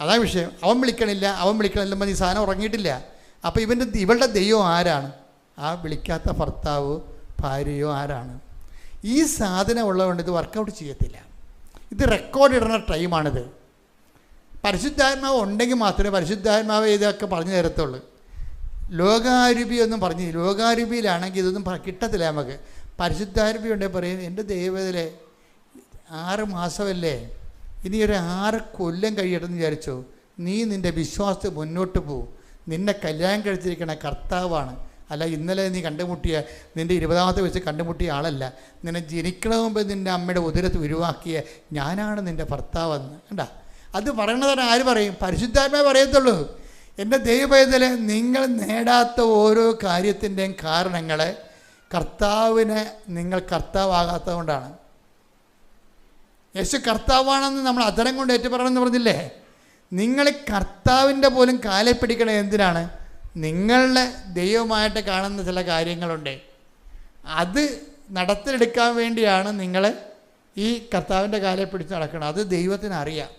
അതാണ് വിഷയം. അവൻ വിളിക്കണില്ലെന്ന് ഈ സാധനം ഉറങ്ങിയിട്ടില്ല. അപ്പോൾ ഇവളുടെ ദൈവം ആരാണ്? ആ വിളിക്കാത്ത ഭർത്താവോ ഭാര്യയോ ആരാണ്? ഈ സാധനം ഉള്ളതുകൊണ്ട് ഇത് വർക്കൗട്ട് ചെയ്യത്തില്ല. ഇത് റെക്കോർഡ് ഇടുന്ന ടൈമാണിത്. പരിശുദ്ധാത്മാവ് ഉണ്ടെങ്കിൽ മാത്രമേ പരിശുദ്ധാത്മാവ് ഇതൊക്കെ പറഞ്ഞു തരത്തുള്ളൂ. ലോകാരൂപി ഒന്നും പറഞ്ഞു, ലോകാരൂപിയിലാണെങ്കിൽ ഇതൊന്നും കിട്ടത്തില്ല നമുക്ക്. പരിശുദ്ധാരൂപി ഉണ്ടെങ്കിൽ പറയും എൻ്റെ ദൈവത്തിലെ 6 മാസമല്ലേ, ഇനി ഒരു 6 കൊല്ലം കഴിയട്ടെന്ന് വിചാരിച്ചോ. നീ നിൻ്റെ വിശ്വാസത്തിൽ മുന്നോട്ട് പോകും. നിന്നെ കല്യാണം കഴിച്ചിരിക്കണ കർത്താവാണ്. അല്ല ഇന്നലെ നീ കണ്ടുമുട്ടിയ, നിൻ്റെ 20ാമത്തെ വയസ്സ് കണ്ടുമുട്ടിയ ആളല്ല. നിന്നെ ജനിക്കണ മുമ്പ് നിൻ്റെ അമ്മയുടെ ഉദരത്ത് ഉരുവാക്കിയ ഞാനാണ് നിൻ്റെ ഭർത്താവെന്ന്. കണ്ട, അത് പറയണതാണ്. ആര് പറയും? പരിശുദ്ധാത്മ പറയത്തുള്ളൂ. എൻ്റെ ദൈവപൈതലെ, നിങ്ങൾ നേടാത്ത ഓരോ കാര്യത്തിൻ്റെയും കാരണങ്ങൾ കർത്താവിനെ നിങ്ങൾ കർത്താവാകാത്തത് കൊണ്ടാണ്. യേശു കർത്താവാണെന്ന് നമ്മൾ അധരം കൊണ്ട് ഏറ്റുപറയണമെന്ന് പറഞ്ഞില്ലേ? നിങ്ങൾ കർത്താവിൻ്റെ പോലും കാലെ പിടിക്കണത് എന്തിനാണ്? നിങ്ങളുടെ ദൈവമായിട്ട് കാണുന്ന ചില കാര്യങ്ങളുണ്ട്, അത് നടത്തിലെടുക്കാൻ വേണ്ടിയാണ് നിങ്ങൾ ഈ കർത്താവിൻ്റെ കാലെ പിടിച്ച് നടക്കണം. അത് ദൈവത്തിന് അറിയാം.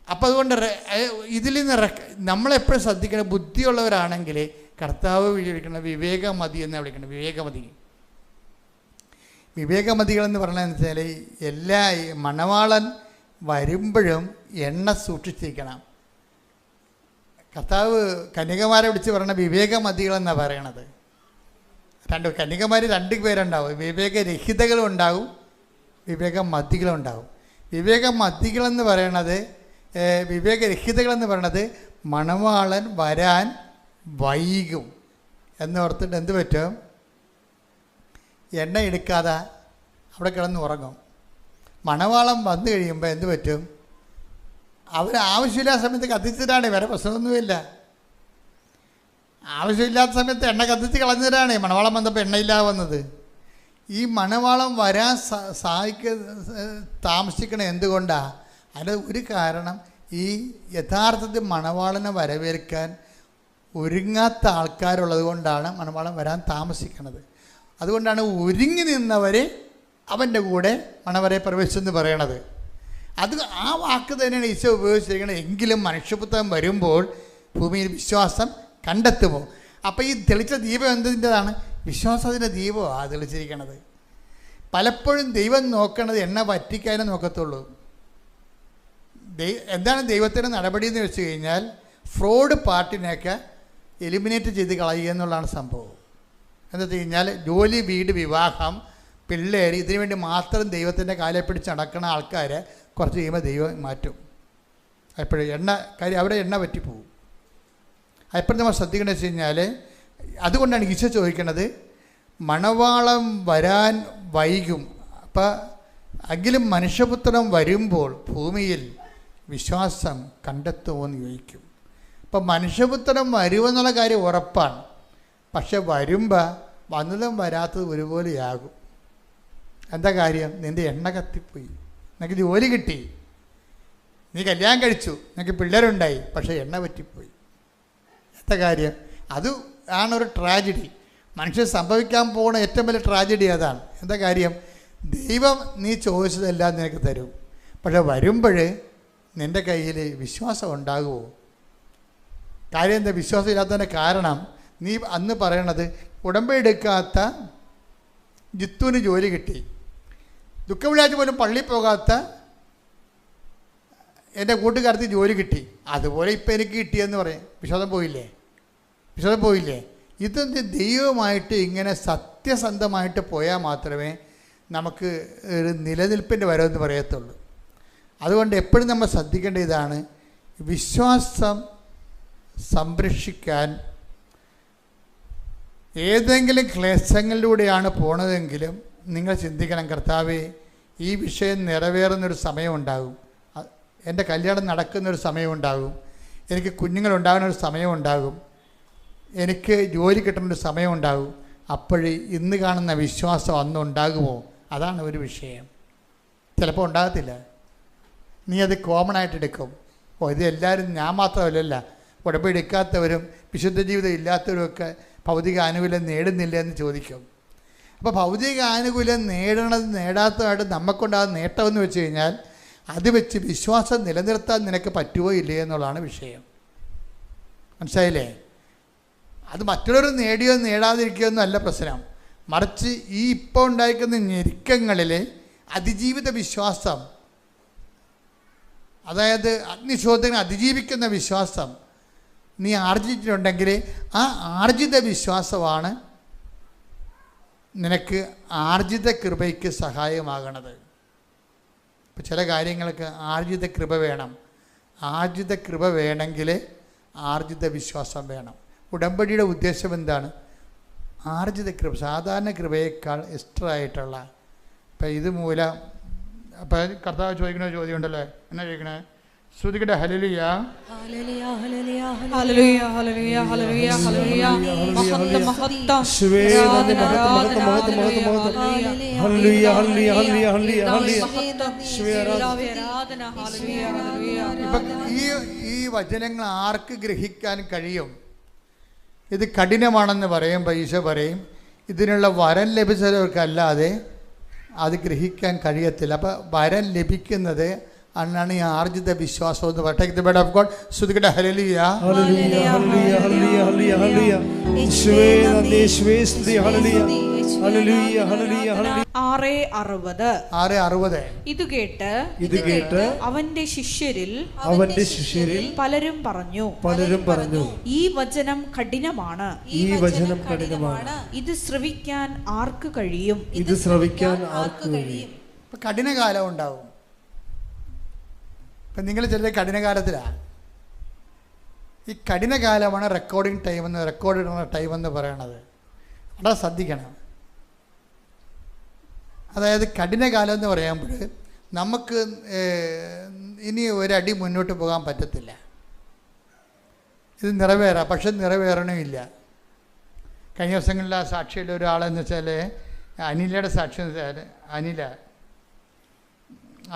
അപ്പോൾ അതുകൊണ്ട് ഇതിൽ നിന്ന് നമ്മളെപ്പോഴും ശ്രദ്ധിക്കണം. ബുദ്ധിയുള്ളവരാണെങ്കിൽ കർത്താവ് വിളിക്കണം വിവേകമതി എന്ന് വിളിക്കണം. വിവേകമതികളെന്ന് പറഞ്ഞതെന്ന് വെച്ചാൽ എല്ലാ മണവാളൻ വരുമ്പോഴും എണ്ണ സൂക്ഷിച്ചിരിക്കണം. കർത്താവ് കന്യകമാരെ വിളിച്ച് പറയണ വിവേകമതികളെന്നാണ് പറയണത്. കന്യകമാർ 2 പേരുണ്ടാവും. വിവേകരഹിതകളും ഉണ്ടാവും, വിവേകമതികളും ഉണ്ടാവും. വിവേകമതികളെന്ന് പറയണത്, വിവേകരഹിതകളെന്ന് പറയണത് മണവാളൻ വരാൻ വൈകും എന്നോർത്തിട്ട് എന്ത് പറ്റും? എണ്ണ എടുക്കാതെ അവിടെ കിടന്ന് ഉറങ്ങും. മണവാളം വന്നു കഴിയുമ്പോൾ എന്ത് പറ്റും? അവർ ആവശ്യമില്ലാത്ത സമയത്ത് കത്തിച്ചിട്ടാണ്, വേറെ പ്രശ്നമൊന്നുമില്ല. ആവശ്യമില്ലാത്ത സമയത്ത് എണ്ണ കത്തിച്ച് കളഞ്ഞിട്ടാണ് മണവാളം വന്നപ്പോൾ എണ്ണയില്ലാതെ വന്നത്. ഈ മണവാളം വരാൻ താമസിക്കണ എന്തുകൊണ്ടാണ്? അതിൻ്റെ ഒരു കാരണം, ഈ യഥാർത്ഥത്തിൽ മണവാളനെ വരവേൽക്കാൻ ഒരുങ്ങാത്ത ആൾക്കാരുള്ളത് കൊണ്ടാണ് മണവാളൻ വരാൻ താമസിക്കുന്നത്. അതുകൊണ്ടാണ് ഒരുങ്ങി നിന്നവർ അവൻ്റെ കൂടെ മണവരെ പ്രവേശിച്ചെന്ന് പറയണത്. അത് ആ വാക്ക് തന്നെയാണ് ഈശോ ഉപയോഗിച്ചിരിക്കുന്നത്. എങ്കിലും മനുഷ്യപുത്രൻ വരുമ്പോൾ ഭൂമിയിൽ വിശ്വാസം കണ്ടെത്തുമോ? അപ്പോൾ ഈ തെളിച്ച ദീപം എന്തിൻ്റെതാണ്? വിശ്വാസത്തിൻ്റെ ദീപമാണ് തെളിച്ചിരിക്കണത്. പലപ്പോഴും ദൈവം നോക്കണത് എണ്ണ വറ്റിക്കാനേ നോക്കത്തുള്ളൂ. എന്താണ് ദൈവത്തിൻ്റെ നടപടി എന്ന് വെച്ച് കഴിഞ്ഞാൽ, ഫ്രോഡ് പാർട്ടിനെയൊക്കെ എലിമിനേറ്റ് ചെയ്ത് കളയുക എന്നുള്ളതാണ് സംഭവം. എന്താ വെച്ച് കഴിഞ്ഞാൽ, ജോലി, വീട്, വിവാഹം, പിള്ളേർ, ഇതിനു വേണ്ടി മാത്രം ദൈവത്തിൻ്റെ കാലെ പിടിച്ച് നടക്കുന്ന ആൾക്കാരെ കുറച്ച് കഴിയുമ്പോൾ ദൈവം മാറ്റും. എപ്പോഴും കാര്യം അവിടെ എണ്ണ പറ്റിപ്പോവും. എപ്പോഴും നമ്മൾ ശ്രദ്ധിക്കേണ്ടത് വെച്ച് കഴിഞ്ഞാൽ, അതുകൊണ്ടാണ് ഈശോ ചോദിക്കുന്നത്, മണവാളം വരാൻ വൈകും. അപ്പം എങ്കിലും മനുഷ്യപുത്രൻ വരുമ്പോൾ ഭൂമിയിൽ വിശ്വാസം കണ്ടെത്തുമോ എന്ന് ചോദിക്കും. അപ്പം മനുഷ്യപുത്രൻ വരുമെന്നുള്ള കാര്യം ഉറപ്പാണ്. പക്ഷെ വരുമ്പോൾ വന്നതും വരാത്തതും ഒരുപോലെയാകും. എന്താ കാര്യം? നിൻ്റെ എണ്ണ കത്തിപ്പോയി. നിനക്ക് ജോലി കിട്ടി, നീ കല്യാണം കഴിച്ചു, നിനക്ക് പിള്ളേരുണ്ടായി, പക്ഷേ എണ്ണ പറ്റിപ്പോയി. എന്താ കാര്യം? അത് ആണൊരു ട്രാജഡി. മനുഷ്യൻ സംഭവിക്കാൻ പോകുന്ന ഏറ്റവും വലിയ ട്രാജഡി അതാണ്. എന്താ കാര്യം? ദൈവം നീ ചോദിച്ചതെല്ലാം നിനക്ക് തരും, പക്ഷെ വരുമ്പോൾ നിൻ്റെ കയ്യിൽ വിശ്വാസം ഉണ്ടാകുമോ? കാര്യം എന്താ? വിശ്വാസം ഇല്ലാത്തതിൻ്റെ കാരണം, നീ അന്ന് പറയണത് ഉടമ്പെടുക്കാത്ത ജിത്തുവിന് ജോലി കിട്ടി, ദുഃഖവെള്ളിയാഴ്ച പോലും പള്ളിയിൽ പോകാത്ത എൻ്റെ കൂട്ടുകാരത്തിൽ ജോലി കിട്ടി, അതുപോലെ ഇപ്പം എനിക്ക് കിട്ടിയെന്ന് പറയും. വിശ്വാസം പോയില്ലേ? ഇതൊന്ന് ദൈവമായിട്ട് ഇങ്ങനെ സത്യസന്ധമായിട്ട് പോയാൽ മാത്രമേ നമുക്ക് ഒരു നിലനിൽപ്പിൻ്റെ വരവെന്ന് പറയത്തുള്ളൂ. അതുകൊണ്ട് എപ്പോഴും നമ്മൾ ശ്രദ്ധിക്കേണ്ട ഇതാണ്, വിശ്വാസം സംരക്ഷിക്കാൻ ഏതെങ്കിലും ക്ലേശങ്ങളിലൂടെയാണ് പോണതെങ്കിലും നിങ്ങൾ ചിന്തിക്കണം, കർത്താവേ, ഈ വിഷയം നിറവേറുന്നൊരു സമയമുണ്ടാകും, എൻ്റെ കല്യാണം നടക്കുന്നൊരു സമയമുണ്ടാകും, എനിക്ക് കുഞ്ഞുങ്ങളുണ്ടാകുന്നൊരു സമയമുണ്ടാകും, എനിക്ക് ജോലി കിട്ടുന്നൊരു സമയമുണ്ടാകും. അപ്പോഴേ ഇന്ന് കാണുന്ന വിശ്വാസം അന്ന് ഉണ്ടാകുമോ? അതാണ് ഒരു വിഷയം. ചിലപ്പോൾ ഉണ്ടാകത്തില്ല. നീ അത് കോമൺ ആയിട്ട് എടുക്കും. ഇത് എല്ലാവരും, ഞാൻ മാത്രമല്ല, ഉടമ്പടി എടുക്കാത്തവരും വിശുദ്ധ ജീവിതം ഇല്ലാത്തവരുമൊക്കെ ഭൗതിക ആനുകൂല്യം നേടുന്നില്ല എന്ന് ചോദിക്കും. അപ്പോൾ ഭൗതിക ആനുകൂല്യം നേടാത്തതായിട്ട് നമുക്കുണ്ടാകുന്ന നേട്ടമെന്ന് വെച്ച് കഴിഞ്ഞാൽ, അത് വെച്ച് വിശ്വാസം നിലനിർത്താൻ നിനക്ക് പറ്റുമോ ഇല്ലേ എന്നുള്ളതാണ് വിഷയം. മനസ്സിലായില്ലേ? അത് മറ്റുള്ളവർ നേടിയോ നേടാതിരിക്കുകയോ ഒന്നും അല്ല പ്രശ്നം. മറിച്ച് ഈ ഇപ്പോൾ ഉണ്ടായിരിക്കുന്ന ഞെരുക്കങ്ങളിൽ അതിജീവിത വിശ്വാസം, അതായത് അഗ്നിശോധന അതിജീവിക്കുന്ന വിശ്വാസം നീ ആർജിച്ചിട്ടുണ്ടെങ്കിൽ ആ ആർജിത വിശ്വാസമാണ് നിനക്ക് ആർജിത കൃപയ്ക്ക് സഹായമാകണത്. ഇപ്പം ചില കാര്യങ്ങൾക്ക് ആർജിത കൃപ വേണം. ആർജിത കൃപ വേണമെങ്കിൽ ആർജിത വിശ്വാസം വേണം. ഉടമ്പടിയുടെ ഉദ്ദേശം എന്താണ്? ആർജിത കൃപ, സാധാരണ കൃപയേക്കാൾ എക്സ്ട്രാ ആയിട്ടുള്ള. ഇപ്പം ഇത് മൂലം അപ്പം കർത്താവ് ചോദിക്കുന്ന ചോദ്യം ഉണ്ടല്ലോ, എന്നാ ചോദിക്കണേ? ശ്രുതികടെ ഹല്ലേലൂയ, ഹല്ലേലൂയ, ഹല്ലേലൂയ, ഹല്ലേലൂയ, ഹല്ലേലൂയ, ഹല്ലേലൂയ, മഹത്വം, മഹത്വം, ഹല്ലേലൂയ, ഹല്ലേലൂയ, ഹല്ലേലൂയ. ഇപ്പം ഈ വചനങ്ങൾ ആർക്ക് ഗ്രഹിക്കാൻ കഴിയും? ഇത് കഠിനമാണെന്ന് പറയുമ്പോൾ ഈശോ പറയും ഇതിനുള്ള വരം ലഭിച്ചവർക്കല്ലാതെ അത് ഗ്രഹിക്കാൻ കഴിയത്തില്ല. അപ്പം വരം ലഭിക്കുന്നത് അന്നാണ് ഈ ആർജിത വിശ്വാസം എന്ന് പറയുന്നത്. ശ്രുതികടെ ഹല്ലേലൂയ, ഹല്ലേലൂയ, ഹല്ലേലൂയ, ഹല്ലേലൂയ, ഹല്ലേലൂയ. യേശുവേ നന്ദി, യേശുവേ സ്തുതി. ഹല്ലേലൂയ, ഹല്ലേലൂയ, ഹല്ലേലൂയ, ഹല്ലേലൂയ. 6:60 ഇത് കേട്ട് അവന്റെ ശിഷ്യരിൽ പലരും പറഞ്ഞു, ഈ വചനം കഠിനമാണ്, ഇത് ശ്രവിക്കാൻ ആർക്ക് കഴിയും? കഠിനകാലം ഉണ്ടാവും. ഇപ്പം നിങ്ങൾ ചിലത് കഠിനകാലത്തിലാണ്. ഈ കഠിനകാലമാണ് റെക്കോർഡിങ് ടൈം എന്ന് പറയണത്. അവിടെ ശ്രദ്ധിക്കണം. അതായത് കഠിനകാലം എന്ന് പറയുമ്പോൾ നമുക്ക് ഇനി ഒരടി മുന്നോട്ട് പോകാൻ പറ്റത്തില്ല. ഇത് നിറവേറാം, പക്ഷെ നിറവേറണമില്ല. കഴിഞ്ഞ ദിവസങ്ങളിൽ ആ സാക്ഷിയുടെ ഒരാളെന്ന് വെച്ചാൽ അനിലയുടെ സാക്ഷി എന്ന് വെച്ചാൽ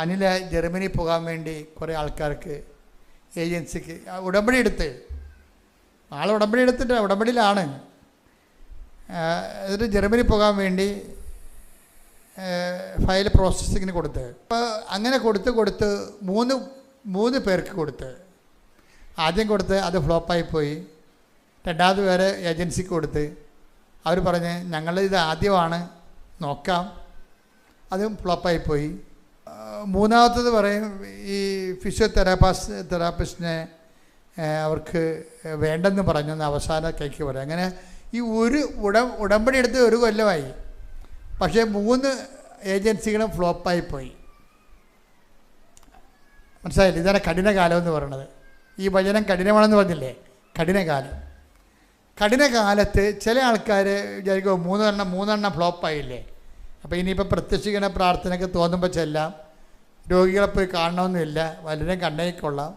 അനില ജർമ്മനി പോകാൻ വേണ്ടി കുറേ ആൾക്കാർക്ക് ഏജൻസിക്ക് ഉടമ്പടി എടുത്ത് ഉടമ്പടി എടുത്തിട്ട് ഉടമ്പടിയിലാണ്. എന്നിട്ട് ജർമ്മനി പോകാൻ വേണ്ടി ഫയൽ പ്രോസസ്സിങ്ങിന് കൊടുത്ത്. അപ്പോൾ അങ്ങനെ കൊടുത്ത് മൂന്ന് പേർക്ക് കൊടുത്ത്. ആദ്യം കൊടുത്ത് അത് ഫ്ലോപ്പായിപ്പോയി. രണ്ടാമത് പേരെ ഏജൻസിക്ക് കൊടുത്ത്. അവർ പറഞ്ഞ് ഞങ്ങളിത് ആദ്യമാണ്, നോക്കാം. അതും ഫ്ലോപ്പായിപ്പോയി. മൂന്നാമത്തത് പറയും ഈ ഫിസിയോതെറാപ്പിസ്റ്റിനെ അവർക്ക് വേണ്ടെന്ന് പറഞ്ഞെന്ന് അവസാന കൈക്ക് പറയും. അങ്ങനെ ഈ ഉടമ്പടി എടുത്ത് 1 കൊല്ലമായി, പക്ഷേ 3 ഏജൻസികളും ഫ്ലോപ്പായിപ്പോയി. മനസ്സിലായില്ലേ? ഇതാണ് കഠിനകാലം എന്ന് പറയുന്നത്. ഈ വചനം കഠിനമാണെന്ന് പറഞ്ഞില്ലേ? കഠിനകാലത്ത് ചില ആൾക്കാർ വിചാരിക്കും 3 ഫ്ലോപ്പായില്ലേ, അപ്പോൾ ഇനിയിപ്പോൾ പ്രത്യക്ഷിക്കുന്ന പ്രാർത്ഥനയ്ക്ക് തോന്നുമ്പോൾ ചെല്ലാം, രോഗികളെ പോയി കാണണമെന്നില്ല, വല്ലതും കണ്ണേക്കൊള്ളാം.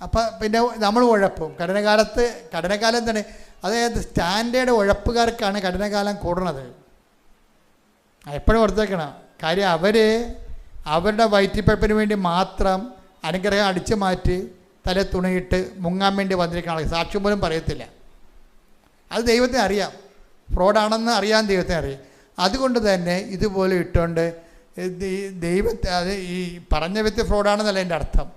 അപ്പം പിന്നെ നമ്മൾ ഉഴപ്പും. കഠിനകാലം എന്താണ്? അതായത് സ്റ്റാൻഡേർഡ് ഉഴപ്പുകാർക്കാണ് കഠിനകാലം കൂടുന്നത്. എപ്പോഴും ഓർത്തേക്കണം കാര്യം. അവരുടെ വയറ്റിപ്പഴപ്പിന് വേണ്ടി മാത്രം അനുഗ്രഹം അടിച്ചു മാറ്റി തല തുണിയിട്ട് മുങ്ങാൻ വേണ്ടി വന്നിരിക്കണം. സാക്ഷ്യം പോലും പറയത്തില്ല. അത് ദൈവത്തെ അറിയാം, ഫ്രോഡാണെന്ന് അറിയാൻ ദൈവത്തെ അറിയാം. അതുകൊണ്ട് തന്നെ ഇതുപോലെ ഇട്ടുകൊണ്ട് ദൈവത്തെ ഈ പറഞ്ഞ വ്യക്തി ഫ്രോഡാണെന്നല്ല എൻ്റെ അർത്ഥം.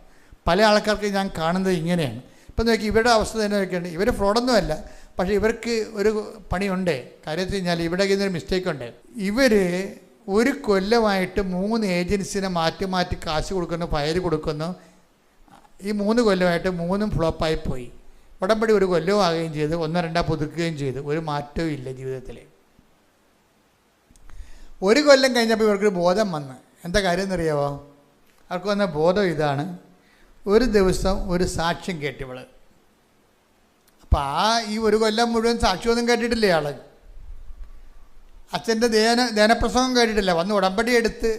പല ആൾക്കാർക്ക് ഞാൻ കാണുന്നത് ഇങ്ങനെയാണ്. ഇപ്പം നോക്കി ഇവരുടെ അവസ്ഥ തന്നെ നോക്കിയുണ്ട്. ഇവർ ഫ്രോഡൊന്നുമല്ല, പക്ഷേ ഇവർക്ക് ഒരു പണിയുണ്ട്. കാര്യം കഴിഞ്ഞാൽ ഇവിടെ ഇന്നൊരു മിസ്റ്റേക്കുണ്ട്. ഇവർ 1 കൊല്ലമായിട്ട് 3 ഏജൻസിനെ മാറ്റി കാശ് കൊടുക്കുന്നു, ഫയൽ കൊടുക്കുന്നു. ഈ 3 കൊല്ലമായിട്ട് 3 ഫ്ലോപ്പായിപ്പോയി. ഉടമ്പടി 1 കൊല്ലവും ആകുകയും ചെയ്തു, 1-2 പുതുക്കുകയും ചെയ്തു. ഒരു മാറ്റവും ഇല്ല ജീവിതത്തിൽ. 1 കൊല്ലം കഴിഞ്ഞപ്പോൾ ഇവർക്കൊരു ബോധം വന്ന്. എന്താ കാര്യം എന്നറിയാമോ? അവർക്ക് വന്ന ബോധം ഇതാണ്. ഒരു ദിവസം ഒരു സാക്ഷ്യം കേട്ടിവൾ. അപ്പം ഈ 1 കൊല്ലം മുഴുവൻ സാക്ഷ്യമൊന്നും കേട്ടിട്ടില്ല ആൾ. അച്ഛൻ്റെ ധ്യാനപ്രസംഗം കേട്ടിട്ടില്ല. വന്ന് ഉടമ്പടി എടുത്ത്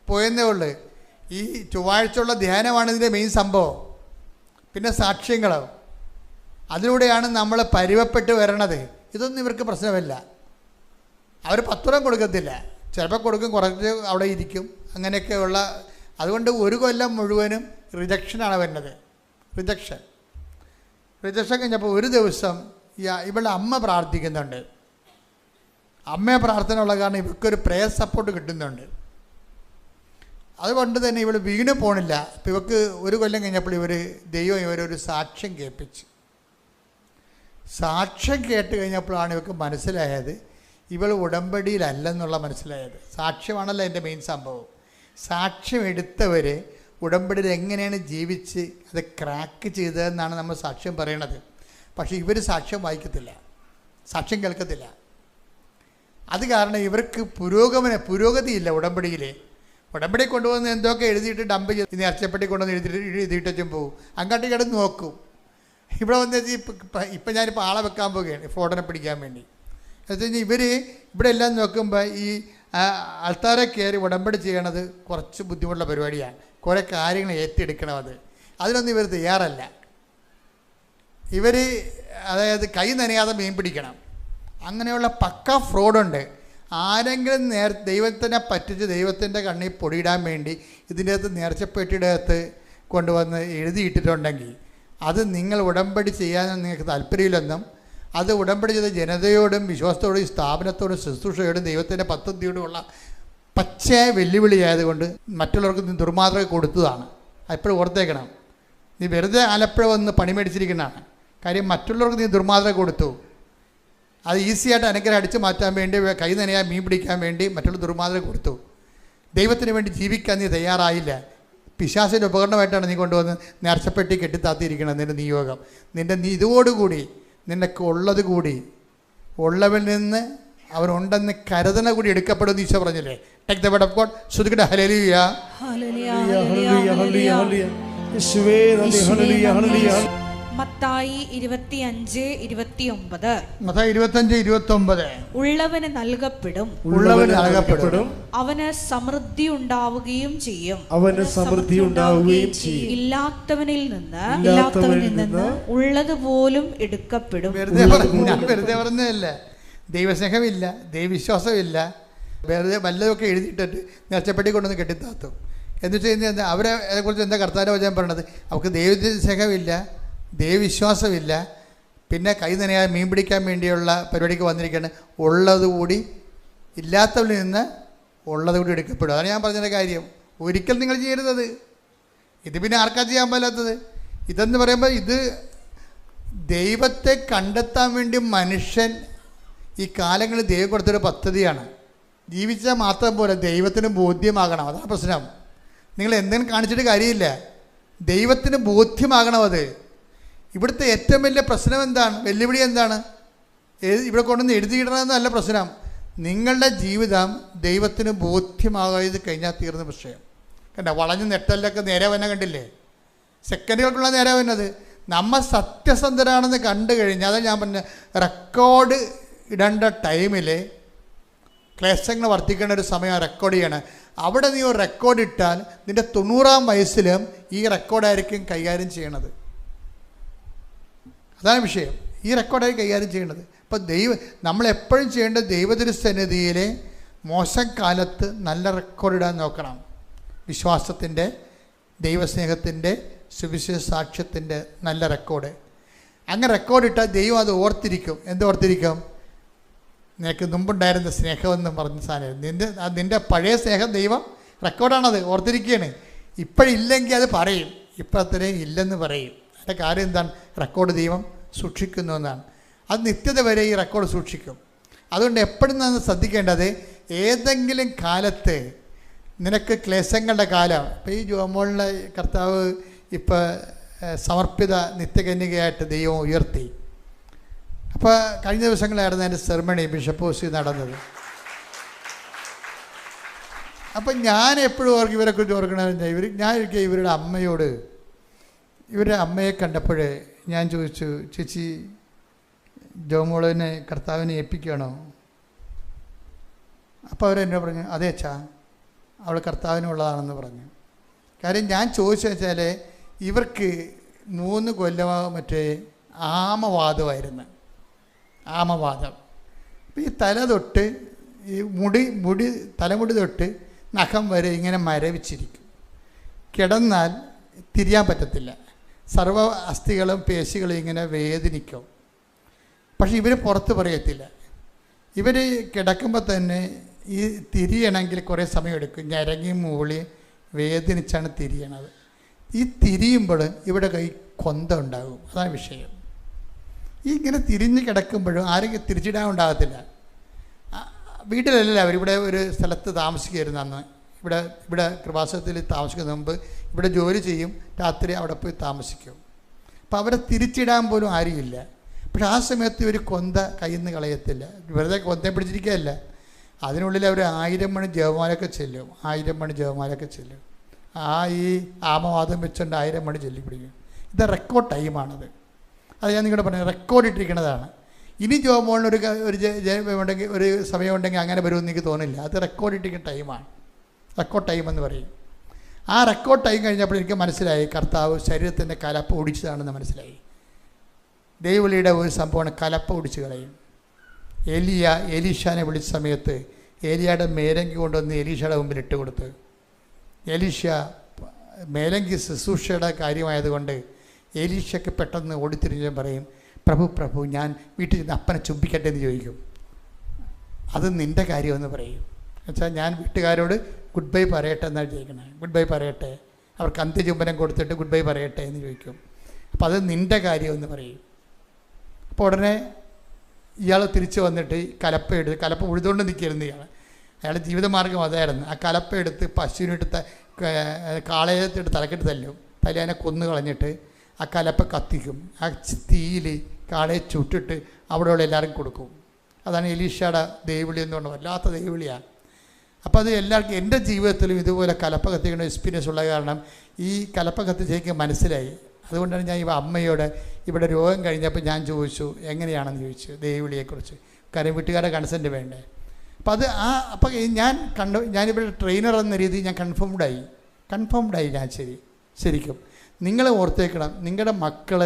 പോയെന്നേ ഉള്ളൂ. ഈ ചൊവ്വാഴ്ചയുള്ള ധ്യാനമാണ് ഇതിൻ്റെ മെയിൻ സംഭവം. പിന്നെ സാക്ഷ്യങ്ങളോ, അതിലൂടെയാണ് നമ്മൾ പരുവപ്പെട്ട് വരണത്. ഇതൊന്നും ഇവർക്ക് പ്രശ്നമല്ല. അവർ 10 കൊടുക്കത്തില്ല, ചിലപ്പോൾ കൊടുക്കും, കുറച്ച് അവിടെ ഇരിക്കും, അങ്ങനെയൊക്കെയുള്ള. അതുകൊണ്ട് 1 കൊല്ലം മുഴുവനും റിജക്ഷനാണ് വരുന്നത്. റിജക്ഷൻ കഴിഞ്ഞപ്പോൾ ഒരു ദിവസം ഇവളുടെ അമ്മ പ്രാർത്ഥിക്കുന്നുണ്ട്. അമ്മയെ പ്രാർത്ഥന ഉള്ള കാരണം ഇവർക്കൊരു പ്രേയർ സപ്പോർട്ട് കിട്ടുന്നുണ്ട്. അതുകൊണ്ട് തന്നെ ഇവൾ വീണ് പോണില്ല. അപ്പോൾ ഇവർക്ക് 1 കൊല്ലം കഴിഞ്ഞപ്പോൾ ദൈവം ഇവരൊരു സാക്ഷ്യം കേൾപ്പിച്ചു. സാക്ഷ്യം കേട്ട് കഴിഞ്ഞപ്പോഴാണ് ഇവർക്ക് മനസ്സിലായത് ഇവൾ ഉടമ്പടിയിലല്ലെന്നുള്ള മനസ്സിലായത്. സാക്ഷ്യമാണല്ലോ എൻ്റെ മെയിൻ സംഭവം. സാക്ഷ്യം എടുത്തവർ ഉടമ്പടിയിൽ എങ്ങനെയാണ് ജീവിച്ച് അത് ക്രാക്ക് ചെയ്തതെന്നാണ് നമ്മൾ സാക്ഷ്യം പറയണത്. പക്ഷേ ഇവർ സാക്ഷ്യം വായിക്കത്തില്ല, സാക്ഷ്യം കേൾക്കത്തില്ല. അത് കാരണം ഇവർക്ക് പുരോഗതിയില്ല. ഉടമ്പടി കൊണ്ടുവന്ന് എന്തൊക്കെ എഴുതിയിട്ട് ഡംപ് ചെയ്ത് നേർച്ചപ്പെട്ടി കൊണ്ടുവന്ന് എഴുതിയിട്ടും പോകും. അങ്ങോട്ട് കിടന്ന് നോക്കും. ഇവിടെ വന്ന് ഇപ്പം ഞാനിപ്പോൾ ആളെ വെക്കാൻ പോവുകയാണ് ഫോട്ടോനെ പിടിക്കാൻ വേണ്ടി. എന്ന് വെച്ച് കഴിഞ്ഞാൽ ഇവർ ഇവിടെ എല്ലാം നോക്കുമ്പോൾ ഈ ആൾക്കാരെ കയറി ഉടമ്പടി ചെയ്യണത് കുറച്ച് ബുദ്ധിമുട്ടുള്ള പരിപാടിയാണ്. കുറേ കാര്യങ്ങൾ ഏറ്റെടുക്കണം. അതിനൊന്നും ഇവർ തയ്യാറല്ല. ഇവർ അതായത് കൈ നനയാതെ മീൻ പിടിക്കണം. അങ്ങനെയുള്ള പക്ക ഫ്രോഡുണ്ട്. ആരെങ്കിലും ദൈവത്തിനെ പറ്റിച്ച് ദൈവത്തിൻ്റെ കണ്ണിൽ പൊടിയിടാൻ വേണ്ടി ഇതിൻ്റെ അകത്ത് നേർച്ചപ്പെട്ടിയുടെ അകത്ത് കൊണ്ടുവന്ന് എഴുതിയിട്ടിട്ടുണ്ടെങ്കിൽ അത് നിങ്ങൾ ഉടമ്പടി ചെയ്യാൻ നിങ്ങൾക്ക് താല്പര്യമില്ലെന്നും അത് ഉടമ്പടി ചെയ്ത ജനതയോടും വിശ്വാസത്തോടും സ്ഥാപനത്തോടും ശുശ്രൂഷയോടും ദൈവത്തിൻ്റെ പദ്ധതിയോടുമുള്ള പച്ചയായ വെല്ലുവിളിയായതുകൊണ്ട് മറ്റുള്ളവർക്ക് നീ ദുർമാതൃക കൊടുത്തതാണ്. എപ്പോഴും ഓർത്തേക്കണം. നീ വെറുതെ ആലപ്പുഴ വന്ന് പണി മേടിച്ചിരിക്കുന്നതാണ്. കാര്യം മറ്റുള്ളവർക്ക് നീ ദുർമാതൃക കൊടുത്തു. അത് ഈസിയായിട്ട് അനുഗ്രഹം അടിച്ചു മാറ്റാൻ വേണ്ടി, കൈ നനയാൻ മീൻ പിടിക്കാൻ വേണ്ടി മറ്റുള്ള ദുർമാതൃക കൊടുത്തു. ദൈവത്തിന് വേണ്ടി ജീവിക്കാൻ നീ തയ്യാറായില്ല. പിശാചിൻ്റെ ഉപകരണമായിട്ടാണ് നീ കൊണ്ടുവന്ന് നേർച്ചപ്പെട്ടി കെട്ടിത്താത്തിയിരിക്കണം. നിൻ്റെ നിയോഗം നീ ഇതോടുകൂടി നിനക്ക് ഉള്ളത് കൂടി ഉള്ളവരിൽ നിന്ന് അവരുണ്ടെന്ന് കരുതണ കൂടി എടുക്കപ്പെടുമെന്ന് ഈശോ പറഞ്ഞില്ലേ? Take the word of God. ശ്രുതിക്കട്ടെ ഹല്ലേലൂയ. മത്തായി 25:29 ഉള്ളവന് നൽകപ്പെടും, അവന് സമൃദ്ധി ഉണ്ടാവുകയും ചെയ്യും, ഇല്ലാത്തവനിൽ നിന്ന് ഉള്ളതുപോലും എടുക്കപ്പെടും. ഞാൻ വെറുതെ പറഞ്ഞതല്ല. ദൈവസ്നേഹമില്ല, ദൈവവിശ്വാസമില്ല, വെറുതെ വല്ലതൊക്കെ എഴുതിയിട്ടിട്ട് നേർച്ചപ്പെട്ടി കൊണ്ടൊന്ന് കെട്ടിത്താത്തും. എന്ന് വെച്ച് കഴിഞ്ഞാൽ അവരെ കുറിച്ച് എന്താ കർത്താവിൻ്റെ വചനം പറയണത്? അവർക്ക് ദൈവസ്നേഹമില്ല, ദൈവവിശ്വാസമില്ല, പിന്നെ കൈ നനയാൻ മീൻ പിടിക്കാൻ വേണ്ടിയുള്ള പരിപാടിക്ക് വന്നിരിക്കുകയാണ്. ഉള്ളതുകൂടി ഇല്ലാത്തവരിൽ നിന്ന് ഉള്ളതുകൂടി എടുക്കപ്പെടും. അതാണ് ഞാൻ പറഞ്ഞതിൻ്റെ കാര്യം. ഒരിക്കൽ നിങ്ങൾ ചെയ്യരുത്. ഇത് പിന്നെ ആർക്കാ ചെയ്യാൻ പാലാത്തത്? ഇതെന്ന് പറയുമ്പോൾ ഇത് ദൈവത്തെ കണ്ടെത്താൻ വേണ്ടി മനുഷ്യൻ ഈ കാലങ്ങളിൽ ദൈവം കൊടുത്തൊരു പദ്ധതിയാണ്. ജീവിച്ചാൽ മാത്രം പോലെ ദൈവത്തിന് ബോധ്യമാകണം. അതാണ് പ്രശ്നം. നിങ്ങൾ എന്തെങ്കിലും കാണിച്ചിട്ട് കാര്യമില്ല. ദൈവത്തിന് ബോധ്യമാകണം. അത് ഇവിടുത്തെ ഏറ്റവും വലിയ പ്രശ്നം എന്താണ്? വെല്ലുവിളി എന്താണ്? ഇവിടെ കൊണ്ടുവന്ന് എഴുതിയിടണമെന്നല്ല പ്രശ്നം. നിങ്ങളുടെ ജീവിതം ദൈവത്തിന് ബോധ്യമാകാതെ കഴിഞ്ഞാൽ തീർന്ന വിഷയം. കണ്ട, വളഞ്ഞ് നെട്ടലൊക്കെ നേരെ വന്നെ കണ്ടില്ലേ? സെക്കൻഡുകൾക്കുള്ള നേരെ വന്നത്. നമ്മൾ സത്യസന്ധരാണെന്ന് കണ്ടു കഴിഞ്ഞാൽ, അതാണ് ഞാൻ പറഞ്ഞ റെക്കോർഡ് ഇടേണ്ട ടൈമിൽ ക്ലേശങ്ങൾ വർദ്ധിക്കേണ്ട ഒരു സമയം റെക്കോർഡ് ചെയ്യണം. അവിടെ നീ ഒരു റെക്കോർഡ് ഇട്ടാൽ നിൻ്റെ 90-ാം വയസ്സിലും ഈ റെക്കോർഡായിരിക്കും കൈകാര്യം ചെയ്യണത്. അതാണ് വിഷയം. ഈ റെക്കോർഡായി കൈകാര്യം ചെയ്യേണ്ടത്. അപ്പോൾ നമ്മളെപ്പോഴും ചെയ്യേണ്ടത് ദൈവതിരുസന്നിധിയിലെ മോശം കാലത്ത് നല്ല റെക്കോർഡ് ഇടാൻ നോക്കണം. വിശ്വാസത്തിൻ്റെ, ദൈവസ്നേഹത്തിൻ്റെ, സുവിശേഷ സാക്ഷ്യത്തിൻ്റെ നല്ല റെക്കോർഡ്. അങ്ങനെ റെക്കോർഡ് ഇട്ടാൽ ദൈവം അത് ഓർത്തിരിക്കും. ഓർത്തിരിക്കും? നിനക്ക് മുമ്പുണ്ടായിരുന്ന സ്നേഹമെന്ന് പറഞ്ഞ സാധനം നിൻ്റെ പഴയ സ്നേഹം ദൈവം റെക്കോർഡാണത്, ഓർത്തിരിക്കുകയാണ്. ഇപ്പോഴില്ലെങ്കിൽ അത് പറയും, ഇപ്പം അത്രയും ഇല്ലെന്ന് പറയും. അതിൻ്റെ കാര്യം എന്താണ്? റെക്കോർഡ് ദൈവം സൂക്ഷിക്കുന്നു എന്നാണ്. അത് നിത്യത വരെ ഈ റെക്കോർഡ് സൂക്ഷിക്കും. അതുകൊണ്ട് എപ്പോഴും നമ്മൾ ശ്രദ്ധിക്കേണ്ടത്, ഏതെങ്കിലും കാലത്ത് നിനക്ക് ക്ലേശങ്ങളുടെ കാലം, ഇപ്പോൾ ഈ ജോമോളിനെ കർത്താവ് ഇപ്പോൾ സമർപ്പിത നിത്യകന്യകയായിട്ട് ദൈവം ഉയർത്തി. അപ്പോൾ കഴിഞ്ഞ ദിവസങ്ങളായിരുന്നു എൻ്റെ സെർമണി ബിഷപ്പ് ഹൗസിൽ നടന്നത്. അപ്പം ഞാൻ എപ്പോഴും ഇവരെക്കുറിച്ച് ഓർക്കണമെന്ന് ഞാൻ ഇവരുടെ അമ്മയോട്, ഇവരുടെ അമ്മയെ കണ്ടപ്പോൾ ഞാൻ ചോദിച്ചു, ചേച്ചി ജോമോളിനെ കർത്താവിനെ ഏൽപ്പിക്കുകയാണോ? അപ്പോൾ അവരെന്നോട് പറഞ്ഞു, അതേ അച്ഛാ, അവൾ കർത്താവിനുള്ളതാണെന്ന് പറഞ്ഞു. കാര്യം ഞാൻ ചോദിച്ചതെന്ന് വെച്ചാൽ ഇവർക്ക് 3 കൊല്ലമോ മറ്റേ ആമവാദമായിരുന്നു. ആമവാദം. അപ്പോൾ ഈ തല തൊട്ട് ഈ തലമുടി തൊട്ട് നഖം വരെ ഇങ്ങനെ മരവിച്ചിരിക്കും. കിടന്നാൽ തിരിയാൻ പറ്റത്തില്ല. സർവ്വ അസ്ഥികളും പേശികളും ഇങ്ങനെ വേദനിക്കും. പക്ഷെ ഇവർ പുറത്ത് പറയത്തില്ല. ഇവർ കിടക്കുമ്പോൾ തന്നെ ഈ തിരിയണമെങ്കിൽ കുറേ സമയം എടുക്കും. ഞരങ്ങി മൂളി വേദനിച്ചാണ് തിരിയണത്. ഈ തിരിയുമ്പോൾ ഇവിടെ കൈ കൊന്ത ഉണ്ടാകും. അതാണ് വിഷയം. ഈ ഇങ്ങനെ തിരിഞ്ഞ് കിടക്കുമ്പോഴും ആരെങ്കിലും തിരിച്ചിടാൻ ഉണ്ടാകത്തില്ല. വീട്ടിലല്ല, അവരിവിടെ ഒരു സ്ഥലത്ത് താമസിക്കുമായിരുന്നു അന്ന്. ഇവിടെ കൃപാസനത്തിൽ താമസിക്കുന്ന മുമ്പ് ഇവിടെ ജോലി ചെയ്യും, രാത്രി അവിടെ പോയി താമസിക്കും. അപ്പോൾ അവരെ തിരിച്ചിടാൻ പോലും ആരുമില്ല. പക്ഷെ ആ സമയത്ത് ഒരു കൊന്ത കയ്യിൽ നിന്ന് കളയത്തില്ല. വെറുതെ കൊന്തയെ പിടിച്ചിരിക്കുകയല്ല, അതിനുള്ളിൽ അവർ 1000 മണി ജപമാലയൊക്കെ ചെല്ലും. 1000 മണി ജപമാലയൊക്കെ ചെല്ലും. ഈ ആമവാദം വെച്ചുകൊണ്ട് 1000 മണി ചൊല്ലി പിടിക്കും. ഇത് റെക്കോർഡ് ടൈമാണത്. അത് ഞാൻ നിങ്ങളോട് പറഞ്ഞു, റെക്കോർഡ് ഇട്ടിരിക്കുന്നതാണ്. ഇനി ജോമോളിന് ഉണ്ടെങ്കിൽ ഒരു സമയമുണ്ടെങ്കിൽ അങ്ങനെ വരുമെന്ന് എനിക്ക് തോന്നില്ല. അത് റെക്കോർഡ് ഇട്ടിരിക്കുന്ന ടൈമാണ്, റെക്കോർഡ് ടൈം എന്ന് പറയും. ആ റെക്കോർഡ് ടൈം കഴിഞ്ഞപ്പോൾ എനിക്ക് മനസ്സിലായി കർത്താവ് ശരീരത്തിൻ്റെ കലപ്പ ഒടിച്ചതാണെന്ന് മനസ്സിലായി. ദൈവവിളിയുടെ ഒരു സംഭവമാണ് കലപ്പ ഒടിച്ച് കളയും. എലീഷാനെ വിളിച്ച സമയത്ത് ഏലിയയുടെ മേലങ്കി കൊണ്ടുവന്ന് എലീഷയുടെ മുമ്പിൽ ഇട്ട് കൊടുത്ത്, എലീഷ മേലങ്കി ശുശ്രൂഷയുടെ കാര്യമായതുകൊണ്ട് എലീഷയ്ക്ക് പെട്ടെന്ന് ഓടിത്തിരിഞ്ഞ് പറയും, പ്രഭു ഞാൻ വീട്ടിൽ ചെന്ന് അപ്പനെ ചുംബിക്കട്ടെ എന്ന് ചോദിക്കും. അത് നിൻ്റെ കാര്യമെന്ന് പറയും. എന്നുവെച്ചാൽ ഞാൻ വീട്ടുകാരോട് ഗുഡ് ബൈ പറയട്ടെ എന്നാണ് ചോദിക്കണേ. ഗുഡ് ബൈ പറയട്ടെ, അവർക്ക് അന്ത്യചുംബനം കൊടുത്തിട്ട് ഗുഡ് ബൈ പറയട്ടെ എന്ന് ചോദിക്കും. അപ്പോൾ അത് നിൻ്റെ കാര്യമെന്ന് പറയും. അപ്പോൾ ഉടനെ ഇയാൾ തിരിച്ച് വന്നിട്ട് കലപ്പ ഉഴുതുകൊണ്ട് നിൽക്കിയിരുന്നു ഇയാൾ. അയാളുടെ ജീവിതമാർഗ്ഗം അതായിരുന്നു. ആ കലപ്പ എടുത്ത് പശുവിനിട്ട് കാളയത്തിട്ട് തലക്കെട്ട് തല്ലും. അതിനെ കൊന്നു കളഞ്ഞിട്ട് ആ കലപ്പ കത്തിക്കും. ആ തീയിൽ കാളയെ ചുട്ടിട്ട് അവിടെയുള്ള എല്ലാവർക്കും കൊടുക്കും. അതാണ് എലീഷയുടെ ദൈവവിളി എന്ന് പറഞ്ഞത്. വല്ലാത്ത ദൈവവിളിയാണ്. അപ്പോൾ അത് എല്ലാവർക്കും എൻ്റെ ജീവിതത്തിലും ഇതുപോലെ കലപ്പ കത്തിക്കുന്ന എക്സ്പീരിയൻസ് ഉള്ള കാരണം ഈ കലപ്പ കത്തിച്ചേക്ക് മനസ്സിലായി. അതുകൊണ്ടാണ് ഞാൻ അമ്മയോട് ഇവിടെ രോഗം കഴിഞ്ഞപ്പോൾ ഞാൻ ചോദിച്ചു എങ്ങനെയാണെന്ന് ചോദിച്ചു ദൈവവിളിയെക്കുറിച്ച്. കാര്യം വീട്ടുകാരുടെ കൺസെൻറ്റ് വേണ്ടേ. അപ്പോൾ അപ്പോൾ ഞാനിവിടെ ട്രെയിനർ എന്ന രീതിയിൽ ഞാൻ കൺഫേംഡായി ഞാൻ ശരിക്കും. നിങ്ങൾ ഓർത്തേക്കണം, നിങ്ങളുടെ മക്കൾ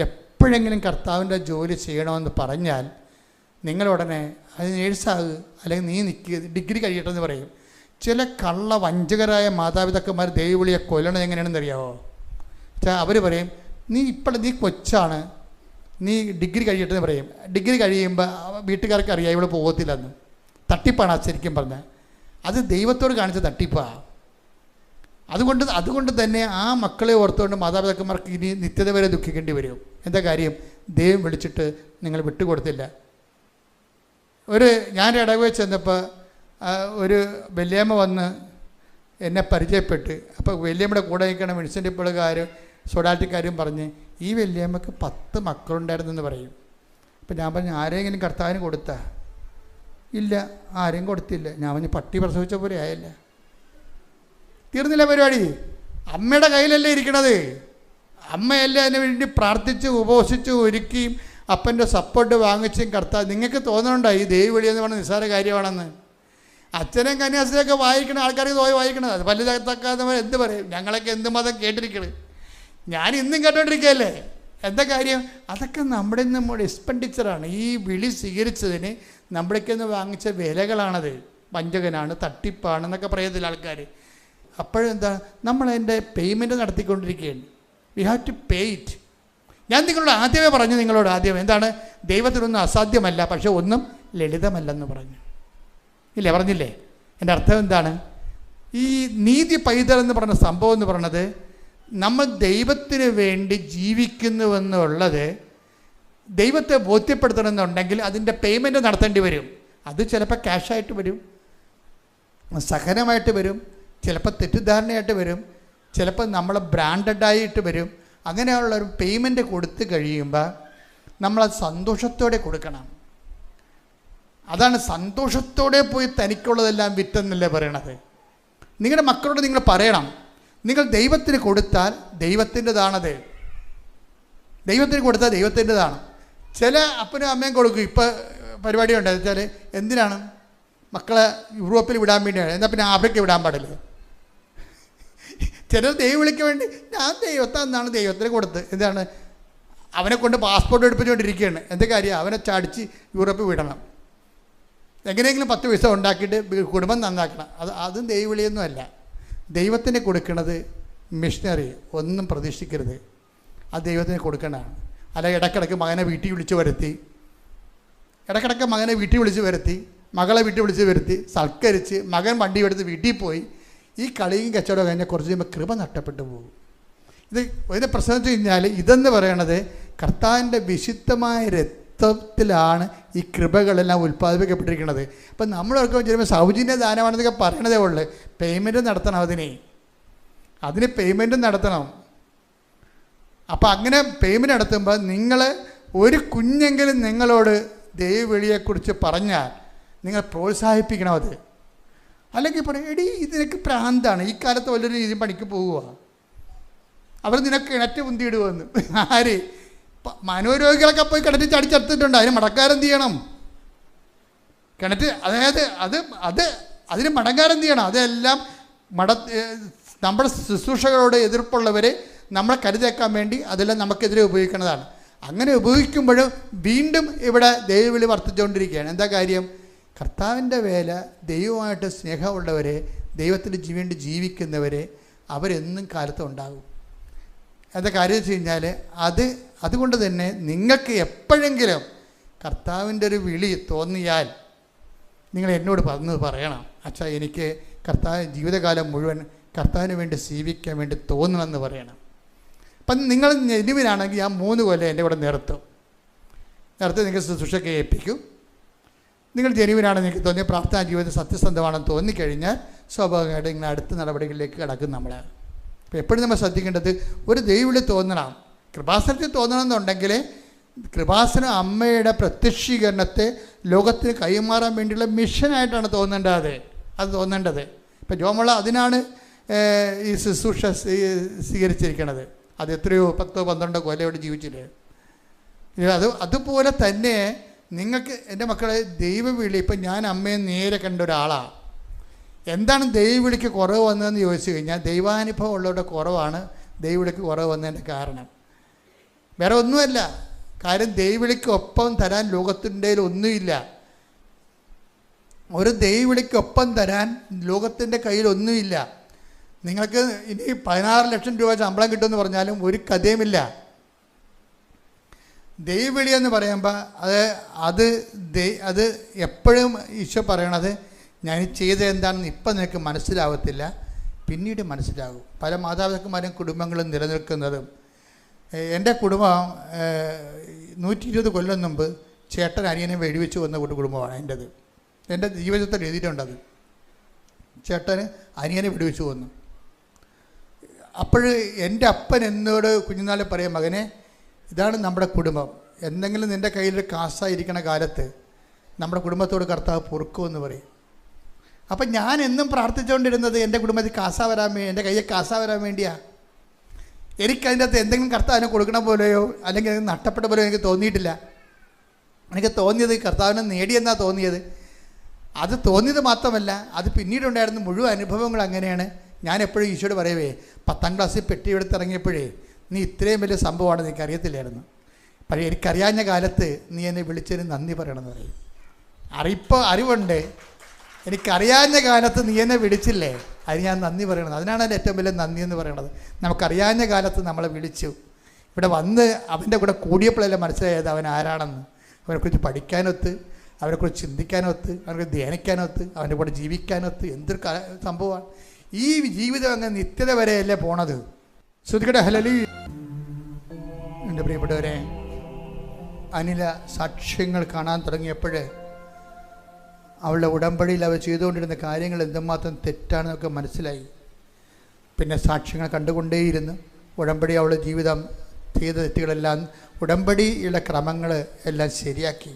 എപ്പോഴെങ്കിലും കർത്താവിൻ്റെ ജോലി ചെയ്യണമെന്ന് പറഞ്ഞാൽ നിങ്ങളുടനെ അത് നേഴ്സാകുക, അല്ലെങ്കിൽ നീ ഡിഗ്രി കഴിയട്ടെ എന്ന് പറയും. ചില കള്ള വഞ്ചകരായ മാതാപിതാക്കന്മാർ ദൈവവിളിയെ കൊല്ലണത് എങ്ങനെയാണെന്ന് അറിയാമോ? അവർ പറയും നീ കൊച്ചാണ്, നീ ഡിഗ്രി കഴിയട്ടെ എന്ന് പറയും. ഡിഗ്രി കഴിയുമ്പോൾ വീട്ടുകാർക്ക് അറിയാം ഇവിടെ പോകത്തില്ലെന്ന്. തട്ടിപ്പാണ് അത് ശരിക്കും പറഞ്ഞാൽ. അത് ദൈവത്തോട് കാണിച്ച തട്ടിപ്പാണ്. അതുകൊണ്ട് തന്നെ ആ മക്കളെ ഓർത്തുകൊണ്ട് മാതാപിതാക്കന്മാർക്ക് ഇനി നിത്യത വരെ ദുഃഖിക്കേണ്ടി വരും. എന്താ കാര്യം? ദൈവം വിളിച്ചിട്ട് നിങ്ങൾ വിട്ടുകൊടുത്തില്ല. ഞാൻ ഇടവേ ചെന്നപ്പോൾ ഒരു വല്യമ്മ വന്ന് എന്നെ പരിചയപ്പെട്ട്. അപ്പോൾ വല്യമ്മയുടെ കൂടെ നിൽക്കണ വിൻസെൻ്റ് പിള്ളക്കാരും സോഡാറ്റിക്കാരും പറഞ്ഞ് ഈ വല്യമ്മക്ക് 10 മക്കളുണ്ടായിരുന്നെന്ന് പറയും. അപ്പോൾ ഞാൻ പറഞ്ഞു ആരെങ്കിലും കർത്താവിന് കൊടുത്താ? ഇല്ല, ആരെയും കൊടുത്തില്ല. ഞാൻ പറഞ്ഞു പട്ടി പ്രസവിച്ച പോലെ ആയല്ല. തീർന്നില്ല പരിപാടി. അമ്മയുടെ കയ്യിലല്ലേ ഇരിക്കണത്. അമ്മയല്ലേ അതിന് വേണ്ടി പ്രാർത്ഥിച്ച് ഉപവസിച്ച് ഒരുക്കിയും അപ്പൻ്റെ സപ്പോർട്ട് വാങ്ങിച്ചും കർത്താവ്. നിങ്ങൾക്ക് തോന്നുന്നുണ്ടോ ഈ ദൈവവിളി എന്ന് പറഞ്ഞാൽ നിസ്സാര കാര്യമാണെന്ന്? അച്ഛനും കന്യാസ്ത്രീയൊക്കെ വായിക്കണം, ആൾക്കാർക്ക് തോന്നി വായിക്കണത്. അത് പല്ല് തക്കാതെ എന്ത് പറയും? ഞങ്ങളൊക്കെ എന്ത് മതം കേട്ടിരിക്കണത്? ഞാൻ ഇന്നും കേട്ടോണ്ടിരിക്കുകയല്ലേ. എന്താ കാര്യം? അതൊക്കെ നമ്മുടെ എക്സ്പെൻഡിച്ചറാണ്. ഈ വിളി സ്വീകരിച്ചതിന് നമ്മുടെയൊക്കെ ഒന്ന് വാങ്ങിച്ച വിലകളാണത്. വഞ്ചകനാണ്, തട്ടിപ്പാണെന്നൊക്കെ പറയത്തില്ല ആൾക്കാർ. അപ്പോഴെന്താ, നമ്മളതിൻ്റെ പേയ്മെൻറ്റ് നടത്തിക്കൊണ്ടിരിക്കുകയാണ്. We have to pay it. ഞാൻ നിങ്ങളോട് ആദ്യമേ പറഞ്ഞു, എന്താണ്? ദൈവത്തിനൊന്നും അസാധ്യമല്ല, പക്ഷെ ഒന്നും ലളിതമല്ലെന്ന് പറഞ്ഞു. ഇല്ലേ? പറഞ്ഞില്ലേ? എൻ്റെ അർത്ഥം എന്താണ്? ഈ നീതി പൈതൽ എന്ന് പറഞ്ഞ സംഭവം എന്ന് പറയുന്നത് നമ്മൾ ദൈവത്തിന് വേണ്ടി ജീവിക്കുന്നുവെന്നുള്ളത് ദൈവത്തെ ബോധ്യപ്പെടുത്തണമെന്നുണ്ടെങ്കിൽ അതിൻ്റെ പേയ്മെൻറ്റ് നടത്തേണ്ടി വരും. അത് ചിലപ്പോൾ ക്യാഷായിട്ട് വരും, സഹനമായിട്ട് വരും, ചിലപ്പോൾ തെറ്റിദ്ധാരണയായിട്ട് വരും, ചിലപ്പോൾ നമ്മൾ ബ്രാൻഡഡായിട്ട് വരും. അങ്ങനെയുള്ളൊരു പേയ്മെൻറ്റ് കൊടുത്തു കഴിയുമ്പോൾ നമ്മളത് സന്തോഷത്തോടെ കൊടുക്കണം. അതാണ് സന്തോഷത്തോടെ പോയി തനിക്കുള്ളതെല്ലാം വിറ്റെന്നല്ലേ പറയണത്. നിങ്ങളുടെ മക്കളോട് നിങ്ങൾ പറയണം, നിങ്ങൾ ദൈവത്തിന് കൊടുത്താൽ ദൈവത്തിൻ്റെതാണത്. ദൈവത്തിന് കൊടുത്താൽ ദൈവത്തിൻ്റെതാണ്. ചില അപ്പനും അമ്മയും കൊടുക്കും. ഇപ്പോൾ പരിപാടി ഉണ്ട് വെച്ചാൽ എന്തിനാണ് മക്കളെ യൂറോപ്പിൽ വിടാൻ വേണ്ടിയാണ്, എന്നാൽ പിന്നെ ആഫ്രിക്ക വിടാൻ പാടില്ല. ചിലർ ദൈവവിളിക്ക് വേണ്ടി ഞാൻ ദൈവത്താന്നാണ് ദൈവത്തിന് കൊടുത്ത്. എന്താണ്? അവനെ കൊണ്ട് പാസ്പോർട്ട് എടുപ്പിച്ചുകൊണ്ടിരിക്കുകയാണ്. എന്താ കാര്യം? അവനെ ചാടിച്ച് യൂറോപ്പിൽ വിടണം, എങ്ങനെയെങ്കിലും 10 പൈസ ഉണ്ടാക്കിയിട്ട് കുടുംബം നന്നാക്കണം. അതും ദൈവവിളിയൊന്നും അല്ല. ദൈവത്തിന് കൊടുക്കുന്നത് മിഷണറി ഒന്നും പ്രതീക്ഷിക്കരുത്. അത് ദൈവത്തിന് കൊടുക്കണതാണ്. അല്ല ഇടയ്ക്കിടയ്ക്ക് മകനെ വീട്ടിൽ വിളിച്ച് വരുത്തി, മകളെ വീട്ടിൽ വിളിച്ച് വരുത്തി സൽക്കരിച്ച് മകൻ വണ്ടി എടുത്ത് വീട്ടിൽ പോയി ഈ കളിയും കച്ചവടം കഴിഞ്ഞാൽ കുറച്ച് കഴിയുമ്പോൾ കൃപ നഷ്ടപ്പെട്ടു പോകും. ഇതിൻ്റെ പ്രശ്നം വെച്ച് കഴിഞ്ഞാൽ ഇതെന്ന് പറയണത് കർത്താവിൻ്റെ വിശുദ്ധമായ രക്തത്തിലാണ് ഈ കൃപകളെല്ലാം ഉൽപ്പാദിപ്പിക്കപ്പെട്ടിരിക്കുന്നത്. അപ്പം നമ്മളൊക്കെ ചിലപ്പോൾ സൗജന്യ ദാനമാണെന്നൊക്കെ പറയണതേ ഉള്ളൂ. പേയ്മെൻറ്റ് നടത്തണം, അതിന് പേയ്മെൻറ്റ് നടത്തണം. അപ്പം അങ്ങനെ പേയ്മെൻറ്റ് നടത്തുമ്പോൾ നിങ്ങൾ ഒരു കുഞ്ഞെങ്കിലും നിങ്ങളോട് ദൈവവിളിയെക്കുറിച്ച് പറഞ്ഞാൽ നിങ്ങൾ പ്രോത്സാഹിപ്പിക്കണം അത്. അല്ലെങ്കിൽ പറയും, എടി ഇതിനൊക്കെ പ്രാന്താണ്, ഈ കാലത്ത് വലിയൊരു രീതി പണിക്ക് പോകുക, അവർ നിനക്ക് കിണറ്റ് മുന്തിയിടുമെന്ന്. ആര്? മനോരോഗികളൊക്കെ പോയി കിണറ്റ് ചടിച്ചെടുത്തിട്ടുണ്ട്. അതിന് മടക്കാരെന്ത് ചെയ്യണം? കിണറ്റ്, അതായത് അതിന് മടങ്ങാരെന്ത് ചെയ്യണം? അതെല്ലാം നമ്മുടെ ശുശ്രൂഷകളോട് എതിർപ്പുള്ളവരെ നമ്മളെ കരുതേക്കാൻ വേണ്ടി അതെല്ലാം നമുക്കെതിരെ ഉപയോഗിക്കുന്നതാണ്. അങ്ങനെ ഉപയോഗിക്കുമ്പോഴും വീണ്ടും ഇവിടെ ദൈവവിളി വർദ്ധിച്ചുകൊണ്ടിരിക്കുകയാണ്. എന്താ കാര്യം? കർത്താവിൻ്റെ വേല, ദൈവമായിട്ട് സ്നേഹമുള്ളവരെ, ദൈവത്തിന് വേണ്ടി ജീവിക്കുന്നവരെ അവരെന്നും കാലത്തും ഉണ്ടാകും. എന്താ കാര്യം വെച്ച് കഴിഞ്ഞാൽ അതുകൊണ്ട് തന്നെ നിങ്ങൾക്ക് എപ്പോഴെങ്കിലും കർത്താവിൻ്റെ ഒരു വിളി തോന്നിയാൽ നിങ്ങൾ എന്നോട് പറയണം, അച്ഛാ എനിക്ക് ജീവിതകാലം മുഴുവൻ കർത്താവിന് വേണ്ടി ജീവിക്കാൻ വേണ്ടി തോന്നണമെന്ന് പറയണം. അപ്പം നിങ്ങൾ ജെനുവിനാണെങ്കിൽ ആ 3 കൊല്ലം എൻ്റെ കൂടെ നിർത്തി നിങ്ങൾ ശുശ്രൂഷയ്ക്ക് ഏൽപ്പിക്കും. നിങ്ങൾ ജെനുവിനാണെന്ന് എനിക്ക് തോന്നിയ പ്രാർത്ഥനാ ജീവിതം സത്യസന്ധമാണെന്ന് തോന്നിക്കഴിഞ്ഞാൽ സ്വാഭാവികമായിട്ട് നിങ്ങൾ അടുത്ത നടപടികളിലേക്ക് കടക്കും. നമ്മൾ അപ്പോൾ എപ്പോഴും നമ്മൾ ശ്രദ്ധിക്കേണ്ടത് ഒരു ദൈവവിളി തോന്നണം. കൃപാസനത്തിൽ തോന്നണമെന്നുണ്ടെങ്കിൽ കൃപാസനം അമ്മയുടെ പ്രത്യക്ഷീകരണത്തെ ലോകത്തിന് കൈമാറാൻ വേണ്ടിയുള്ള മിഷനായിട്ടാണ് തോന്നേണ്ടത്. ഇപ്പം ജോമോള അതിനാണ് ഈ ശുശ്രൂഷ സ്വീകരിച്ചിരിക്കുന്നത്. അത് എത്രയോ 10-12 കൊല്ലം ഇവിടെ ജീവിച്ചില്ലേ. അതുപോലെ തന്നെ നിങ്ങൾക്ക് എൻ്റെ മക്കളെ ദൈവവിളി, ഇപ്പം ഞാൻ അമ്മയെ നേരെ കണ്ട ഒരാളാണ്. എന്താണ് ദൈവവിളിക്ക് കുറവ് വന്നതെന്ന് ചോദിച്ചു കഴിഞ്ഞാൽ ദൈവാനുഭവം ഉള്ളവരുടെ കുറവാണ് ദൈവവിളിക്ക് കുറവ് വന്നതിൻ്റെ കാരണം. വേറെ ഒന്നുമല്ല. കാര്യം ദൈവവിളിക്ക് ഒപ്പം തരാൻ ലോകത്തിൻ്റെ ഒന്നുമില്ല. ഒരു ദൈവവിളിക്കൊപ്പം തരാൻ ലോകത്തിൻ്റെ കയ്യിൽ ഒന്നുമില്ല. നിങ്ങൾക്ക് ഇനി 16 ലക്ഷം രൂപ ശമ്പളം കിട്ടുമെന്ന് പറഞ്ഞാലും ഒരു കഥയുമില്ല. ദൈവവിളി എന്ന് പറയുമ്പോൾ അത് എപ്പോഴും ഈശോ പറയണത്, ഞാൻ ചെയ്തത് എന്താണെന്ന് ഇപ്പം നിനക്ക് മനസ്സിലാവത്തില്ല, പിന്നീട് മനസ്സിലാകും. പല മാതാപിതാക്കന്മാരും കുടുംബങ്ങളും നിലനിൽക്കുന്നതും. എൻ്റെ കുടുംബം 120 കൊല്ലം മുമ്പ് ചേട്ടൻ അനിയനെ വെടിവെച്ച് വന്ന കുടുംബമാണ് എൻ്റേത്. എൻ്റെ ജീവിതത്തിൽ എഴുതിയിട്ടുണ്ടത്. ചേട്ടന് അനിയനെ വെടിവെച്ച് വന്നു. അപ്പോൾ എൻ്റെ അപ്പൻ എന്നോട് കുഞ്ഞുനാളിൽ പറയും, മകനെ ഇതാണ് നമ്മുടെ കുടുംബം, എന്തെങ്കിലും നിൻ്റെ കയ്യിൽ കാശായിരിക്കണ കാലത്ത് നമ്മുടെ കുടുംബത്തോട് കർത്താവ് പൊറുക്കുമെന്ന് പറയും. അപ്പം ഞാൻ എന്നും പ്രാർത്ഥിച്ചുകൊണ്ടിരുന്നത് എൻ്റെ കുടുംബത്തിൽ എൻ്റെ കയ്യിൽ കാശ വരാൻ വേണ്ടിയാണ്. എനിക്കതിൻ്റെ അകത്ത് എന്തെങ്കിലും കർത്താവിനെ കൊടുക്കണ പോലെയോ അല്ലെങ്കിൽ നഷ്ടപ്പെട്ട പോലെയോ എനിക്ക് തോന്നിയിട്ടില്ല. എനിക്ക് തോന്നിയത് കർത്താവിനെ നേടിയെന്നാണ് തോന്നിയത്. അത് തോന്നിയത് മാത്രമല്ല, അത് പിന്നീടുണ്ടായിരുന്ന മുഴുവൻ അനുഭവങ്ങൾ അങ്ങനെയാണ്. ഞാൻ എപ്പോഴും ഈശോയോട് പറയുവേ, 10ാം ക്ലാസ്സിൽ പെട്ടി എടുത്തിറങ്ങിയപ്പോഴേ നീ ഇത്രയും വലിയ സംഭവമാണ് എനിക്കറിയത്തില്ലായിരുന്നു. പക്ഷേ എനിക്കറിയാഞ്ഞ കാലത്ത് നീ എന്നെ വിളിച്ചതിന് നന്ദി പറയണമെന്ന് പറയും. അറിവുണ്ട്, എനിക്കറിയാഞ്ഞ കാലത്ത് നീ എന്നെ വിളിച്ചില്ലേ, അതിന് ഞാൻ നന്ദി പറയണത്. അതിനാണ് എൻ്റെ ഏറ്റവും വലിയ നന്ദി എന്ന് പറയുന്നത്. നമുക്കറിയാഞ്ഞ കാലത്ത് നമ്മളെ വിളിച്ചു. ഇവിടെ വന്ന് അവൻ്റെ കൂടെ കൂടിയപ്പോഴല്ലേ മനസ്സിലായത് അവൻ ആരാണെന്ന്. അവനെക്കുറിച്ച് പഠിക്കാനൊത്ത്, അവനെക്കുറിച്ച് ചിന്തിക്കാനൊത്ത്, അവനെക്കുറിച്ച് ധ്യാനിക്കാനൊത്ത്, അവൻ്റെ കൂടെ ജീവിക്കാനൊത്ത്. എന്തൊരു സംഭവമാണ്. ഈ ജീവിതം അങ്ങ് നിത്യത വരെയല്ലേ പോണത്. ശ്രുതികടെ ഹലലി. എൻ്റെ പ്രിയപ്പെട്ടവരെ, അനില സാക്ഷ്യങ്ങൾ കാണാൻ തുടങ്ങിയപ്പോൾ അവളുടെ ഉടമ്പടിയിൽ അവർ ചെയ്തുകൊണ്ടിരുന്ന കാര്യങ്ങൾ എന്തുമാത്രം തെറ്റാണെന്നൊക്കെ മനസ്സിലായി. പിന്നെ സാക്ഷ്യങ്ങൾ കണ്ടുകൊണ്ടേയിരുന്നു. ഉടമ്പടി അവളുടെ ജീവിതം ചെയ്ത തെറ്റുകളെല്ലാം, ഉടമ്പടിയുടെ ക്രമങ്ങൾ എല്ലാം ശരിയാക്കി.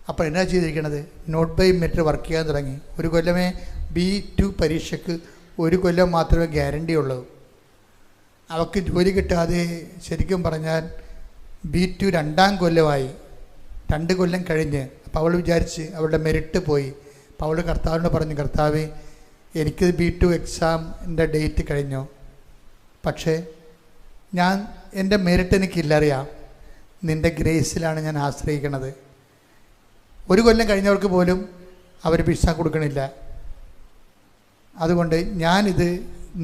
അപ്പോൾ എന്നാ ചെയ്തിരിക്കണത്? നോട്ട് ബൈ മെറിറ്റ് വർക്ക് ചെയ്യാൻ തുടങ്ങി. 1 കൊല്ലമേ B2 പരീക്ഷയ്ക്ക് 1 കൊല്ലം മാത്രമേ ഗ്യാരണ്ടി ഉള്ളൂ. അവൾക്ക് ജോലി കിട്ടാതെ ശരിക്കും പറഞ്ഞാൽ B2 2ാം കൊല്ലമായി. 2 കൊല്ലം കഴിഞ്ഞ് അപ്പോൾ അവൾ വിചാരിച്ച് അവളുടെ മെറിറ്റ് പോയി. അപ്പോൾ അവൾ കർത്താവിനോട് പറഞ്ഞു, കർത്താവേ എനിക്ക് B2 എക്സാമിൻ്റെ ഡേറ്റ് കഴിഞ്ഞു, പക്ഷേ എൻ്റെ മെറിറ്റ് എനിക്കില്ലറിയാം, നിൻ്റെ ഗ്രേസിലാണ് ഞാൻ ആശ്രയിക്കണത്. 1 കൊല്ലം കഴിഞ്ഞവർക്ക് പോലും അവർ വിസ കൊടുക്കണില്ല. അതുകൊണ്ട് ഞാനിത്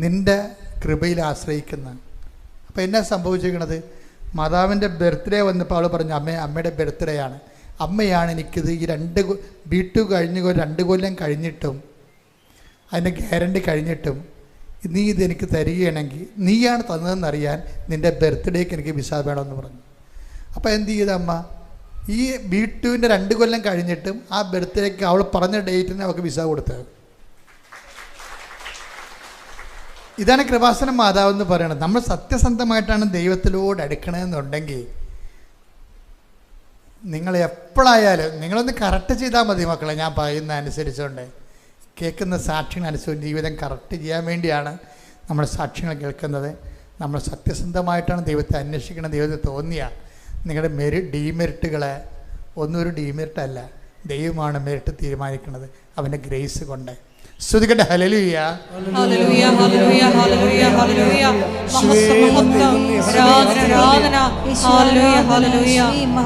നിൻ്റെ കൃപയിൽ ആശ്രയിക്കുന്ന. അപ്പോൾ എന്നാ സംഭവിച്ചിരിക്കണത്? മാതാവിൻ്റെ ബർത്ത്ഡേ വന്നപ്പോൾ അവൾ പറഞ്ഞു, അമ്മയുടെ ബർത്ത്ഡേ ആണ്, അമ്മയാണ് എനിക്കിത് ഈ B2 കഴിഞ്ഞ് 2 കൊല്ലം കഴിഞ്ഞിട്ടും അതിൻ്റെ ഗ്യാരണ്ടി കഴിഞ്ഞിട്ടും നീ ഇതെനിക്ക് തരികയാണെങ്കിൽ നീയാണ് തന്നതെന്നറിയാൻ നിൻ്റെ ബർത്ത്ഡേക്ക് എനിക്ക് വിസ വേണമെന്ന് പറഞ്ഞു. അപ്പോൾ എന്ത് ചെയ്ത അമ്മ? ഈ B2-ൻ്റെ 2 കൊല്ലം കഴിഞ്ഞിട്ടും ആ ബർത്ത്ഡേക്ക് അവൾ പറഞ്ഞ ഡേറ്റിന് അവൾക്ക് വിസ കൊടുത്തത്. ഇതാണ് കൃപാസന മാതാവ് എന്ന് പറയുന്നത്. നമ്മൾ സത്യസന്ധമായിട്ടാണ് ദൈവത്തിലോട് അടുക്കണമെന്നുണ്ടെങ്കിൽ നിങ്ങൾ എപ്പോഴായാലും നിങ്ങളൊന്ന് കറക്റ്റ് ചെയ്താൽ മതി മക്കളെ. ഞാൻ പറയുന്ന അനുസരിച്ചുകൊണ്ട് കേൾക്കുന്ന സാക്ഷ്യങ്ങളനുസരിച്ച് ജീവിതം കറക്റ്റ് ചെയ്യാൻ വേണ്ടിയാണ് നമ്മൾ സാക്ഷ്യങ്ങൾ കേൾക്കുന്നത്. നമ്മൾ സത്യസന്ധമായിട്ടാണ് ദൈവത്തെ അന്വേഷിക്കണം. ദൈവത്തെ തോന്നിയ നിങ്ങളുടെ ഡീമെറിറ്റുകളെ ഒന്നും ഒരു ഡീമെറിറ്റല്ല, ദൈവമാണ് മെറിറ്റ് തീരുമാനിക്കുന്നത് അവൻ്റെ ഗ്രേസ് കൊണ്ട്. സ്തുതിക്കട്ടെ. ഹല്ലേലൂയ, ഹല്ലേലൂയ, ഹല്ലേലൂയ, ഹല്ലേലൂയ, ഹല്ലേലൂയ. മഹത്വം, മഹത്വം, ആരാധന, ആരാധന. ഹല്ലേലൂയ, ഹല്ലേലൂയ.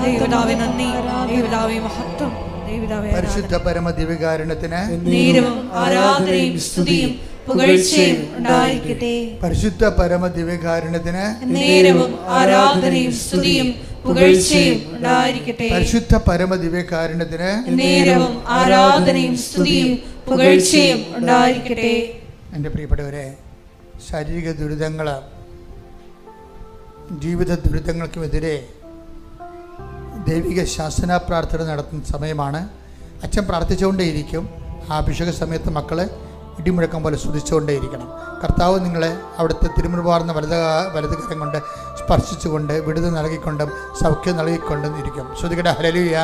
ദൈവപിതാവേ നന്ദി, ദൈവപിതാവേ മഹത്വം, ദൈവപിതാവേ പരിശുദ്ധ പരമ ദിവ്യകാരുണ്യത്തിന് നേരവും ആരാധനയും സ്തുതിയും പുകഴ്ചയും ഉണ്ടായിരിക്കട്ടെ. പരിശുദ്ധ പരമ ദിവ്യകാരുണ്യത്തിന് നേരവും ആരാധനയും സ്തുതിയും പുകഴ്ചയും ഉണ്ടായിരിക്കട്ടെ. പരിശുദ്ധ പരമ ദിവ്യകാരുണ്യത്തിന് നേരവും ആരാധനയും സ്തുതിയും പുകഴ്ചയും ഉണ്ടായിരിക്കട്ടെ. എൻ്റെ പ്രിയപ്പെട്ടവരെ, ശാരീരിക ദുരിതങ്ങൾ, ജീവിത ദുരിതങ്ങൾക്കുമെതിരെ ദൈവിക ശാസന പ്രാർത്ഥന നടത്തുന്ന സമയമാണ്. അച്ഛൻ പ്രാർത്ഥിച്ചുകൊണ്ടേയിരിക്കും. ആ അഭിഷേക സമയത്ത് മക്കൾ ഇടിമുഴക്കം പോലെ സ്തുതിച്ചുകൊണ്ടേയിരിക്കണം. കർത്താവ് നിങ്ങളെ അവിടുത്തെ തിരുമുഴുവാർന്ന വലതുകരം കൊണ്ട് സ്പർശിച്ചുകൊണ്ട് വിടുതൽ നൽകിക്കൊണ്ടും സൗഖ്യം നൽകിക്കൊണ്ടും ഇരിക്കും. ശ്രുതികട ഹല്ലേലൂയ.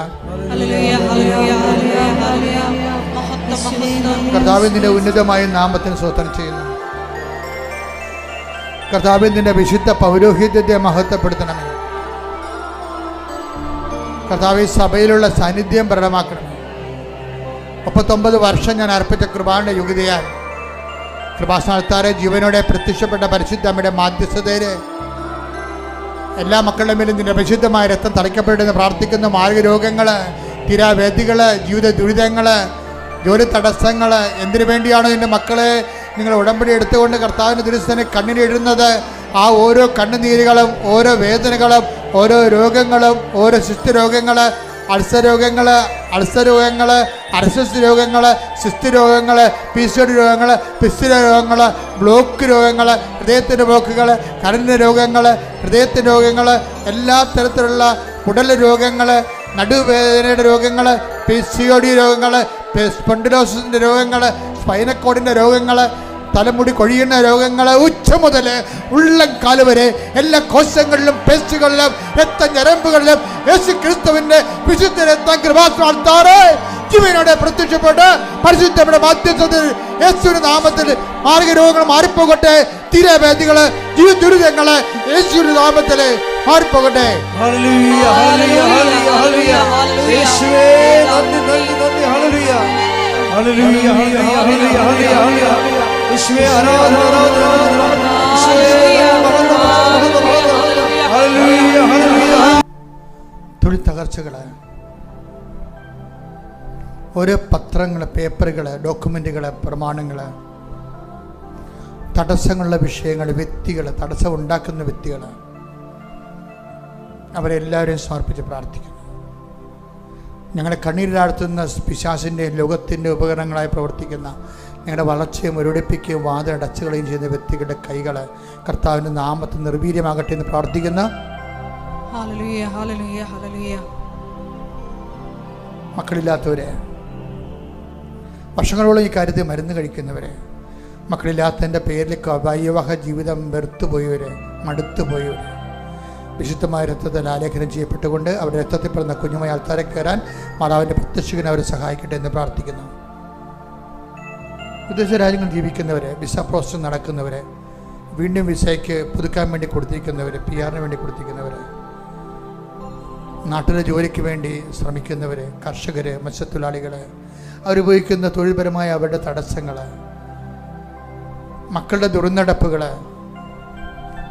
കർത്താവിൻ്റെ ഉന്നതമായ നാമത്തിന് സ്തോത്രം ചെയ്യുന്നു. കർത്താവിൻ്റെ വിശുദ്ധ പൗരോഹിത്യത്തെ മഹത്വപ്പെടുത്തണമേ. കർത്താവ് സഭയിലുള്ള സാന്നിധ്യം പ്രകടമാക്കണമേ. 39 വർഷം ഞാൻ അർപ്പിച്ച കൃപാന്റെ യുഗതയാൽ കൃപാസ്ഥാനത്താരെ ജീവനോടെ പ്രത്യക്ഷപ്പെട്ട പരിശുദ്ധ അമ്മയുടെ മാധ്യസ്ഥതയില് എല്ലാ മക്കളുടെ മേലും നിന്റെ പരിശുദ്ധമായ രക്തം തളിക്കപ്പെടുന്ന പ്രാർത്ഥിക്കുന്ന മാർഗരോഗങ്ങൾ, തീരാവേദികൾ, ജീവിത ദുരിതങ്ങൾ, ജോലി തടസ്സങ്ങൾ, എന്തിനു വേണ്ടിയാണോ എൻ്റെ മക്കളെ നിങ്ങൾ ഉടമ്പടി എടുത്തുകൊണ്ട് കർത്താവിൻ്റെ ദുരിതത്തിന് കണ്ണിനിടുന്നത്, ആ ഓരോ കണ്ണുനീരുകളും ഓരോ വേദനകളും ഓരോ രോഗങ്ങളും ഓരോ ശിഷ്ടരോഗങ്ങൾ, അൾസർ രോഗങ്ങൾ, അർസസ് രോഗങ്ങൾ, സിസ്റ്റ് രോഗങ്ങൾ, PCOD രോഗങ്ങൾ, പിസ്റ്റില രോഗങ്ങൾ, ബ്ലോക്ക് രോഗങ്ങൾ, ഹൃദയത്തിൻ്റെ ബ്ലോക്കുകൾ, കരളിൻ്റെ രോഗങ്ങൾ, ഹൃദയത്തിൻ്റെ രോഗങ്ങൾ, എല്ലാ തരത്തിലുള്ള കുടൽ രോഗങ്ങൾ, നടുവേദനയുടെ രോഗങ്ങൾ, PCOD രോഗങ്ങൾ, സ്പോണ്ടിലോസിൻ്റെ രോഗങ്ങൾ, സ്പൈനക്കോഡിൻ്റെ രോഗങ്ങൾ, തലമുടി കൊഴിയുന്ന രോഗങ്ങൾ, ഉച്ച മുതൽ ഉള്ളംകാല് വരെ എല്ലാ കോശങ്ങളിലും പേശികളിലും രക്തഞരമ്പുകളിലും യേശു ക്രിസ്തുവിന്റെ വിശുദ്ധ രക്തം കൃപാസ്ഥാനത്താറെ ജീവനോടെ പ്രത്യക്ഷപ്പെട്ട് പരിശുദ്ധയുടെ മാധ്യസ്ഥത്തിൽ യേശുവിന്റെ നാമത്തിൽ മാർഗരോഗങ്ങൾ മാറിപ്പോകട്ടെ. തീരവേദികള്, ജീവിത ദുരിതങ്ങള് യേശുവിന്റെ നാമത്തിൽ മാറിപ്പോകട്ടെ. ഹല്ലേലൂയ, ഹല്ലേലൂയ, ഹല്ലേലൂയ, യേശുവേ നന്ദി, നന്ദി, നന്ദി. ഹല്ലേലൂയ, ഹല്ലേലൂയ, ഹല്ലേലൂയ, ഹല്ലേലൂയ, യേശുവേ ആരാധന, ആരാധന, യേശുവേ ഹല്ലേലൂയ, ഹല്ലേലൂയ. തൊഴിൽ തകർച്ചകള്, ഓരോ പത്രങ്ങൾ, പേപ്പറുകൾ, ഡോക്യുമെന്റുകൾ, പ്രമാണങ്ങൾ, തടസ്സങ്ങളുള്ള വിഷയങ്ങൾ, വ്യക്തികൾ, തടസ്സം ഉണ്ടാക്കുന്ന വ്യക്തികൾ, അവരെല്ലാവരെയും സമർപ്പിച്ച് പ്രാർത്ഥിക്കുന്നു. ഞങ്ങളുടെ കണ്ണീരിലാഴ്ത്തുന്ന പിശാചിൻ്റെ ലോകത്തിൻ്റെ ഉപകരണങ്ങളായി പ്രവർത്തിക്കുന്ന ഞങ്ങളുടെ വളർച്ചയും മുരടിപ്പിക്കുകയും വാതിലടച്ചുകളയും ചെയ്യുന്ന വ്യക്തികളുടെ കൈകൾ കർത്താവിൻ്റെ നാമത്തിൽ നിർവീര്യമാകട്ടെ എന്ന് പ്രാർത്ഥിക്കുന്ന മക്കളില്ലാത്തവരെ, വർഷങ്ങളോളം ഈ കാര്യത്തിൽ മരുന്ന് കഴിക്കുന്നവരെ, മക്കളില്ലാത്തതിൻ്റെ പേരിൽ വൈവാഹ ജീവിതം വെറുത്തുപോയവർ, മടുത്തുപോയവർ, വിശുദ്ധമായ രക്തത്തിൽ ആലേഖനം ചെയ്യപ്പെട്ടുകൊണ്ട് അവരുടെ രക്തത്തിൽ പിറന്ന കുഞ്ഞുമായി ആൾക്കാരെ കയറാൻ മാതാവിൻ്റെ പ്രത്യക്ഷകനെ അവരെ സഹായിക്കട്ടെ എന്ന് പ്രാർത്ഥിക്കുന്നു. വിദേശ രാജ്യങ്ങളിൽ ജീവിക്കുന്നവരെ, വിസ പ്രോസസ് നടക്കുന്നവരെ, വീണ്ടും വിസയ്ക്ക് പുതുക്കാൻ വേണ്ടി കൊടുത്തിരിക്കുന്നവർ, PR വേണ്ടി കൊടുത്തിരിക്കുന്നവർ, നാട്ടിലെ ജോലിക്ക് വേണ്ടി ശ്രമിക്കുന്നവർ, കർഷകർ, മത്സ്യത്തൊഴിലാളികൾ, അവരുപയോഗിക്കുന്ന തൊഴിൽപരമായ അവരുടെ തടസ്സങ്ങൾ, മക്കളുടെ ദുർനടപ്പുകൾ,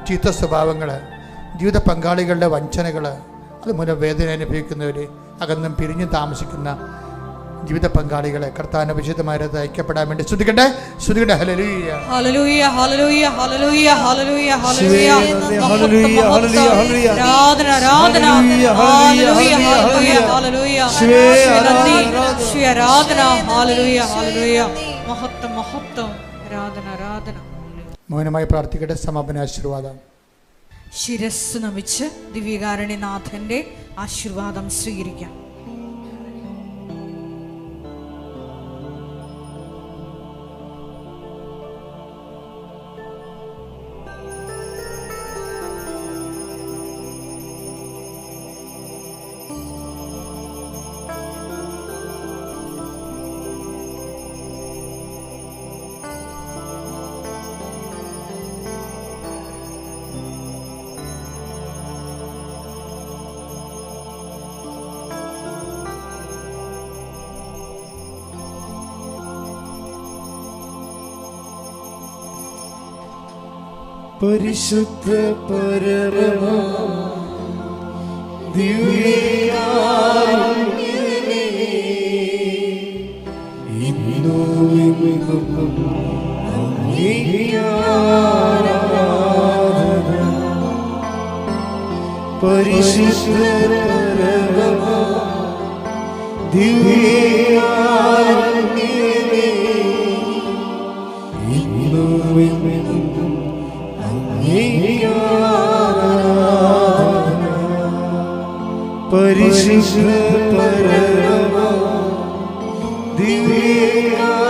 ചീത്ത സ്വഭാവങ്ങൾ, ജീവിത പങ്കാളികളുടെ വഞ്ചനകൾ, അതുമൂലം വേദന അനുഭവിക്കുന്നവർ, അകന്നും പിരിഞ്ഞും താമസിക്കുന്ന ജീവിത പങ്കാളികളെ കർത്താവിന്റെ വിശുദ്ധമായ ഐക്യപ്പെടാൻ വേണ്ടി സ്തുതിക്കട്ടെ. ഹല്ലേലൂയ, ഹല്ലേലൂയ, ഹല്ലേലൂയ, ഹല്ലേലൂയ, ഹല്ലേലൂയ, ഹല്ലേലൂയ, ഹല്ലേലൂയ, ഹല്ലേലൂയ, ഹല്ലേലൂയ, ആരാധന, ആരാധന, ഹല്ലേലൂയ, ഹല്ലേലൂയ, ഹല്ലേലൂയ, ശ്രീ ആരാധന, ഹല്ലേലൂയ, ഹല്ലേലൂയ, മഹത്വം, മഹത്വം, ആരാധന, ആരാധന. മൗനമായി പ്രാർത്ഥിക്കട്ടെ. സമാപന ആശീർവാദം. ശിരസ് നമിച്ച് ദിവ്യകാരുണ്യനാഥന്റെ ആശീർവാദം സ്വീകരിക്കാം. പരിശുദ്ധ പരമ ദിവ്യാത്മാവേ, ഇന്നും എന്നും അങ്ങേക്ക് ആരാധന. പരിശുദ്ധ പരമ ദിവ്യാത്മാവേ, ഇന്നും എന്നും അങ്ങേക്ക് ആരാധന. പരിശുദ്ധ പരമ ദിവ്യാത്മാവേ,